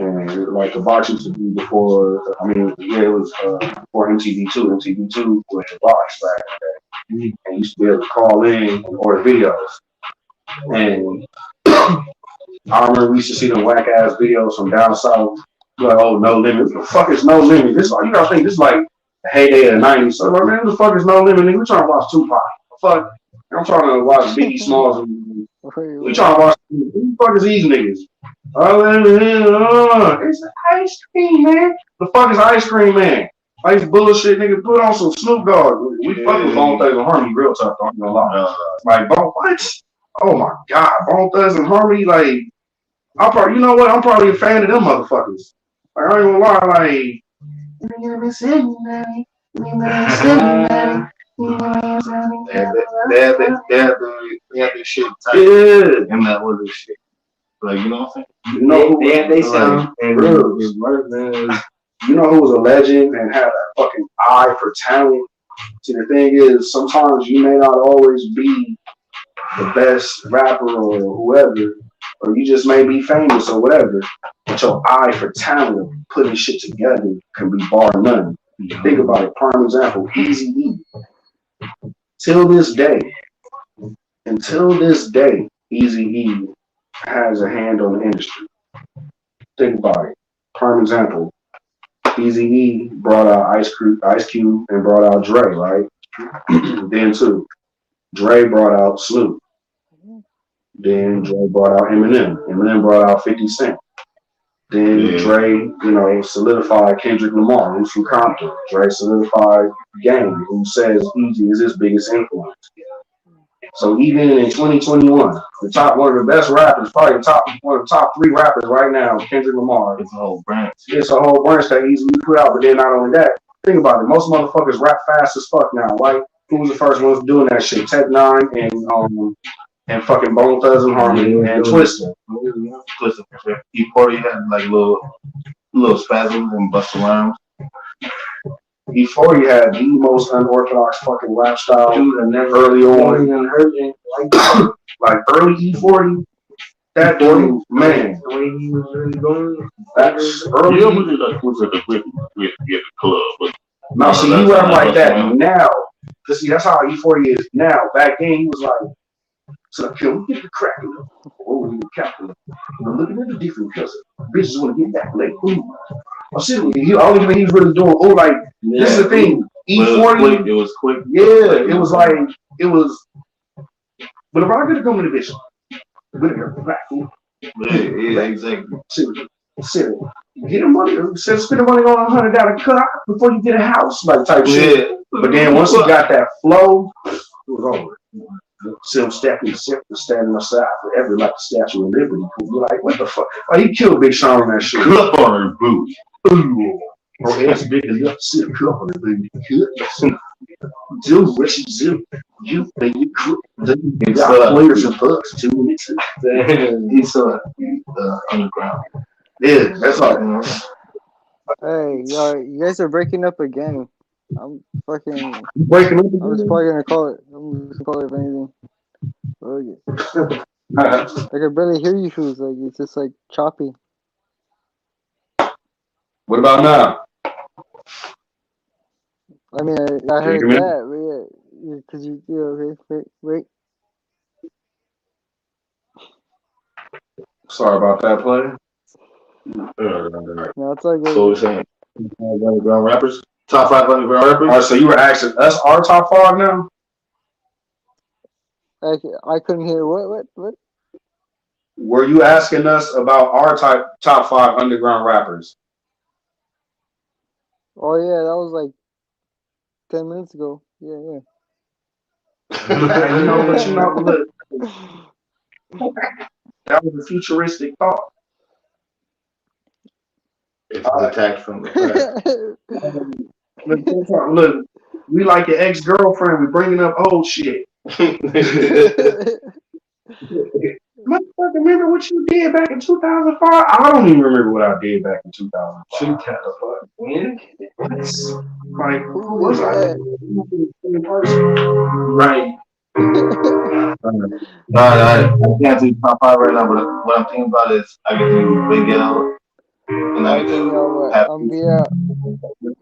And like the box used to be before, I mean, yeah, it was before MTV2. MTV2 was the box back in the day. And you used to be able to call in and order videos. And I remember we used to see them whack ass videos from down south. Like, oh, No Limit. What the fuck is No Limit? This like, you gotta think this is like the heyday of the 90s. So like, man, what the fuck is No Limit? Nigga, we trying to watch Tupac. Fuck. I'm trying to watch Biggie Smalls. We trying to watch, who the fuck is these niggas? It's ice cream, man. The fuck is Ice Cream Man? Ice bullshit, nigga. Put on some Snoop Dogg. We fuck with Bone Thugs and Harmony real tough. Don't you know lie. Like, what? Oh my god, Bone Thugs and Harmony. Like, I'm probably, you know what? I'm probably a fan of them motherfuckers. Like, I ain't gonna lie. Like, they had this shit tight. Yeah. And that was this shit. Like, you know what I'm saying? You know who, they sound real. You know who was a legend and had a fucking eye for talent? See, the thing is, sometimes you may not always be the best rapper or whoever, or you just may be famous or whatever, but your eye for talent, putting shit together, can be bar none. Think about it. Prime example, Eazy-E. Until this day, Eazy-E has a hand on the industry. Think about it. Prime example, Eazy-E brought out Ice Cube and brought out Dre, right? Then too, Dre brought out Snoop. Then Dre brought out Eminem. Eminem brought out 50 Cent. Then Dre, solidified Kendrick Lamar, who's from Compton. Dre solidified Game, who says Eazy is his biggest influence. So even in 2021, one of the best rappers, probably one of the top 3 rappers right now, Kendrick Lamar. It's a whole branch. It's a whole branch that Eazy put out, but then not only that, think about it. Most motherfuckers rap fast as fuck now, right? Who was the first ones doing that shit? Tech Nine and fucking Bone Thugs and Harmony and Twista. Twista. E40 had like little spasms and Busta Rhymes. E40 had the most unorthodox fucking rap style early on. Like early E40, that dude, man. The way he was really going. That's early. Was at the club. But now, see, he rap like that now. Cause see, that's how E40 is now. Back then, he was like, so we get the crack. Oh, we calculate. I'm looking at the different because bitches want to get that like, ooh. I'm sitting. The only thing he was really doing. Oh, like this is the thing. E40. It was quick. Yeah, it was like it was. But if I could have come with a bitch, with her back. Yeah, exactly. Sit. Get him money. Spend the money on $100 cut before you get a house, like type shit. But then once he got that flow, it was over. See him standing aside forever like the Statue of Liberty. You're like, what the fuck? Like, he killed Big Sean on that shit. Clip on her booty. Oh, that's big enough to sit up on the booty. Do what you do. You think you could. You got players and bucks too. He's underground. Yeah, that's all. Hey, you guys are breaking up again. I'm fucking breaking up. I was probably gonna call it. I'm just gonna call it if anything. I can barely hear you, shoes. Like it's just like choppy. What about now? I mean, I heard that, but yeah, because wait. Sorry about that, play. No, it's like. So we're saying underground rappers. Top 5 underground rappers. All right, so you were asking us our top 5 now? I couldn't hear what? Were you asking us about our top 5 underground rappers? Oh yeah, that was like 10 minutes ago. Yeah. Look, that was a futuristic thought. It's an attack from the Look, we like your ex-girlfriend. We bringing up old shit. Motherfucker, remember what you did back in 2005? I don't even remember what I did back in 2005. Like, who was I? Right. I can't do top 5 right now, but what I'm thinking about is I can do Big L, And I think you know what? I'm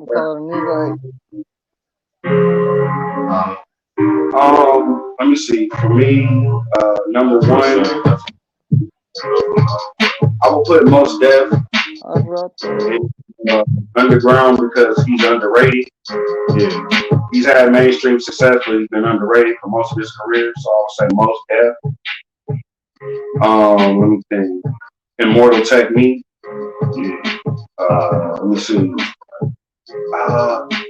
call it an invite. Let me see. For me, number one, I will put Most Def I forgot that. underground because he's underrated. yeah. He's had mainstream success, but he's been underrated for most of his career. So I would say Most Def. Let me think. Immortal Technique. Let me see.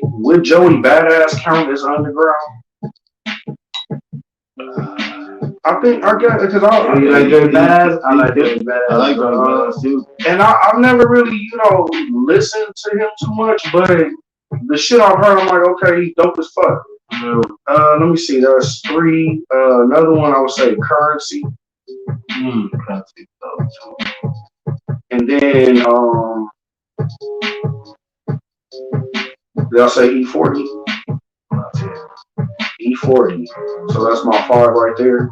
Would Joey Badass count as underground? I think I got because You like Joey Badass? I like Joey Badass. I like Joey Badass too. and I've never really, listened to him too much, but the shit I've heard, I'm like, okay, he's dope as fuck. Let me see. There's three. Another one I would say Currency, and then did I say E40? E40. So that's my five right there.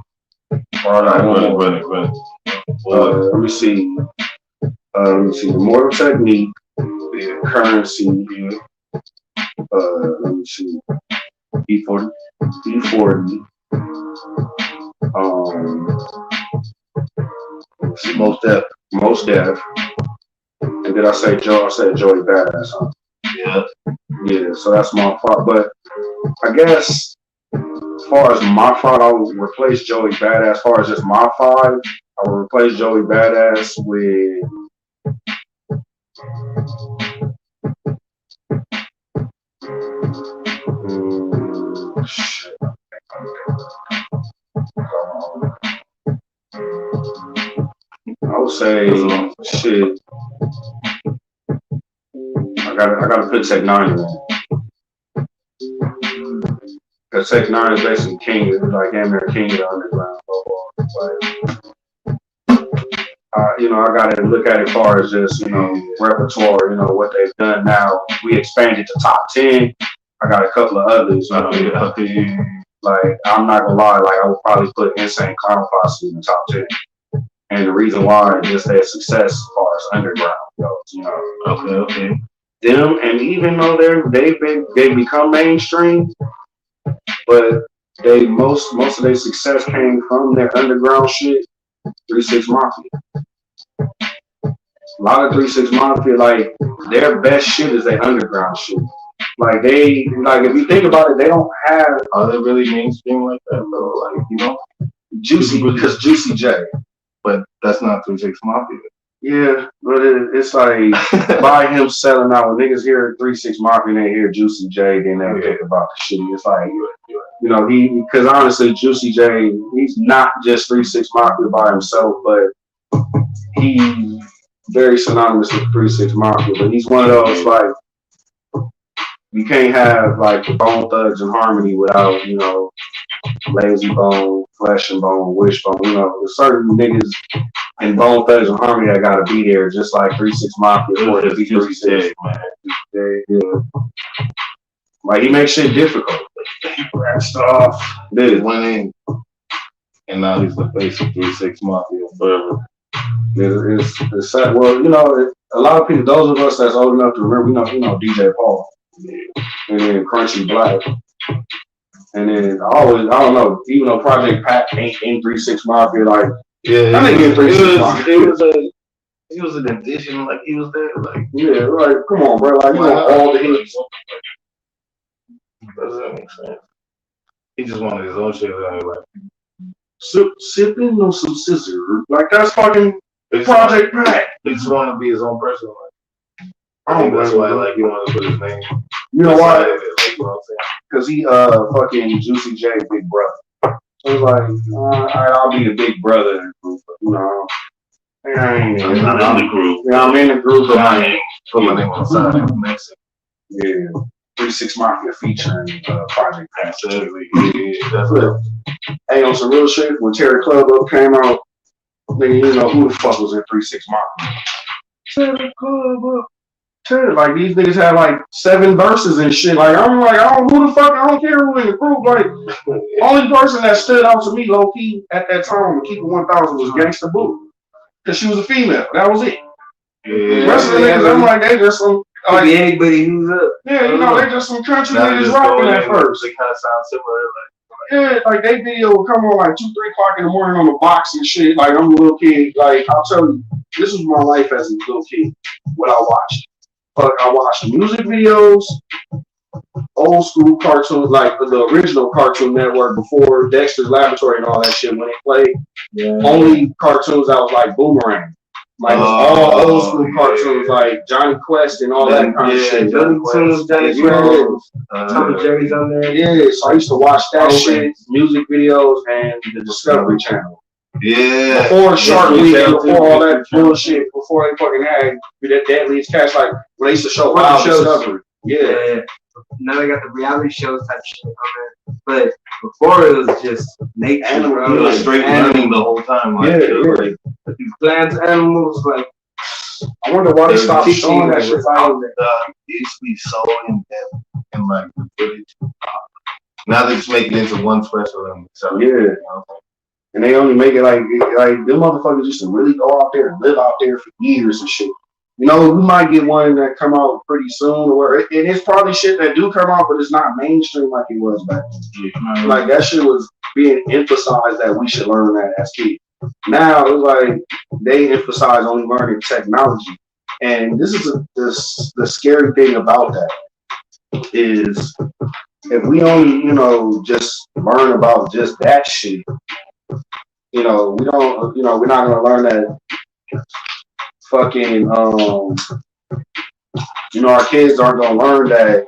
All right, running. Let me see. Immortal Technique, Currency. Let me see. E40. Let's see. Most Def. And did I say Joe? I said Joey Badass. Huh? Yeah. Yeah. So that's my five. But I guess as far as my five, I would replace Joey Badass. As far as just my five, I would replace Joey Badass with. Shit. I would say shit. I gotta put Tech 9 in there. Cause Tech 9 is basically king, like damn near king of the underground. I gotta look at it as far as just, repertoire, what they've done now. We expanded to top 10. I got a couple of others. Like, I'm not gonna lie, like I would probably put Insane Clown Posse in the top 10. And the reason why is just their success as far as underground goes, Okay. Them, and even though they become mainstream, but most of their success came from their underground shit. 3-6 Mafia. A lot of 3-6 Mafia, like their best shit is their underground shit. Like if you think about it, they don't have. Are they really mainstream like that though? Like Juicy because Juicy J. But that's not 3-6 Mafia. Yeah, but it's like by him selling out. When niggas hear 3-6 Mafia and they hear Juicy J, then they think about the shit. It's like, because honestly, Juicy J, he's not just 3-6 Mafia by himself, but he's very synonymous with 3-6 Mafia. But he's one of those, like, you can't have like the Bone Thugs and Harmony without, Lazy Bone, Flesh and Bone, Wishbone. There's certain niggas in Bone Thugs and Harmony that gotta be there, just like 3-6 Mafia or the 3-6. Yeah. Like he makes shit difficult. He branched off. He went in, and now he's the face of 3-6 Mafia forever. It's sad. Well, a lot of people, those of us that's old enough to remember, DJ Paul, and then Crunchy Black. And then I don't know, even though Project Pat ain't in 3-6 Mafia, like, I think in 3-6 Mafia. He was an addition, like he was there, like. Yeah, like, come on, bro, like, all the hits. Doesn't make sense. He just wanted his own shit, like. Sipping on some scissor. Like, that's fucking Project Pat. He just wanted to be his own person, like. I think that's why, like, he wanted to put his name. You know why? Like, you know what I'm saying? Because he fucking Juicy J big brother. So he's like, I'll be the big brother in the group, but I'm not in the group. Yeah, I'm in the group, but I ain't put my name on the side. Yeah. 3-6 Mafia featuring Project Pat. Yeah, that's it. Hey, on some real shit, when Terry Club Up came out, nigga, who the fuck was in 3-6 Mafia? Terry Club Up. Like these niggas had like 7 verses and shit. Like I'm like, who the fuck? I don't care who in the group. Like only person that stood out to me low key at that time to keep it 1000 was Gangsta Boo, because she was a female. That was it. Yeah. Rest of the niggas, I'm like, they just some Could be anybody who's up. yeah, you know, they just some country Now niggas just rapping going at in, first. they kind of sound similar. Yeah, like they video would come on like 2, 3 o'clock in the morning on the box and shit. Like I'm a little kid. Like I'll tell you, this was my life as a little kid. What I watched. But I watched music videos, old school cartoons, like the original Cartoon Network before Dexter's Laboratory and all that shit when it played. Yeah. Only cartoons that was like Boomerang. Like all old school cartoons like Johnny Quest and all that kind of shit. Johnny Quest, Johnny Quest, Tom and Jerry's on there. Yeah, so I used to watch that shit, music videos, and the Discovery Channel. Yeah. Before Shark Week and before all that bullshit, before they fucking had that Deadliest Catch, like when they used to show Wild Discovery. Yeah. Now they got the reality shows type shit on there. But before it was just nature, bro. You was straight learning the whole time. Like, Yeah. These plants, animals, like. I wonder why they stopped showing that shit. It used to be so in depth and like the footage. Now they just make it into one special. So Yeah. You know? And they only make it like them motherfuckers used to really go out there and live out there for years and shit. You know, we might get one that come out pretty soon, or and it's probably shit that do come out, but it's not mainstream like it was back then. Like that shit was being emphasized that we should learn that as kids. Now it's like they emphasize only learning technology, and this is the scary thing about that is if we only just learn about just that shit, we don't we're not gonna learn that fucking our kids aren't gonna learn that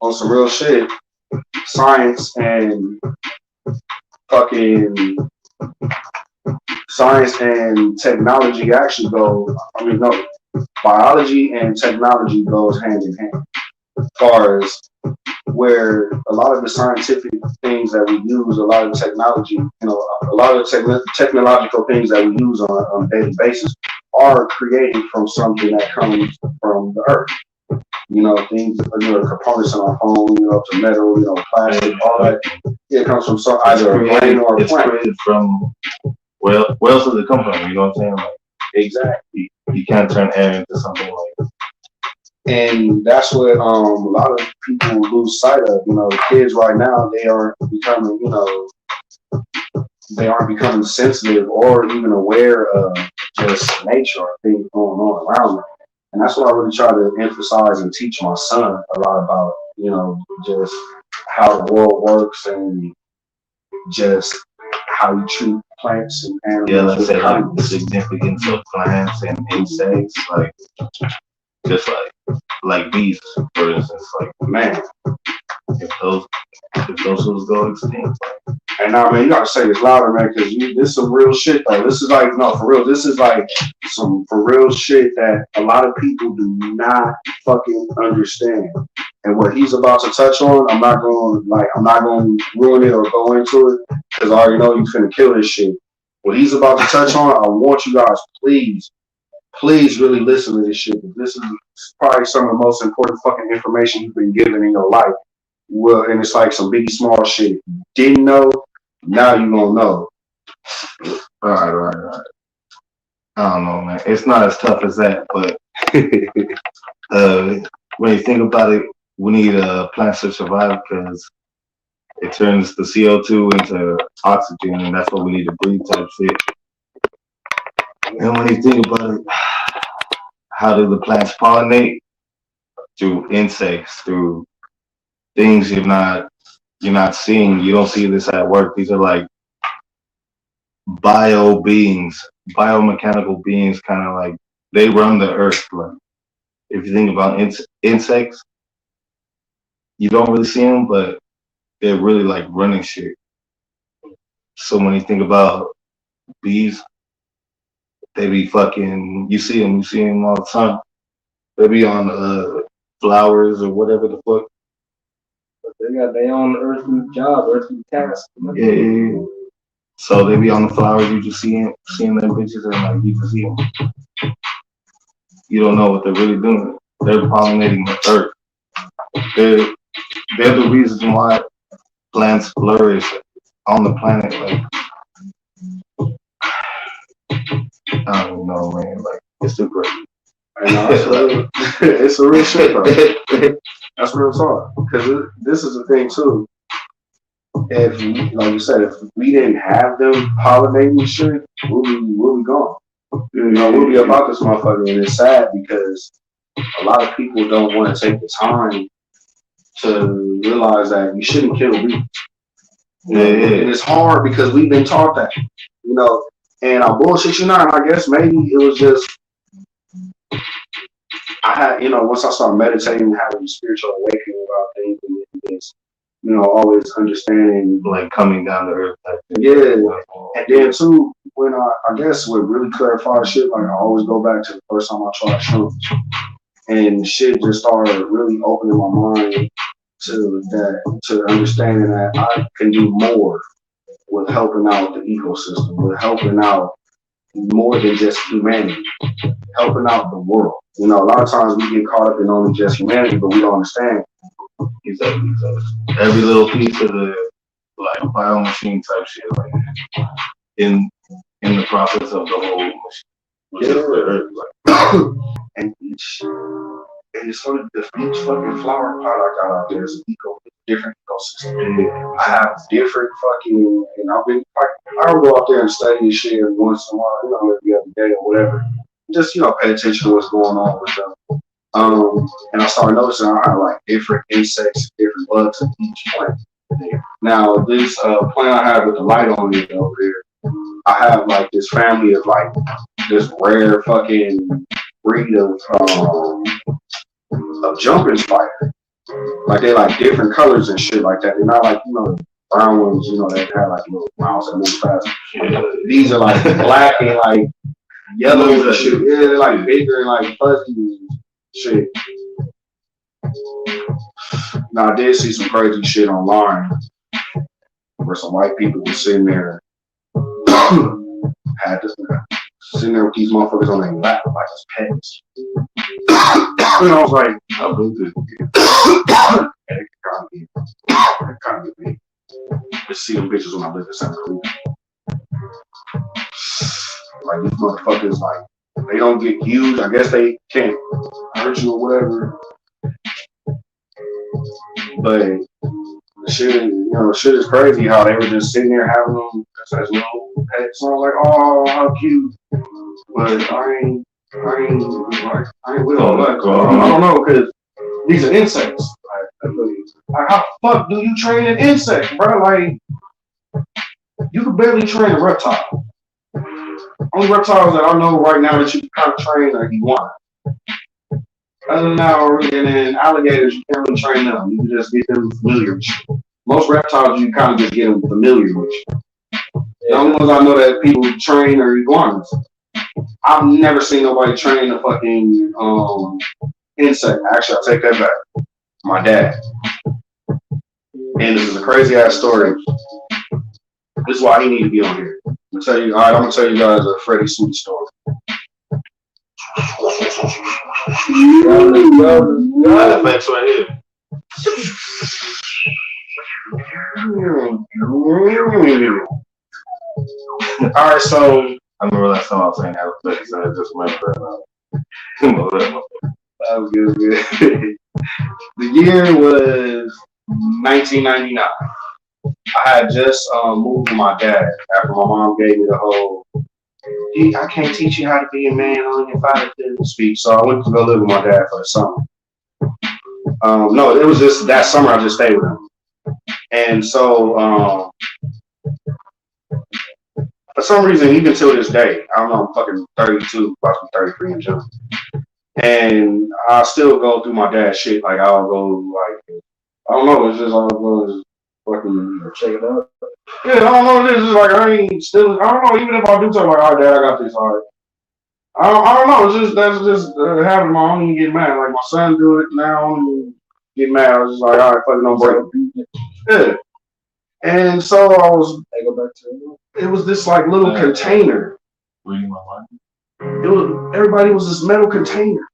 on some real shit science and technology actually biology and technology goes hand in hand as far as where a lot of the scientific things that we use, a lot of technology, a lot of technological things that we use on a daily basis are created from something that comes from the earth. Things, the components in our phone, to metal, plastic, all that. It comes from either a brain or a plant. Created from where else does it come from? You know what I'm saying? Like, exactly. You can't turn air into something like. And that's what a lot of people lose sight of. Kids right now, they aren't becoming sensitive or even aware of just nature or things going on around them. And that's what I really try to emphasize and teach my son a lot about, just how the world works and just how you treat plants and animals. Yeah, let's say like the significance of plants and insects, just like bees, for instance. Like, man, if those go extinct. And now, man, you gotta say this louder, man, because this is some real shit, though. This is like, no, for real. This is like some for real shit that a lot of people do not fucking understand. And what he's about to touch on, I'm not going to ruin it or go into it because I already know he's finna kill this shit. What he's about to touch on, I want you guys, please really listen to this shit. This is probably some of the most important fucking information you've been given in your life. Well, and it's like some Biggie Small shit. Didn't know, now you gonna know. All right. I don't know, man. It's not as tough as that, but when you think about it, we need plants to survive because it turns the CO2 into oxygen, and that's what we need to breathe type shit. And when you think about it, how do the plants pollinate? Through insects, through things you're not seeing. You don't see this at work. These are like biomechanical beings, kind of like they run the earth. Like, if you think about insects, you don't really see them, but they're really like running shit. So when you think about bees, they be fucking. You see them all the time. They be on flowers or whatever the fuck. They got their own earthly job, earthly task. Yeah. So they be on the flowers. You just seeing them bitches, and like you just see them. You don't know what they're really doing. They're pollinating the earth. They're the reason why plants flourish on the planet. Like, I don't know, man. Like, it's too crazy. No, it's a real shit, bro. That's real talk. Because this is the thing too. If like you said, if we didn't have them pollinating shit, we'll be gone. You know, we'll be about this motherfucker, and it's sad because a lot of people don't want to take the time to realize that you shouldn't kill bees. Yeah, and it's hard because we've been taught that, you know. And I bullshit you not. I guess maybe it was just I had, you know, once I started meditating and having a spiritual awakening about things, and just, you know, always understanding, like coming down to earth. Yeah, and then too, when I guess what really clarified shit, like I always go back to the first time I tried shrooms, and shit just started really opening my mind to understanding that I can do more with helping out the ecosystem, with helping out more than just humanity, helping out the world. You know, a lot of times we get caught up in only just humanity, but we don't understand. Exactly. Every little piece of the like bio machine type shit, like in the process of the whole machine. And it's sort of each fucking flower pot I got out there is different ecosystem. I have different fucking, and I've been like, I'll go out there and study this shit once in a while, you know, every other day or whatever. Just, you know, pay attention to what's going on with them. And I started noticing I have like different insects, different bugs in each plant. Now this plant I have with the light on it over there, I have like this family of like this rare fucking breed of jumping spider. Like they like different colors and shit like that. They're not like, you know, brown ones, you know, they have like little mouse that move fast. These are like black and like yellow and shit. Yeah, they're like bigger and like fuzzy and shit. Now I did see some crazy shit online where some white people were sitting there had this sitting there with these motherfuckers on their lap like as pets. And I was like, how good is it? And it kind of get me. Just see them bitches when I live in Santa Cruz. Like these motherfuckers, like they don't get huge. I guess they can't hurt you or whatever. But the shit, you know, shit is crazy how they were just sitting there having them as little pets. So I was like, oh, how cute. But I ain't with all that. I don't know, because these are insects. Like, how the fuck do you train an insect, bro? Like, you can barely train a reptile. Only reptiles that I know right now that you can kind of train are iguanas. Other than that, and then alligators, you can't really train them. You can just get them familiar with you. Most reptiles, you kind of just get them familiar with you. The only ones I know that people train are iguanas. I've never seen nobody train a fucking insect. Actually, I'll take that back. My dad. And this is a crazy ass story. This is why he need to be on here. I'm gonna tell you. All right, I'm gonna tell you guys a Freddie Sweet story. Effects right here. All right, so I remember last time I was saying that effects, and I just remember that was good. The year was 1999. I had just moved with my dad after my mom gave me the whole, I can't teach you how to be a man on your father didn't speak. So I went to go live with my dad for the summer. No, it was just that summer I just stayed with him. And so for some reason, even till this day, I don't know, I'm fucking 32, about to be 33 in June. And I still go through my dad's shit. Like I'll go like, I don't know, it's just I'll go fucking check it out. Yeah, I don't know. This is like I ain't still. I don't know. Even if I do talk like, all right, Dad, I got this. All right. I don't know. It's just that's just having my own get mad. Like my son do it now. I don't get mad. I was just like, all right, fucking don't break. Yeah. And so I was. It was this like little container. Reading my mind. It was everybody was this metal container.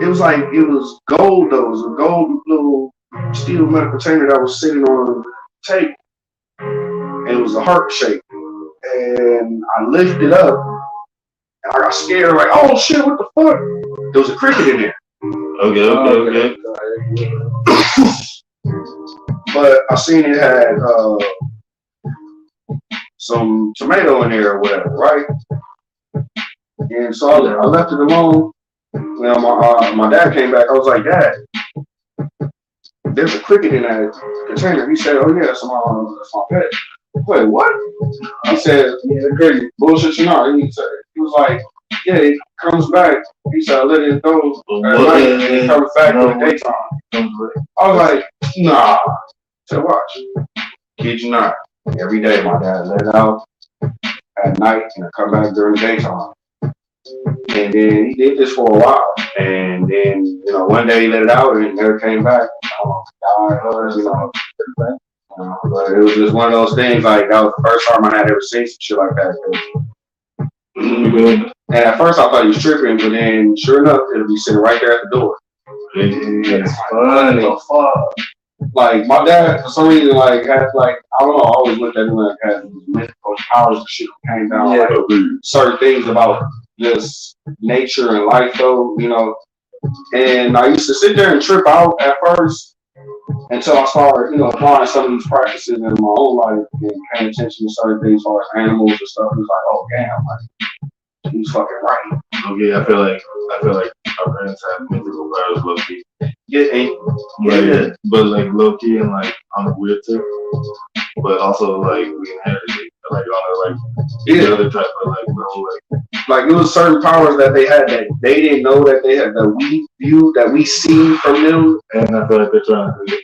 It was like it was gold though. It was a gold little steel metal container that was sitting on a table. And it was a heart shape. And I lifted up And I got scared, like, oh shit, what the fuck? There was a cricket in there. Okay. But I seen it had some tomato in there or whatever, right? And so I left it alone. You know, my dad came back. I was like, Dad, there's a cricket in that container. He said, oh yeah, that's my pet. Wait, what? He said, yeah, crazy. Bullshit, you know. He was like, yeah, it comes back. He said, I let it go at night and it comes back in the daytime. I was like, nah. I said, watch. Kid you not. Every day my dad let it out at night and it come back during the daytime. And then he did this for a while. And then, you know, one day he let it out and it never came back. But it was just one of those things, like, that was the first time I had ever seen some shit like that. And at first I thought he was tripping, but then sure enough, it'll be sitting right there at the door. It's funny. What the fuck? Like, my dad, for some reason, like, had, like, I don't know, I always looked at him like, had these mythical powers and shit came down, like, certain things about just nature and life, though, you know. And I used to sit there and trip out at first until I started, you know, applying some of these practices in my own life and paying attention to certain things as far as animals and stuff. It was like, oh, damn, like, he's fucking right. Okay, I feel like our parents have mythical powers low key. Yeah. But like low key and like on the weird tip. But also like we inherited it, like on the other type of like level, like it was certain powers that they had that they didn't know that they had, that we view, that we see from them. And I feel like they're trying to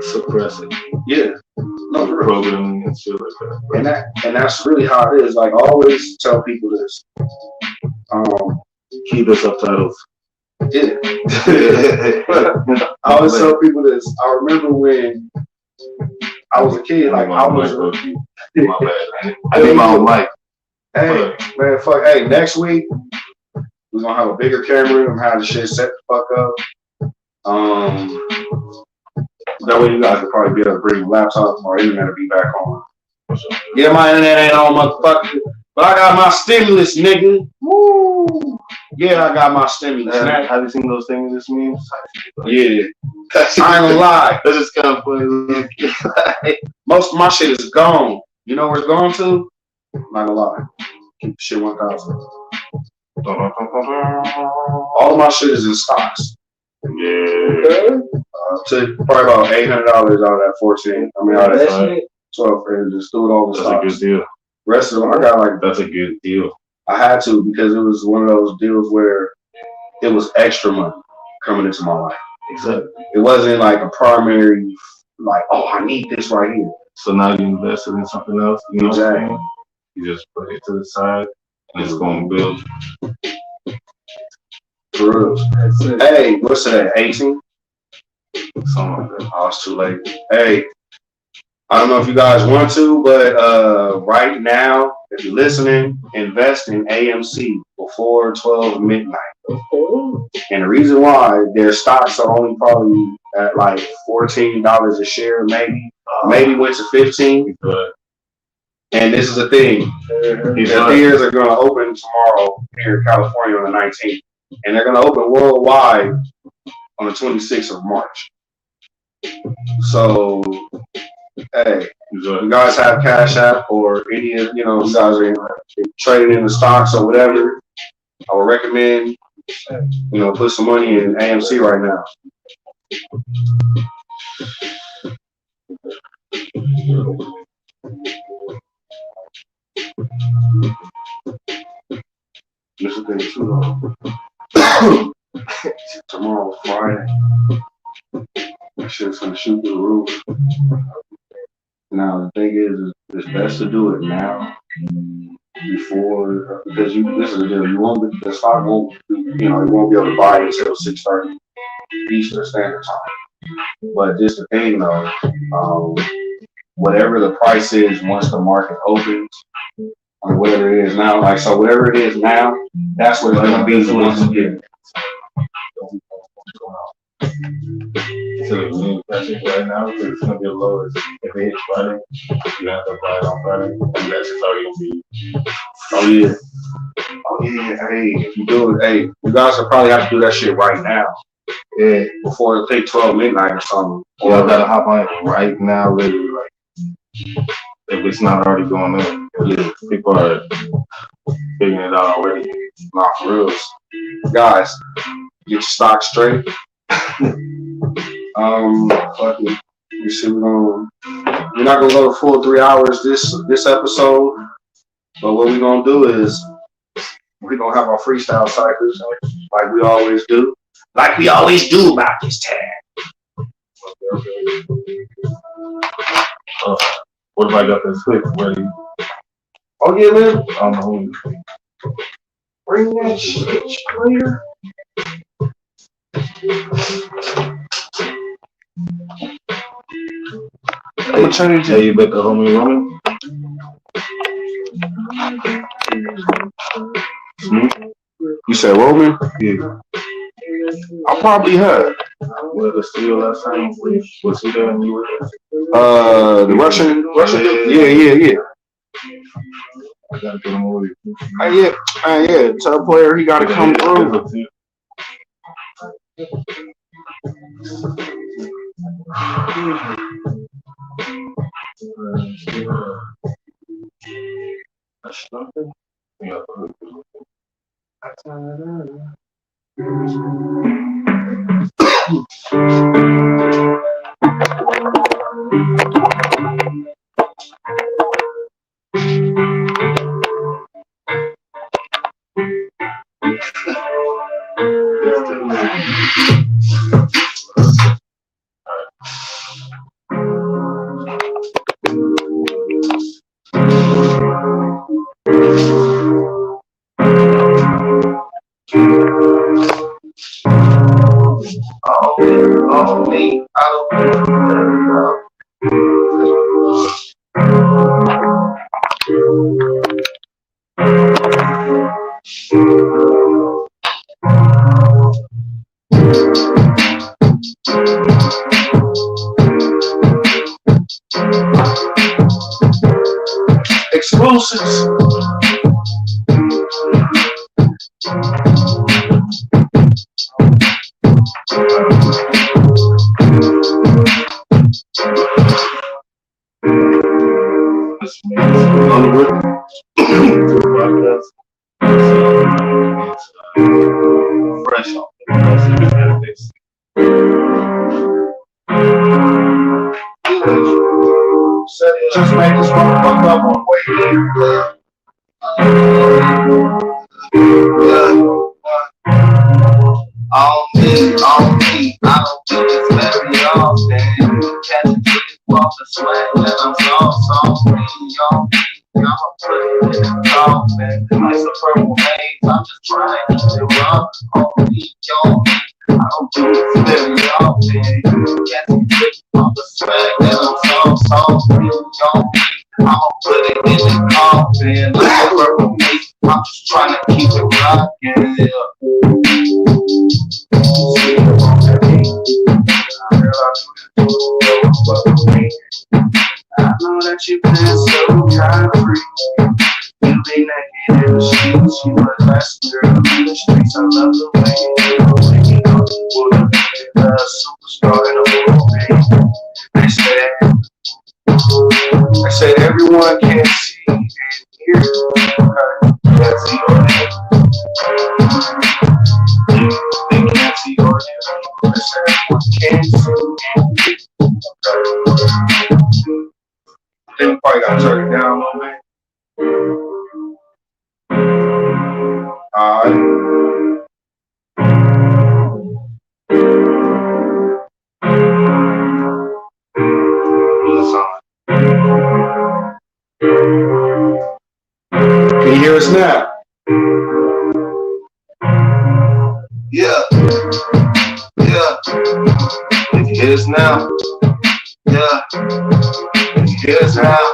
suppress it. Yeah. No, programming and shit like that. And that's really how it is. Like, I always tell people this. Keep the subtitles. Yeah. I always tell people this. I remember when I was a kid, like, I was my bad. I need my own mic. Hey, man, fuck. Hey, next week we're gonna have a bigger camera. I'm gonna have the shit set the fuck up. That way you guys will probably be able to bring your laptop or internet to be back on. Yeah, my internet ain't on, motherfucker. But I got my stimulus, nigga. Woo! Yeah, I got my stimulus. Have you seen those stimulus memes? Yeah. I ain't gonna lie. That's just kind of funny. Most of my shit is gone. You know where it's going to? I'm not gonna lie. Keep the shit 1,000. All of my shit is in stocks. Yeah. Took probably about $800 out of that 14. I mean, out of that 12, and just threw it all in stocks. That's a good deal. Rest of them, I got like. That's a good deal. I had to, because it was one of those deals where it was extra money coming into my life. Exactly. It wasn't like a primary, like, oh, I need this right here. So now you invested in something else. You know exactly. What I'm saying? You just put it to the side and it's going to build. For real. Hey, what's today? 18? Something like that. Oh, it's too late. Hey, I don't know if you guys want to, but right now, if you're listening, invest in AMC before 12 midnight. And the reason why their stocks are only probably at like $14 a share, maybe went to 15. And this is the thing. The theaters are going to open tomorrow here in California on the 19th. And they're going to open worldwide on the 26th of March. So, hey, you guys have Cash App or any of, you know, you guys are trading in the stocks or whatever, I would recommend, you know, put some money in AMC right now. This is the thing too, though. Tomorrow's Friday. That shit's gonna shoot through the roof. Now the thing is it's best to do it now before, because this is the deal. You won't, the stock won't, you know, you won't be able to buy it until 6:30 Eastern Standard Time. But just the thing though, whatever the price is once the market opens, or whatever it is now, like, so whatever it is now, that's what it's gonna be once again. So you catch it right now because it's gonna be low as if it hits Friday. You have to buy it on Friday, and that's just already gonna be. Oh yeah. Oh yeah, hey, if you do it, hey, you guys will probably have to do that shit right now. Yeah, before it take 12 midnight or something. Or I gotta hop on it right now, literally, like, if it's not already going on. Yeah, people are figuring it out already. Not for reals. Guys, get your stock straight. Fucking, you see, we're not gonna go the full 3 hours this episode, but what we're gonna do is we're gonna have our freestyle cycles like we always do. Like we always do about this time. What if I got this quick ready? Oh yeah, man. I don't know who. Bring that shit clear. I'm gonna turn it Yeah, you bet the homie Roman. You said Roman? Yeah. I probably have. Was the studio last time? Was he there and you were there? The Russian? Yeah. I gotta get him over here. Yeah. Tell the player he gotta come through. Oh, me, I don't Exclusives. fresh off the Just make this motherfucker up on way. On me, I don't do this very often. Catch a off the sweat, and I'm so free. I'ma put it in the coffin. It's a purple haze, I'm just trying to keep it rough. On me, I don't do this very often. Catch a off the sweat, and I'm so free. I'ma put it in the coffin. It's a purple haze, I'm just trying to keep it rockin'. I know that you've been so kind of free. You be naked in the streets, you a classy girl in the streets. I love the way you know you would be a superstar in a movie. I said everyone can see and hear. Can't see or hear. They can't see or hear. I said everyone can see. Then you probably gotta turn it down a little bit. Can you hear us now? Yeah. If you hear us now, yeah. If you hear us now,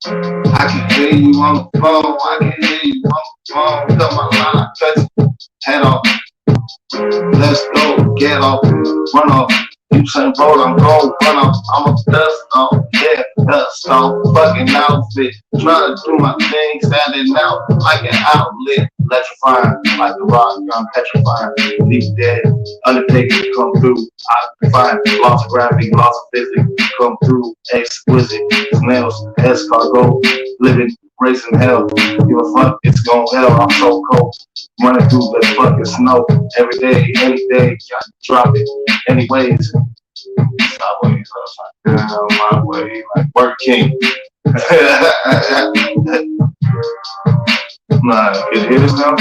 I can hear you on the phone. I can hear you on the phone. Cut my line, cut your head off. Let's go, get off, run off. You say roll, I'm gon' run off. I'm a dust off, yeah. dust off, fucking outfit. Trying to do my thing, standing out like an outlet. Electrifying like the rock, I'm petrifying. Leave dead, undertaker come through. I find lost of gravity, lost of physics. Come through, exquisite. Snails, escargot, living, racing hell. Give a fuck, it's gon' hell. I'm so cold. Running through the fucking snow every day, any day. Gotta drop it. Anyways, sideways, upside down, my way, like Burger King. Nah, can you hear this now?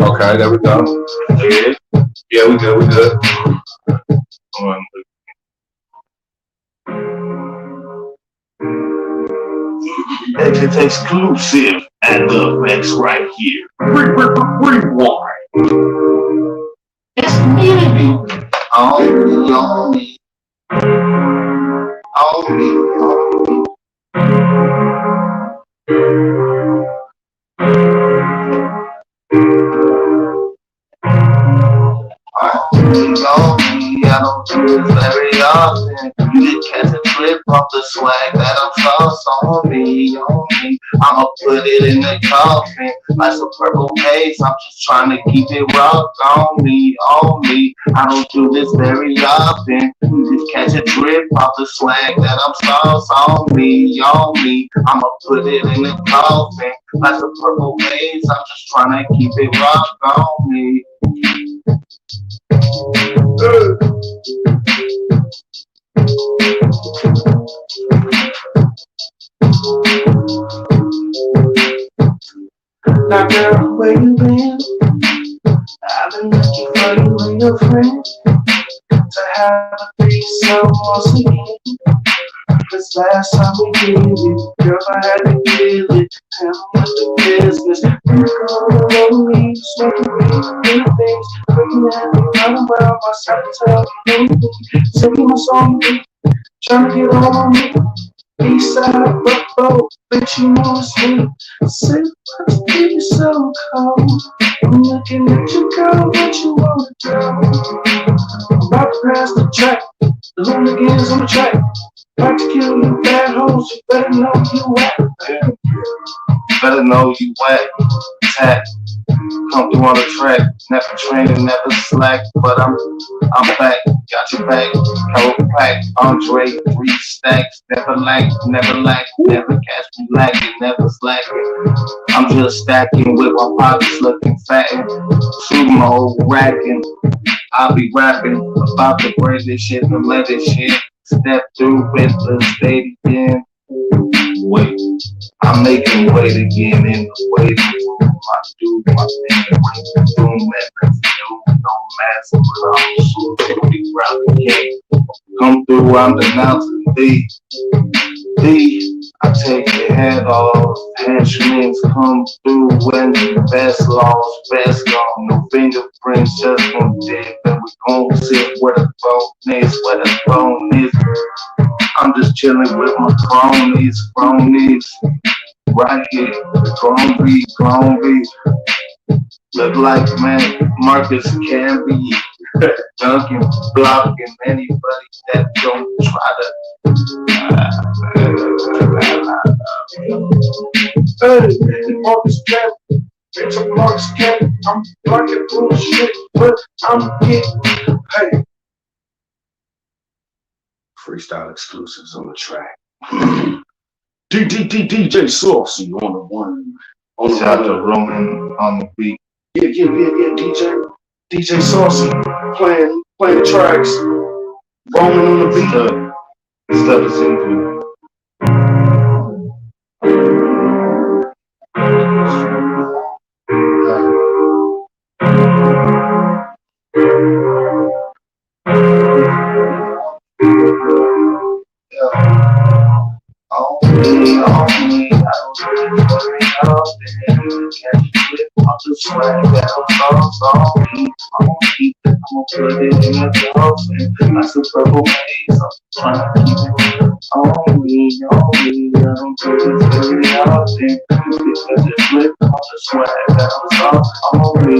Okay, there we go. Yeah, we good, we good. It's exclusive at the X right here. Rewind. It's me. On me. I don't do this very often. You just catch a trip off the swag that I'm sauce on me. I'ma put it in the coffin like some purple haze. I'm just trying to keep it rock on me. I don't do this very often. You just catch a drip off the swag that I'm sauce on me. I'ma put it in the coffin like some purple haze. I'm just trying to keep it rock on me. Now girl, where you been? I've been looking for you and your friends to have a threesome once again. Cause last time we did it, girl, I had to feel it. Tell me what's the business. You gonna me, smoking weed, doing things. Looking at me right around my side to tell me anything. Singing my song, trying to get on me. Eastside, Buffalo, bitch, you know it's me. Say, let's be so cold. I'm looking at you, girl, what you wanna do? I'm about to pass the track. The hooligans on the track. Like to kill you bad hoes, you better know you whack. Better know you whack. Tap. Come through on the track. Never training, never slack. But I'm back. Got your back. Cold pack. Andre, 3 stacks. Never lack. Never catch me lacking. Never slacking. I'm just stacking with my pockets looking fat. Shooting my old racking. I'll be rapping about to break this shit and let this shit. Step through with the stadium. Wait, I'm making weight again in the waiting room. I do my thing, doom and no mask, but I'm so pretty round the game. Come through, I'm denouncing thee. I take your head off. Henchmen come through when the best lost, best gone. No fingerprints, just one dick. And we gon' sit where the bone is, I'm just chillin' with my cronies. Right here, grown beef. Look like man, Marcus can be. Dunking, blocking anybody that don't try to. Hey, Marcus can. Bitch, I'm Marcus can. I'm blocking bullshit, but I'm getting. Hey. Freestyle exclusives on the track. DJ Saucy on the one. Shout out to Roman on the beat. Yeah, DJ Saucy playing the tracks. Roman on the beat. Stuff is into. Swag that I'm I'ma put it in the dolphin. Like some purple haze. I'm trying to keep it on me. I don't do this very often. Because it's lit on the swag that I'm on me.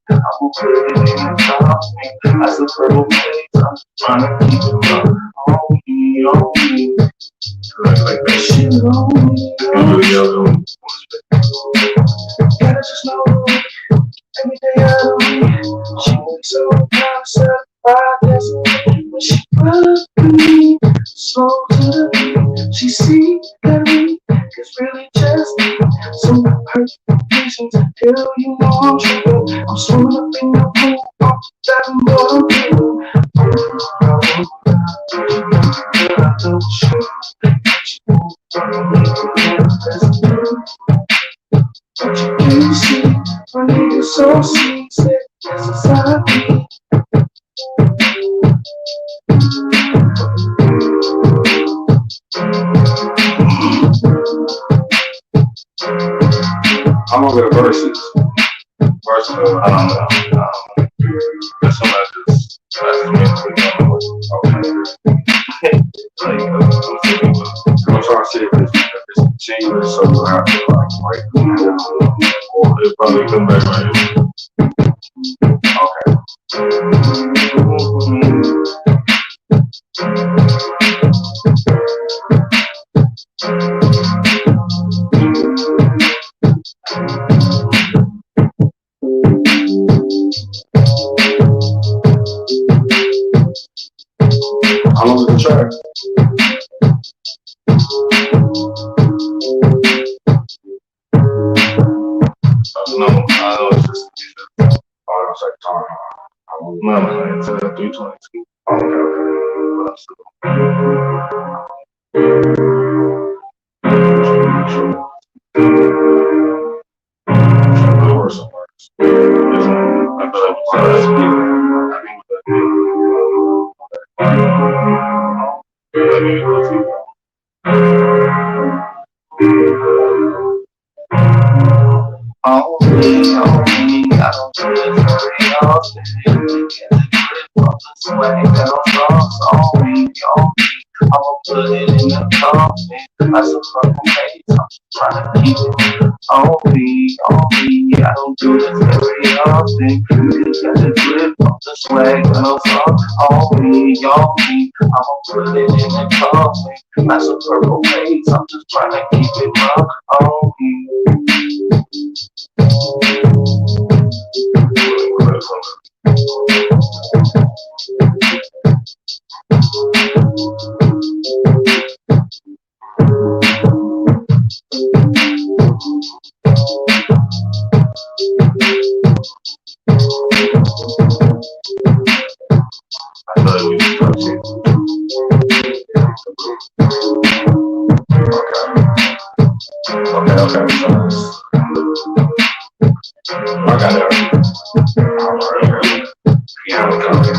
I'm gonna put it in the coffin. I said purple face, I'm trying to keep it up. On me. Like that shit on me. Gotta just know every day out of me. She was so proud, certified, that's when she runs me. Slow to the beat, she sees that we is really just me. So her patience, hell, you know I'm tripping. I'm swimming up in your pool, I'm diving, but I'm feeling. But you can't see, my nigga so sweet, said that's inside me. I'm gonna go to verses. Verses, I don't know. That's what I just. Okay. Like, I'm trying to see if it's changes, so you have to like break them down. Or it'll probably come back right here. Okay. How long is the track? No, I know it's just. Oh, it's like time. No, it's 322. On me, I don't do it very often. Get the grip of the swag that I'm on me. I'ma put it in the coffin. I some purple face, I'm trying to keep it on me. I don't do it very often. Get the grip of the swag that I'm on me. I'ma put it in the coffin. I some purple face, I'm just trying to keep it on me. I thought we just touched it. Okay. I got it. Alright. Piano coming.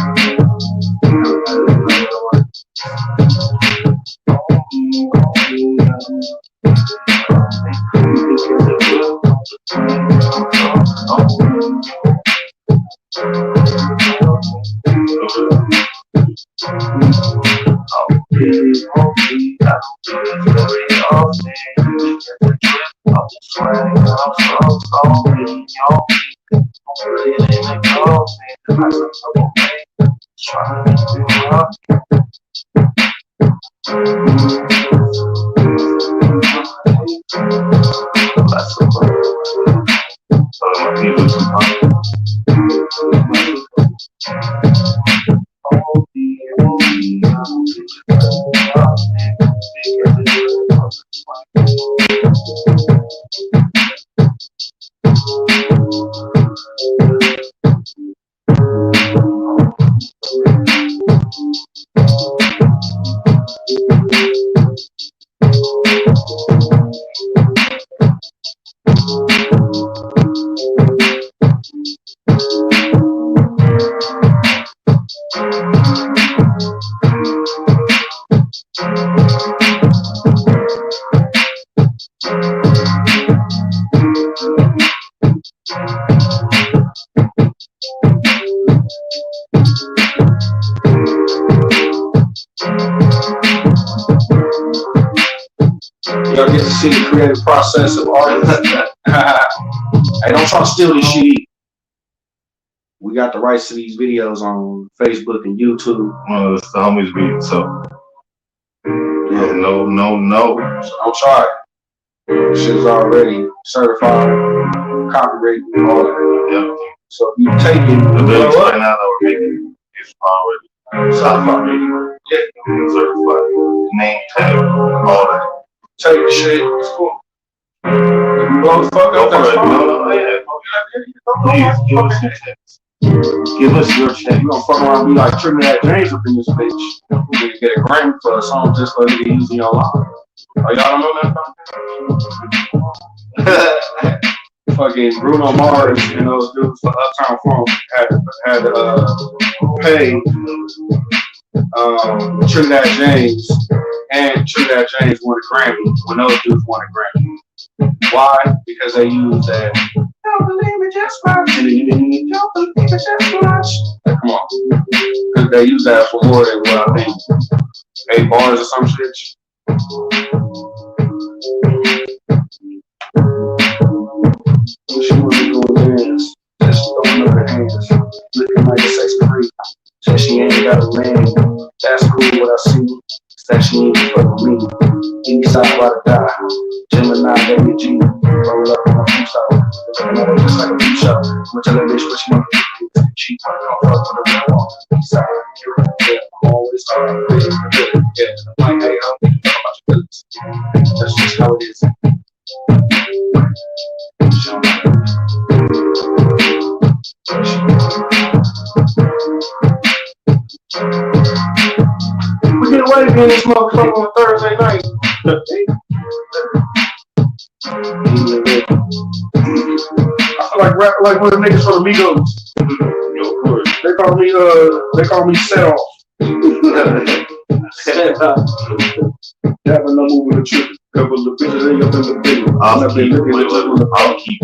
Y'all get to see the creative process of artists. Hey, don't try to steal this shit. we got the rights to these videos on Facebook and YouTube. It's the homies beat, so yeah, no. So don't try it. Shit is already certified, copyrighted, all that. Yeah. So if you take it, The you know lyrics what? right now that we're making is already certified. Yeah, certified. Name tag, all that. Take the shit, it's cool. If you blow the fuck up, that's fine. No, yeah. Please give us your checks. Give us your check. You gonna fuck around and be like Trinidad James up in this bitch. You gonna get a Grammy for a song just for you to use in your line. Oh, y'all don't know that? Fucking Bruno Mars and those dudes for Uptown Funk had pay Trinidad James, and Trinidad James won a Grammy when those dudes won a Grammy. Why? Because they use that. Don't believe it, just watch. Don't believe it, just watch. Come on. Because they use that for more than what I think 8 bars or some shit. She wanna go dance, just throwing up her hands, looking like a sex freak. Said she ain't got a man. That's cool. What I see is that she ain't fucking me. Eastside ride or die. Gemini, baby G. Roll up on my feet style. Just like a beat shop. I'm gonna tell that bitch what she want. She wanna come fuck with a real one. Eastside, yeah, I'm always alright. Yeah, I'm like, hey, I don't think you talk about your feelings. That's just how it is. We get away being this motherfucker on Thursday night. I feel like rap like one of the niggas from the Migos. They call me set off. Set off. Dabbing no move with a trick. Couple of the bitches ain't up in the video. I'll keep.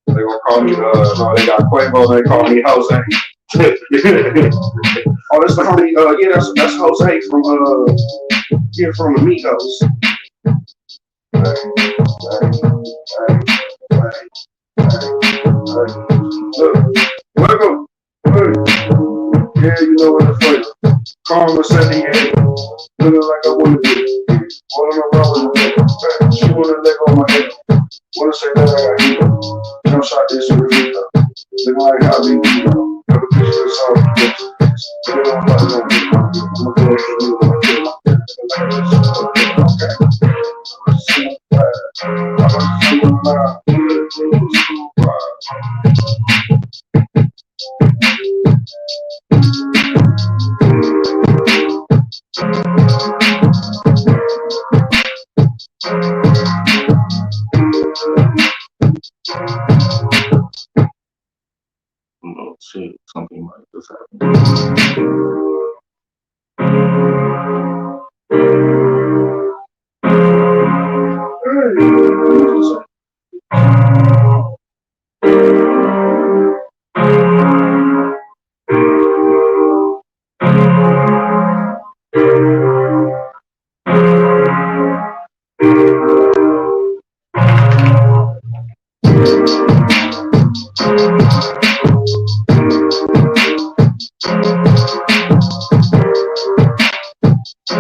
They gonna call me no, they got Quavo, they call me Jose. Oh, that's the homie, yeah, that's Jose from from the Migos. Welcome. Yeah, you know what the fuck. Karma San Diego. Looking like I wanna do it. Wanna run with it. She wanna let go of my head. Wanna say that I got heat. Jump shot this in the looking like how they do it. Have a picture of the song. They don't fuck no me. I'm gonna go to the middle of my Oh shit, something like this happened.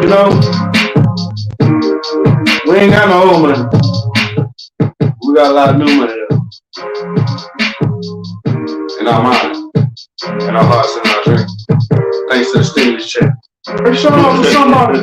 You know, we ain't got no old money. We got a lot of new money though. In our mind, in our hearts, and our drink. Thanks to the stimulus check. Hey, shout out to somebody.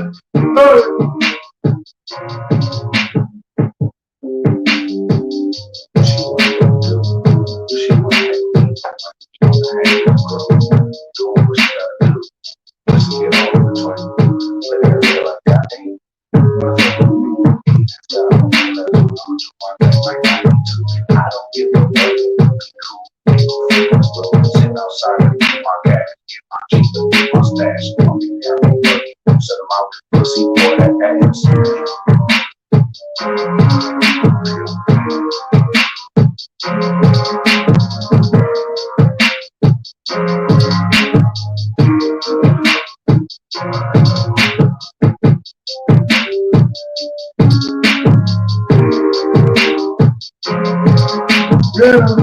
This is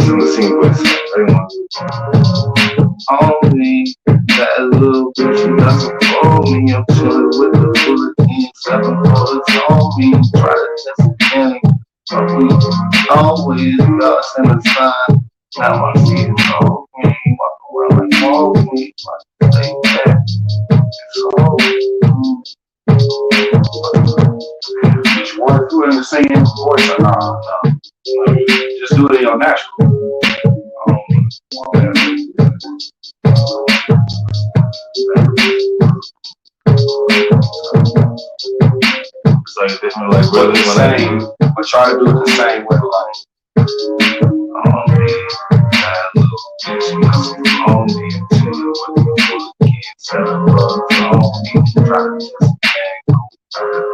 the sequence. Only that little bitch who doesn't call me. I'm chilling with the bullet in 7 bullets on me. Try to test again, but we always got us in the sign. Now I see it all me. Walk around like all me. Like they back. It's all me. Did you want to do it in the same voice or not? Like, just do it in your natural. It's like different, like But the same, but try to do it the same way, like. that little bitch who doesn't call me. I'm chilling with the bullet in 7 bullets on me. Try to test again.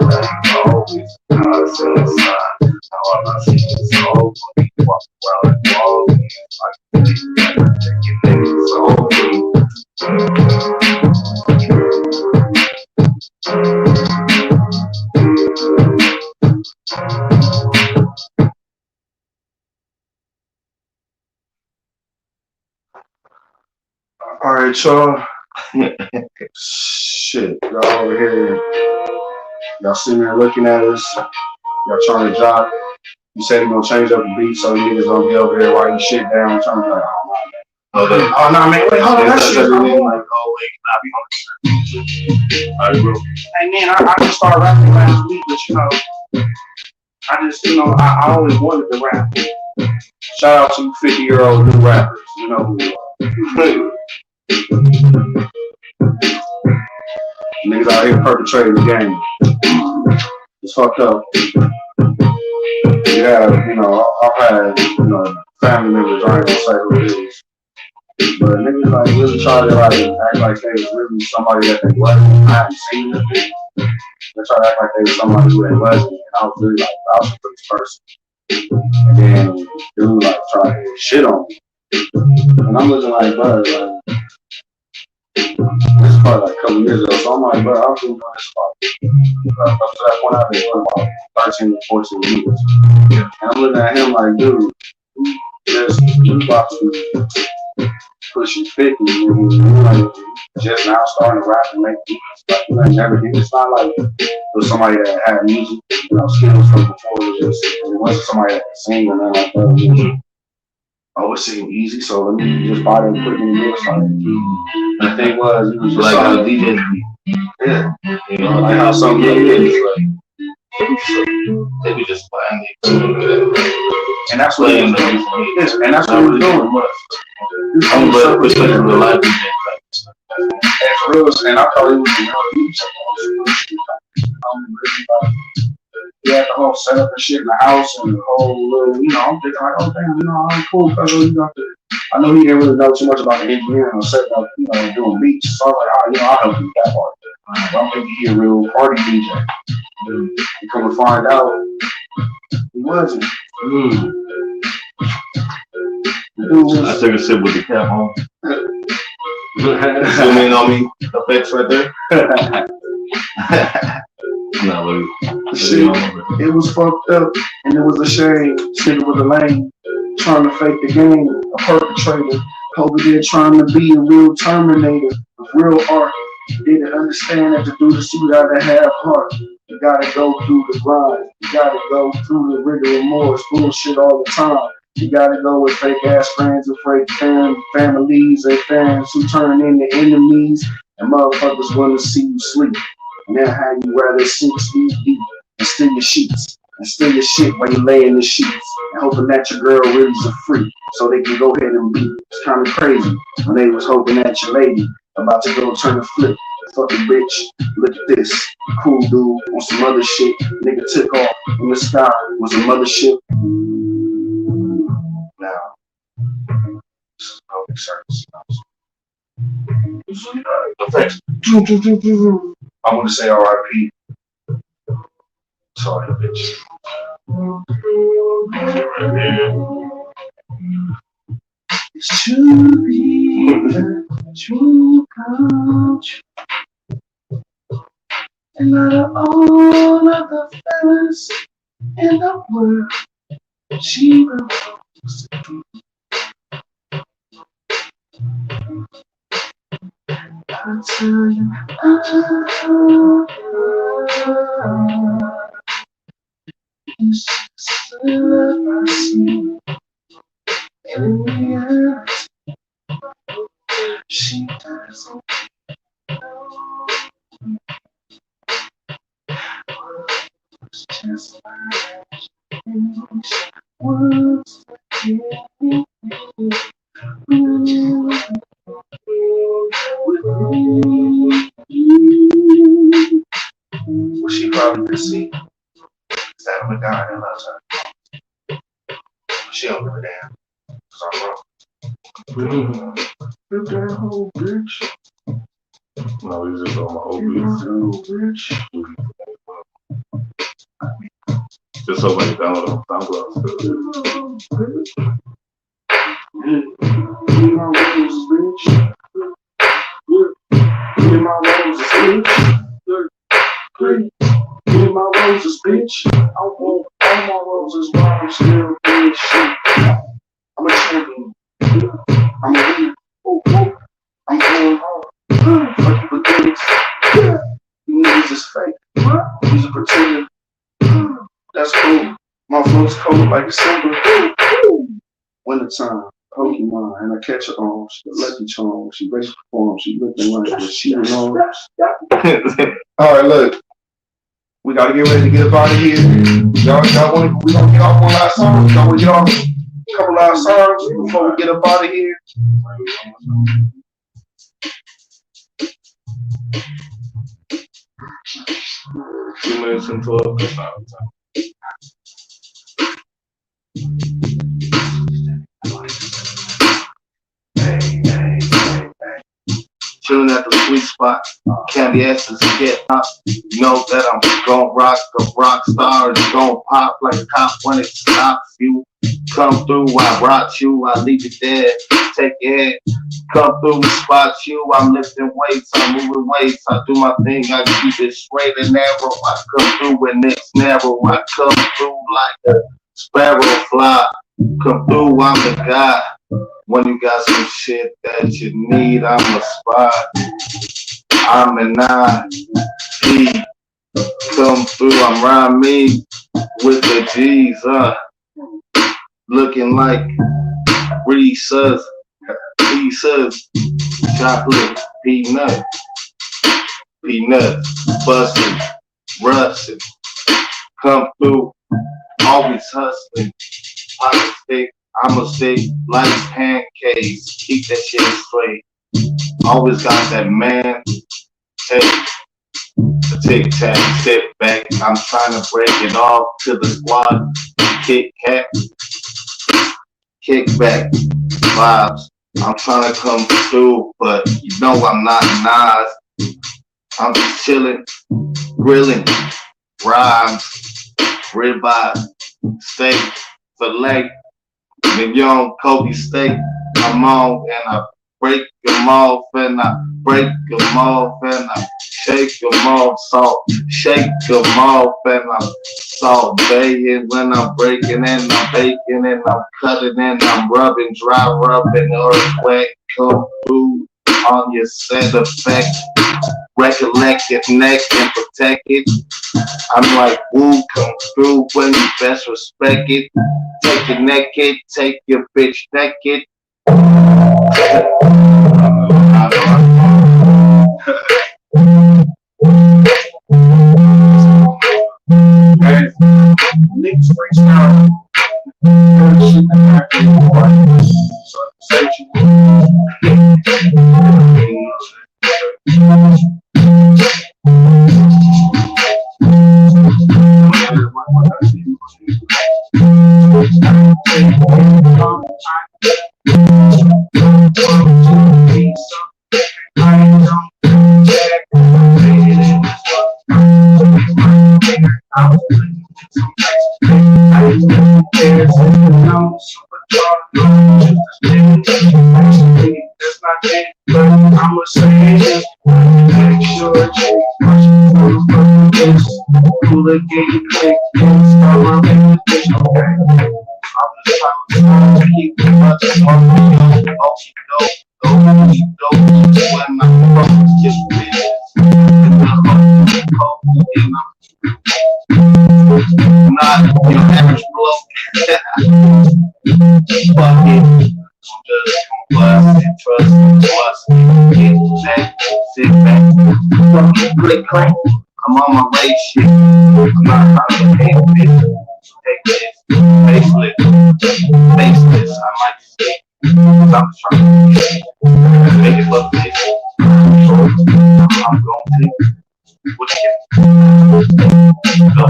Like always got us in the sign. Now all I see is all me. Walk around like all me. Like they taking niggas all me. All right, y'all. Shit, y'all over here. Y'all sitting there looking at us. Y'all trying to jog. You said you're gonna change up the beat, so you niggas gonna be over there writing shit down, trying to like, oh no, man, wait, hold on, that shit. Like, oh wait, not be on the shirt. Alright, bro. Hey man, I just started rapping last week, but you know, I always wanted to rap. Shout out to 50-year-old new rappers, you know who you are. Niggas out here perpetrating the game. It's fucked up. Yeah, you know, I've had, you know, family members, I ain't gonna say who it is. But niggas like really try to like act like they was really somebody that they wasn't. I haven't seen them. They try to act like they was somebody who they wasn't. And I was really like vouching for this person. And then dude like try to shit on me. And I'm looking like, bro, like, this is probably like a couple years ago. So I'm like, bro, I've been doing this for up to that point I've been doing about 13 to 14 years. And I'm looking at him like, dude, you about to pushing 50, you like just now starting to rap and make beats. Like you ain't never did. It's not like it was somebody that had music, you know, skills from before. It wasn't somebody that could sing or nothing like that. Oh, it seemed easy, so let me just buy the equipment and do it. The thing was, it was just Like how something. DJs be. Yeah. You know, like how some DJs like they be just playing it. And that's what he was doing. Yes, and that's what he was doing. I'm glad we're stuck in the live DJ. That's real, and I thought he was the he had the whole setup and shit in the house and the whole little, you know, I'm thinking like, oh damn, you know, I'm cool, cause you got to. I know he didn't really know too much about the engineering or setting up, you know, doing beats. So I was like, you know, I'll help you with that part. I'm thinking he a real party DJ. And come to find out, he wasn't. I took a sip with the cap on. Zoom in on me, effects right there. No, Shit, it was fucked up, and it was a shame. Sticking with the lane, trying to fake the game, a perpetrator. Over there trying to be a real terminator of real art. Didn't understand that to do this, you gotta have heart. You gotta go through the grind. You gotta go through the rigor and remorse, bullshit all the time. You gotta go with fake ass friends and fake families and fans who turn into enemies. And motherfuckers want to see you sleep. And then how you rather 6 feet deep and steal your sheets and steal your shit while you lay in the sheets and hoping that your girl really is a freak so they can go ahead and beat. It's kind of crazy when they was hoping that your lady about to go turn a flip. Fucking bitch, look at this. Cool dude on some other shit. Nigga took off in the sky was a mothership. Now, this is public service. Effects. I want to say R.I.P. Sorry, bitch. It's true, true come true. And out of all of the fellas in the world, she belongs to me. I tell you, it's just the love I see. And in reality, she doesn't know. It's just like things once again. What she probably received is that I'm a guy that loves her. She don't give a damn. Cause I'm wrong. Flip that whole bitch. No, he's just on my whole Flip that whole bitch. Just so many download on SoundCloud. Give my roses, bitch. Give my roses, bitch. Give my roses, bitch. I want all my roses while I'm still doing shit. I'm a champion. I'm a winner. Oh, I'm going hard. Fuck you beginnings. You niggas is fake. He's a pretender. That's cool. My flow's cold like December. Wintertime. Pokemon, and I catch her on. She a lucky charm. She race perform. She looking like that. She knows. All right, look. We gotta get ready to get up out of here. Y'all want we gonna get off one last song? Y'all wanna get off a couple last songs before we get up out of here? 2 minutes and 12. That's not time. Chilling at the sweet spot, candy asses get up. You know that I'm gon' rock the rock star. It's gon' pop like a cop when it stops you. Come through, I rock you, I leave you there. Take your head, come through, spot you. I'm lifting weights, I'm moving weights. I do my thing, I keep it straight and narrow. I come through when it's narrow. I come through like a sparrow fly. Come through, I'm the guy. When you got some shit that you need, I'm a spot. I'm an I-P. Come through, I'm around me with the G's, looking like Reese's, chocolate, peanut, bustin', rustin'. Come through, always hustling, pocket stick. I'ma stick like pancakes, keep that shit straight. Always got that man, take the tic tac, step back. I'm trying to break it off to the squad. Kick cat, kick back vibes. I'm trying to come through, but you know I'm not Nas. I'm just chilling, grilling, rhymes, ribeye, steak, filet. Young Kobe steak, I'm on and I break them off and I break them off and I shake them off, salt, shake them off and I'm sauteing when I'm breaking and I'm baking and I'm cutting and I'm rubbing, dry rubbing, earthquake, come through on your set effect. Recollect your neck and protect it. I'm like, woo, come through when you best respect it. Take your naked, take your bitch naked. Hey, niggas freestyle. Shit that happened. So say what you That's not it, but I'ma say it. Make sure you pull a game quick and start running the bitch. Okay. I'm just trying to keep the budget on the go. When my focus gets busy. Not your average bloke. Fuck it. I'm just gonna bust and trust and bust. Get back, sit back. Fucking click clack. I'm on my race shit. I'm not trying to pay a bitch. Take this, facelift, faceless. I might stick. I'm trying to make it look nice. I'm gonna take what you get. Go.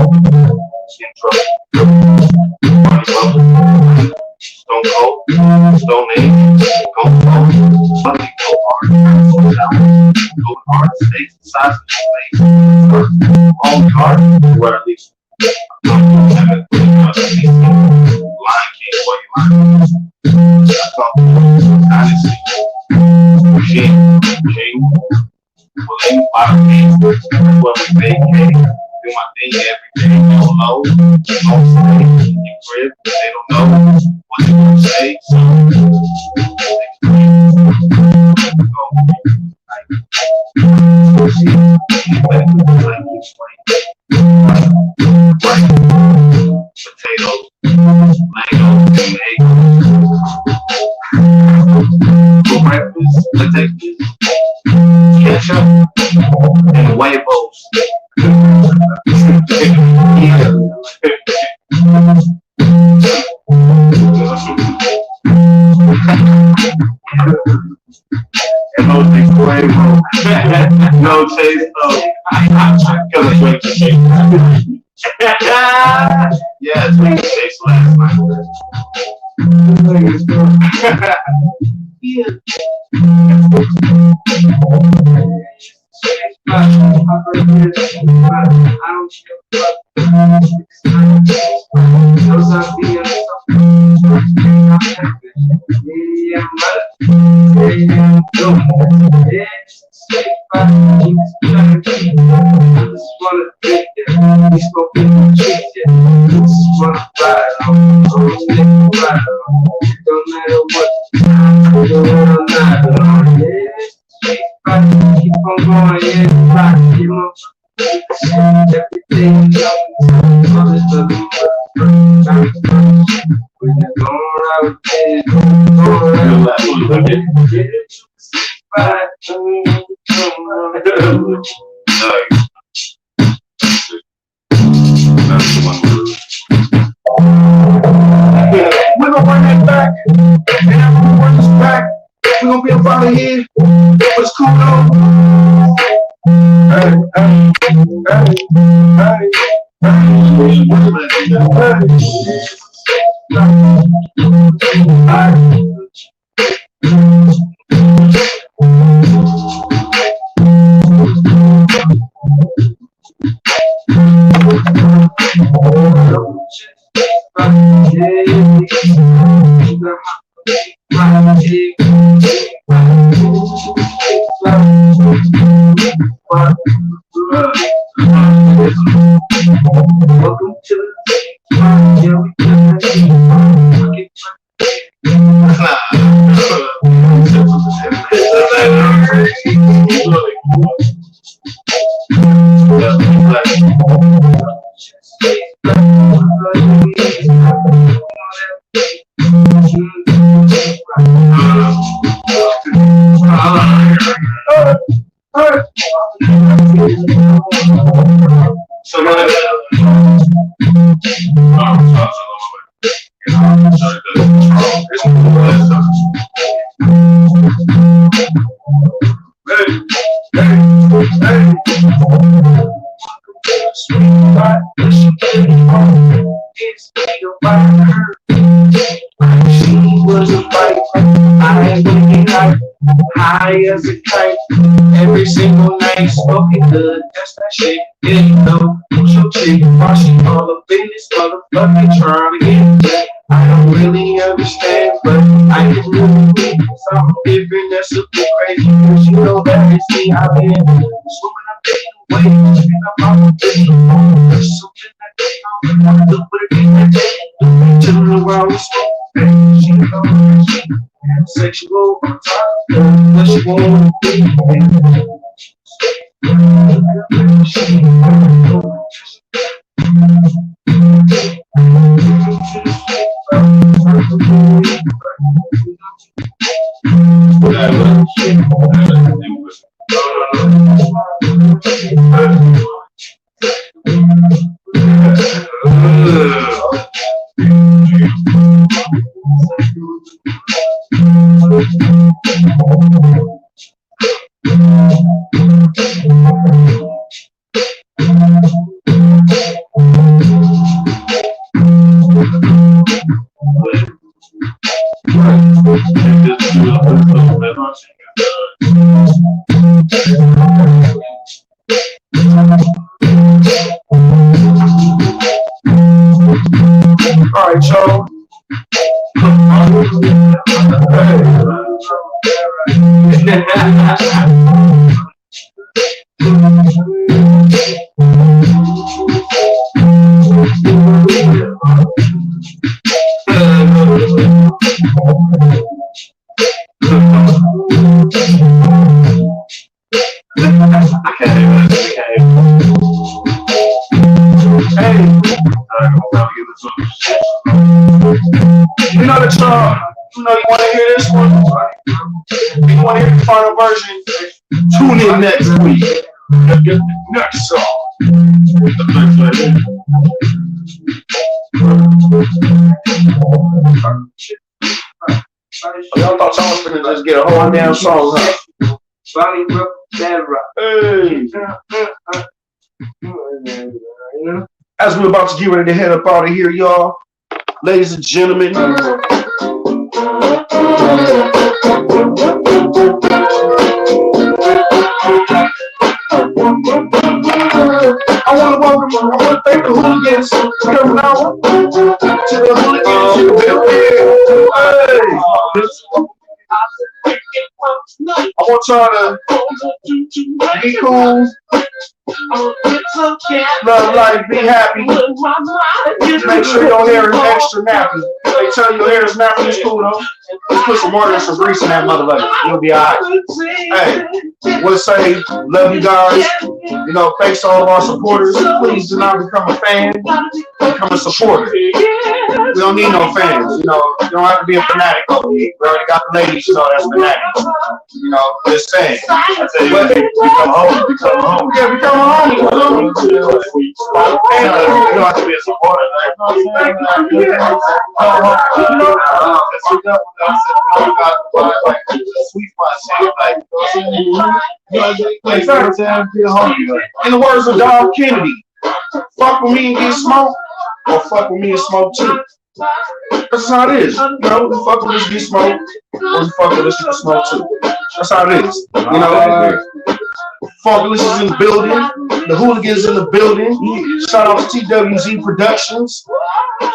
Intro. Money level. Stone cold, stone age, go hard, money go hard, go down, go hard, states the size of your face, all hard, where at least Lion King, what you like? Dynasty, King, Willing, bottom king, what we vacate, do my thing every day, you don't know, don't stay in your crib, they don't know what you gonna say, so potatoes, mango, for breakfast, potatoes, ketchup, and huevos. And no things huevo. No taste though. Cause I drank the shake. Yeah, I drank the shakes last night. Yeah. Keep on going, yeah, rock, you know. Everything we're gonna bring that back, and I'm gonna bring this back. We're gonna be about it here. What's cool though? Hey, hey, hey, welcome to she was a fight. I ain't looking like high as a kite. Every single night smoking good, that's that shit. Yeah, you know, push your chick, while she all up in this motherfucking trying to get back. I don't really understand, but I can really think something different that's super crazy. Cause you know that it's me out here swimming up in the way, and I'm out there. There's something that they don't want to do with it in that day. Chilling around the school, and she knows she sexual, what she want to be. All right, y'all. You know that you want to hear this one? You want to hear the final version? Tune in next week. Next song. Y'all thought y'all was gonna just get a whole damn song, huh? Hey. As we're about to get ready to head up out of here, y'all, ladies and gentlemen. I want to thank the hooligans for coming out. To the hooligans in the building. Hey. I want y'all to be cool. Love life, be happy. Make sure your hair is extra nappy. They tell you your hair is nappy, it's cool though. Just put some water and some grease in that motherfucker. You'll be alright. Hey, we'll say, love you guys. You know, thanks to all of our supporters. Please do not become a fan. Become a supporter. We don't need no fans. You know, you don't have to be a fanatic. We already got the ladies, you know, that's fanatics. You know, just saying. I tell you what, become home. Yeah, become a homie. You don't have to be a supporter. In the words of Don Kennedy, fuck with me and get smoked, or fuck with me and smoke too. That's how it is. You know, we fuck with us and get smoked, or we fuck with us and get smoke too. That's how it is. You know, Funkalicious is in the building. The hooligans in the building. Shout out to TWZ Productions.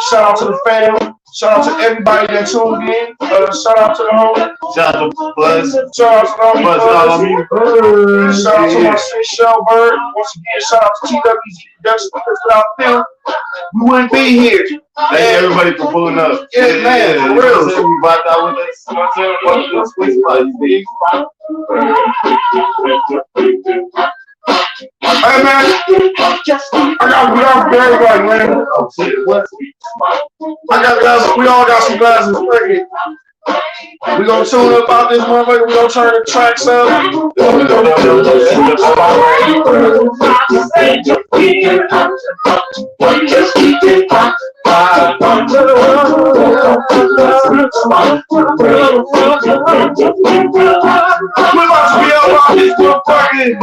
Shout out to the fam. Shout out to everybody that tuned in. Shout out to the homie. Shout out to Buzz. Shout out to the homie. Shout out to my sis Shell Bird. Once again, shout out to TWZ Productions, because without them, we wouldn't be here. Thank everybody for pulling up. Yeah, man, for real. You bought that with us. Welcome to SweetSpot, you dig? Hey man, I got glass for everybody, man. Oh shit, what? I got glass. We all got some glasses. We gonna tune up out this motherfucker. We gonna turn the tracks up. We're about to be up on this motherfucking.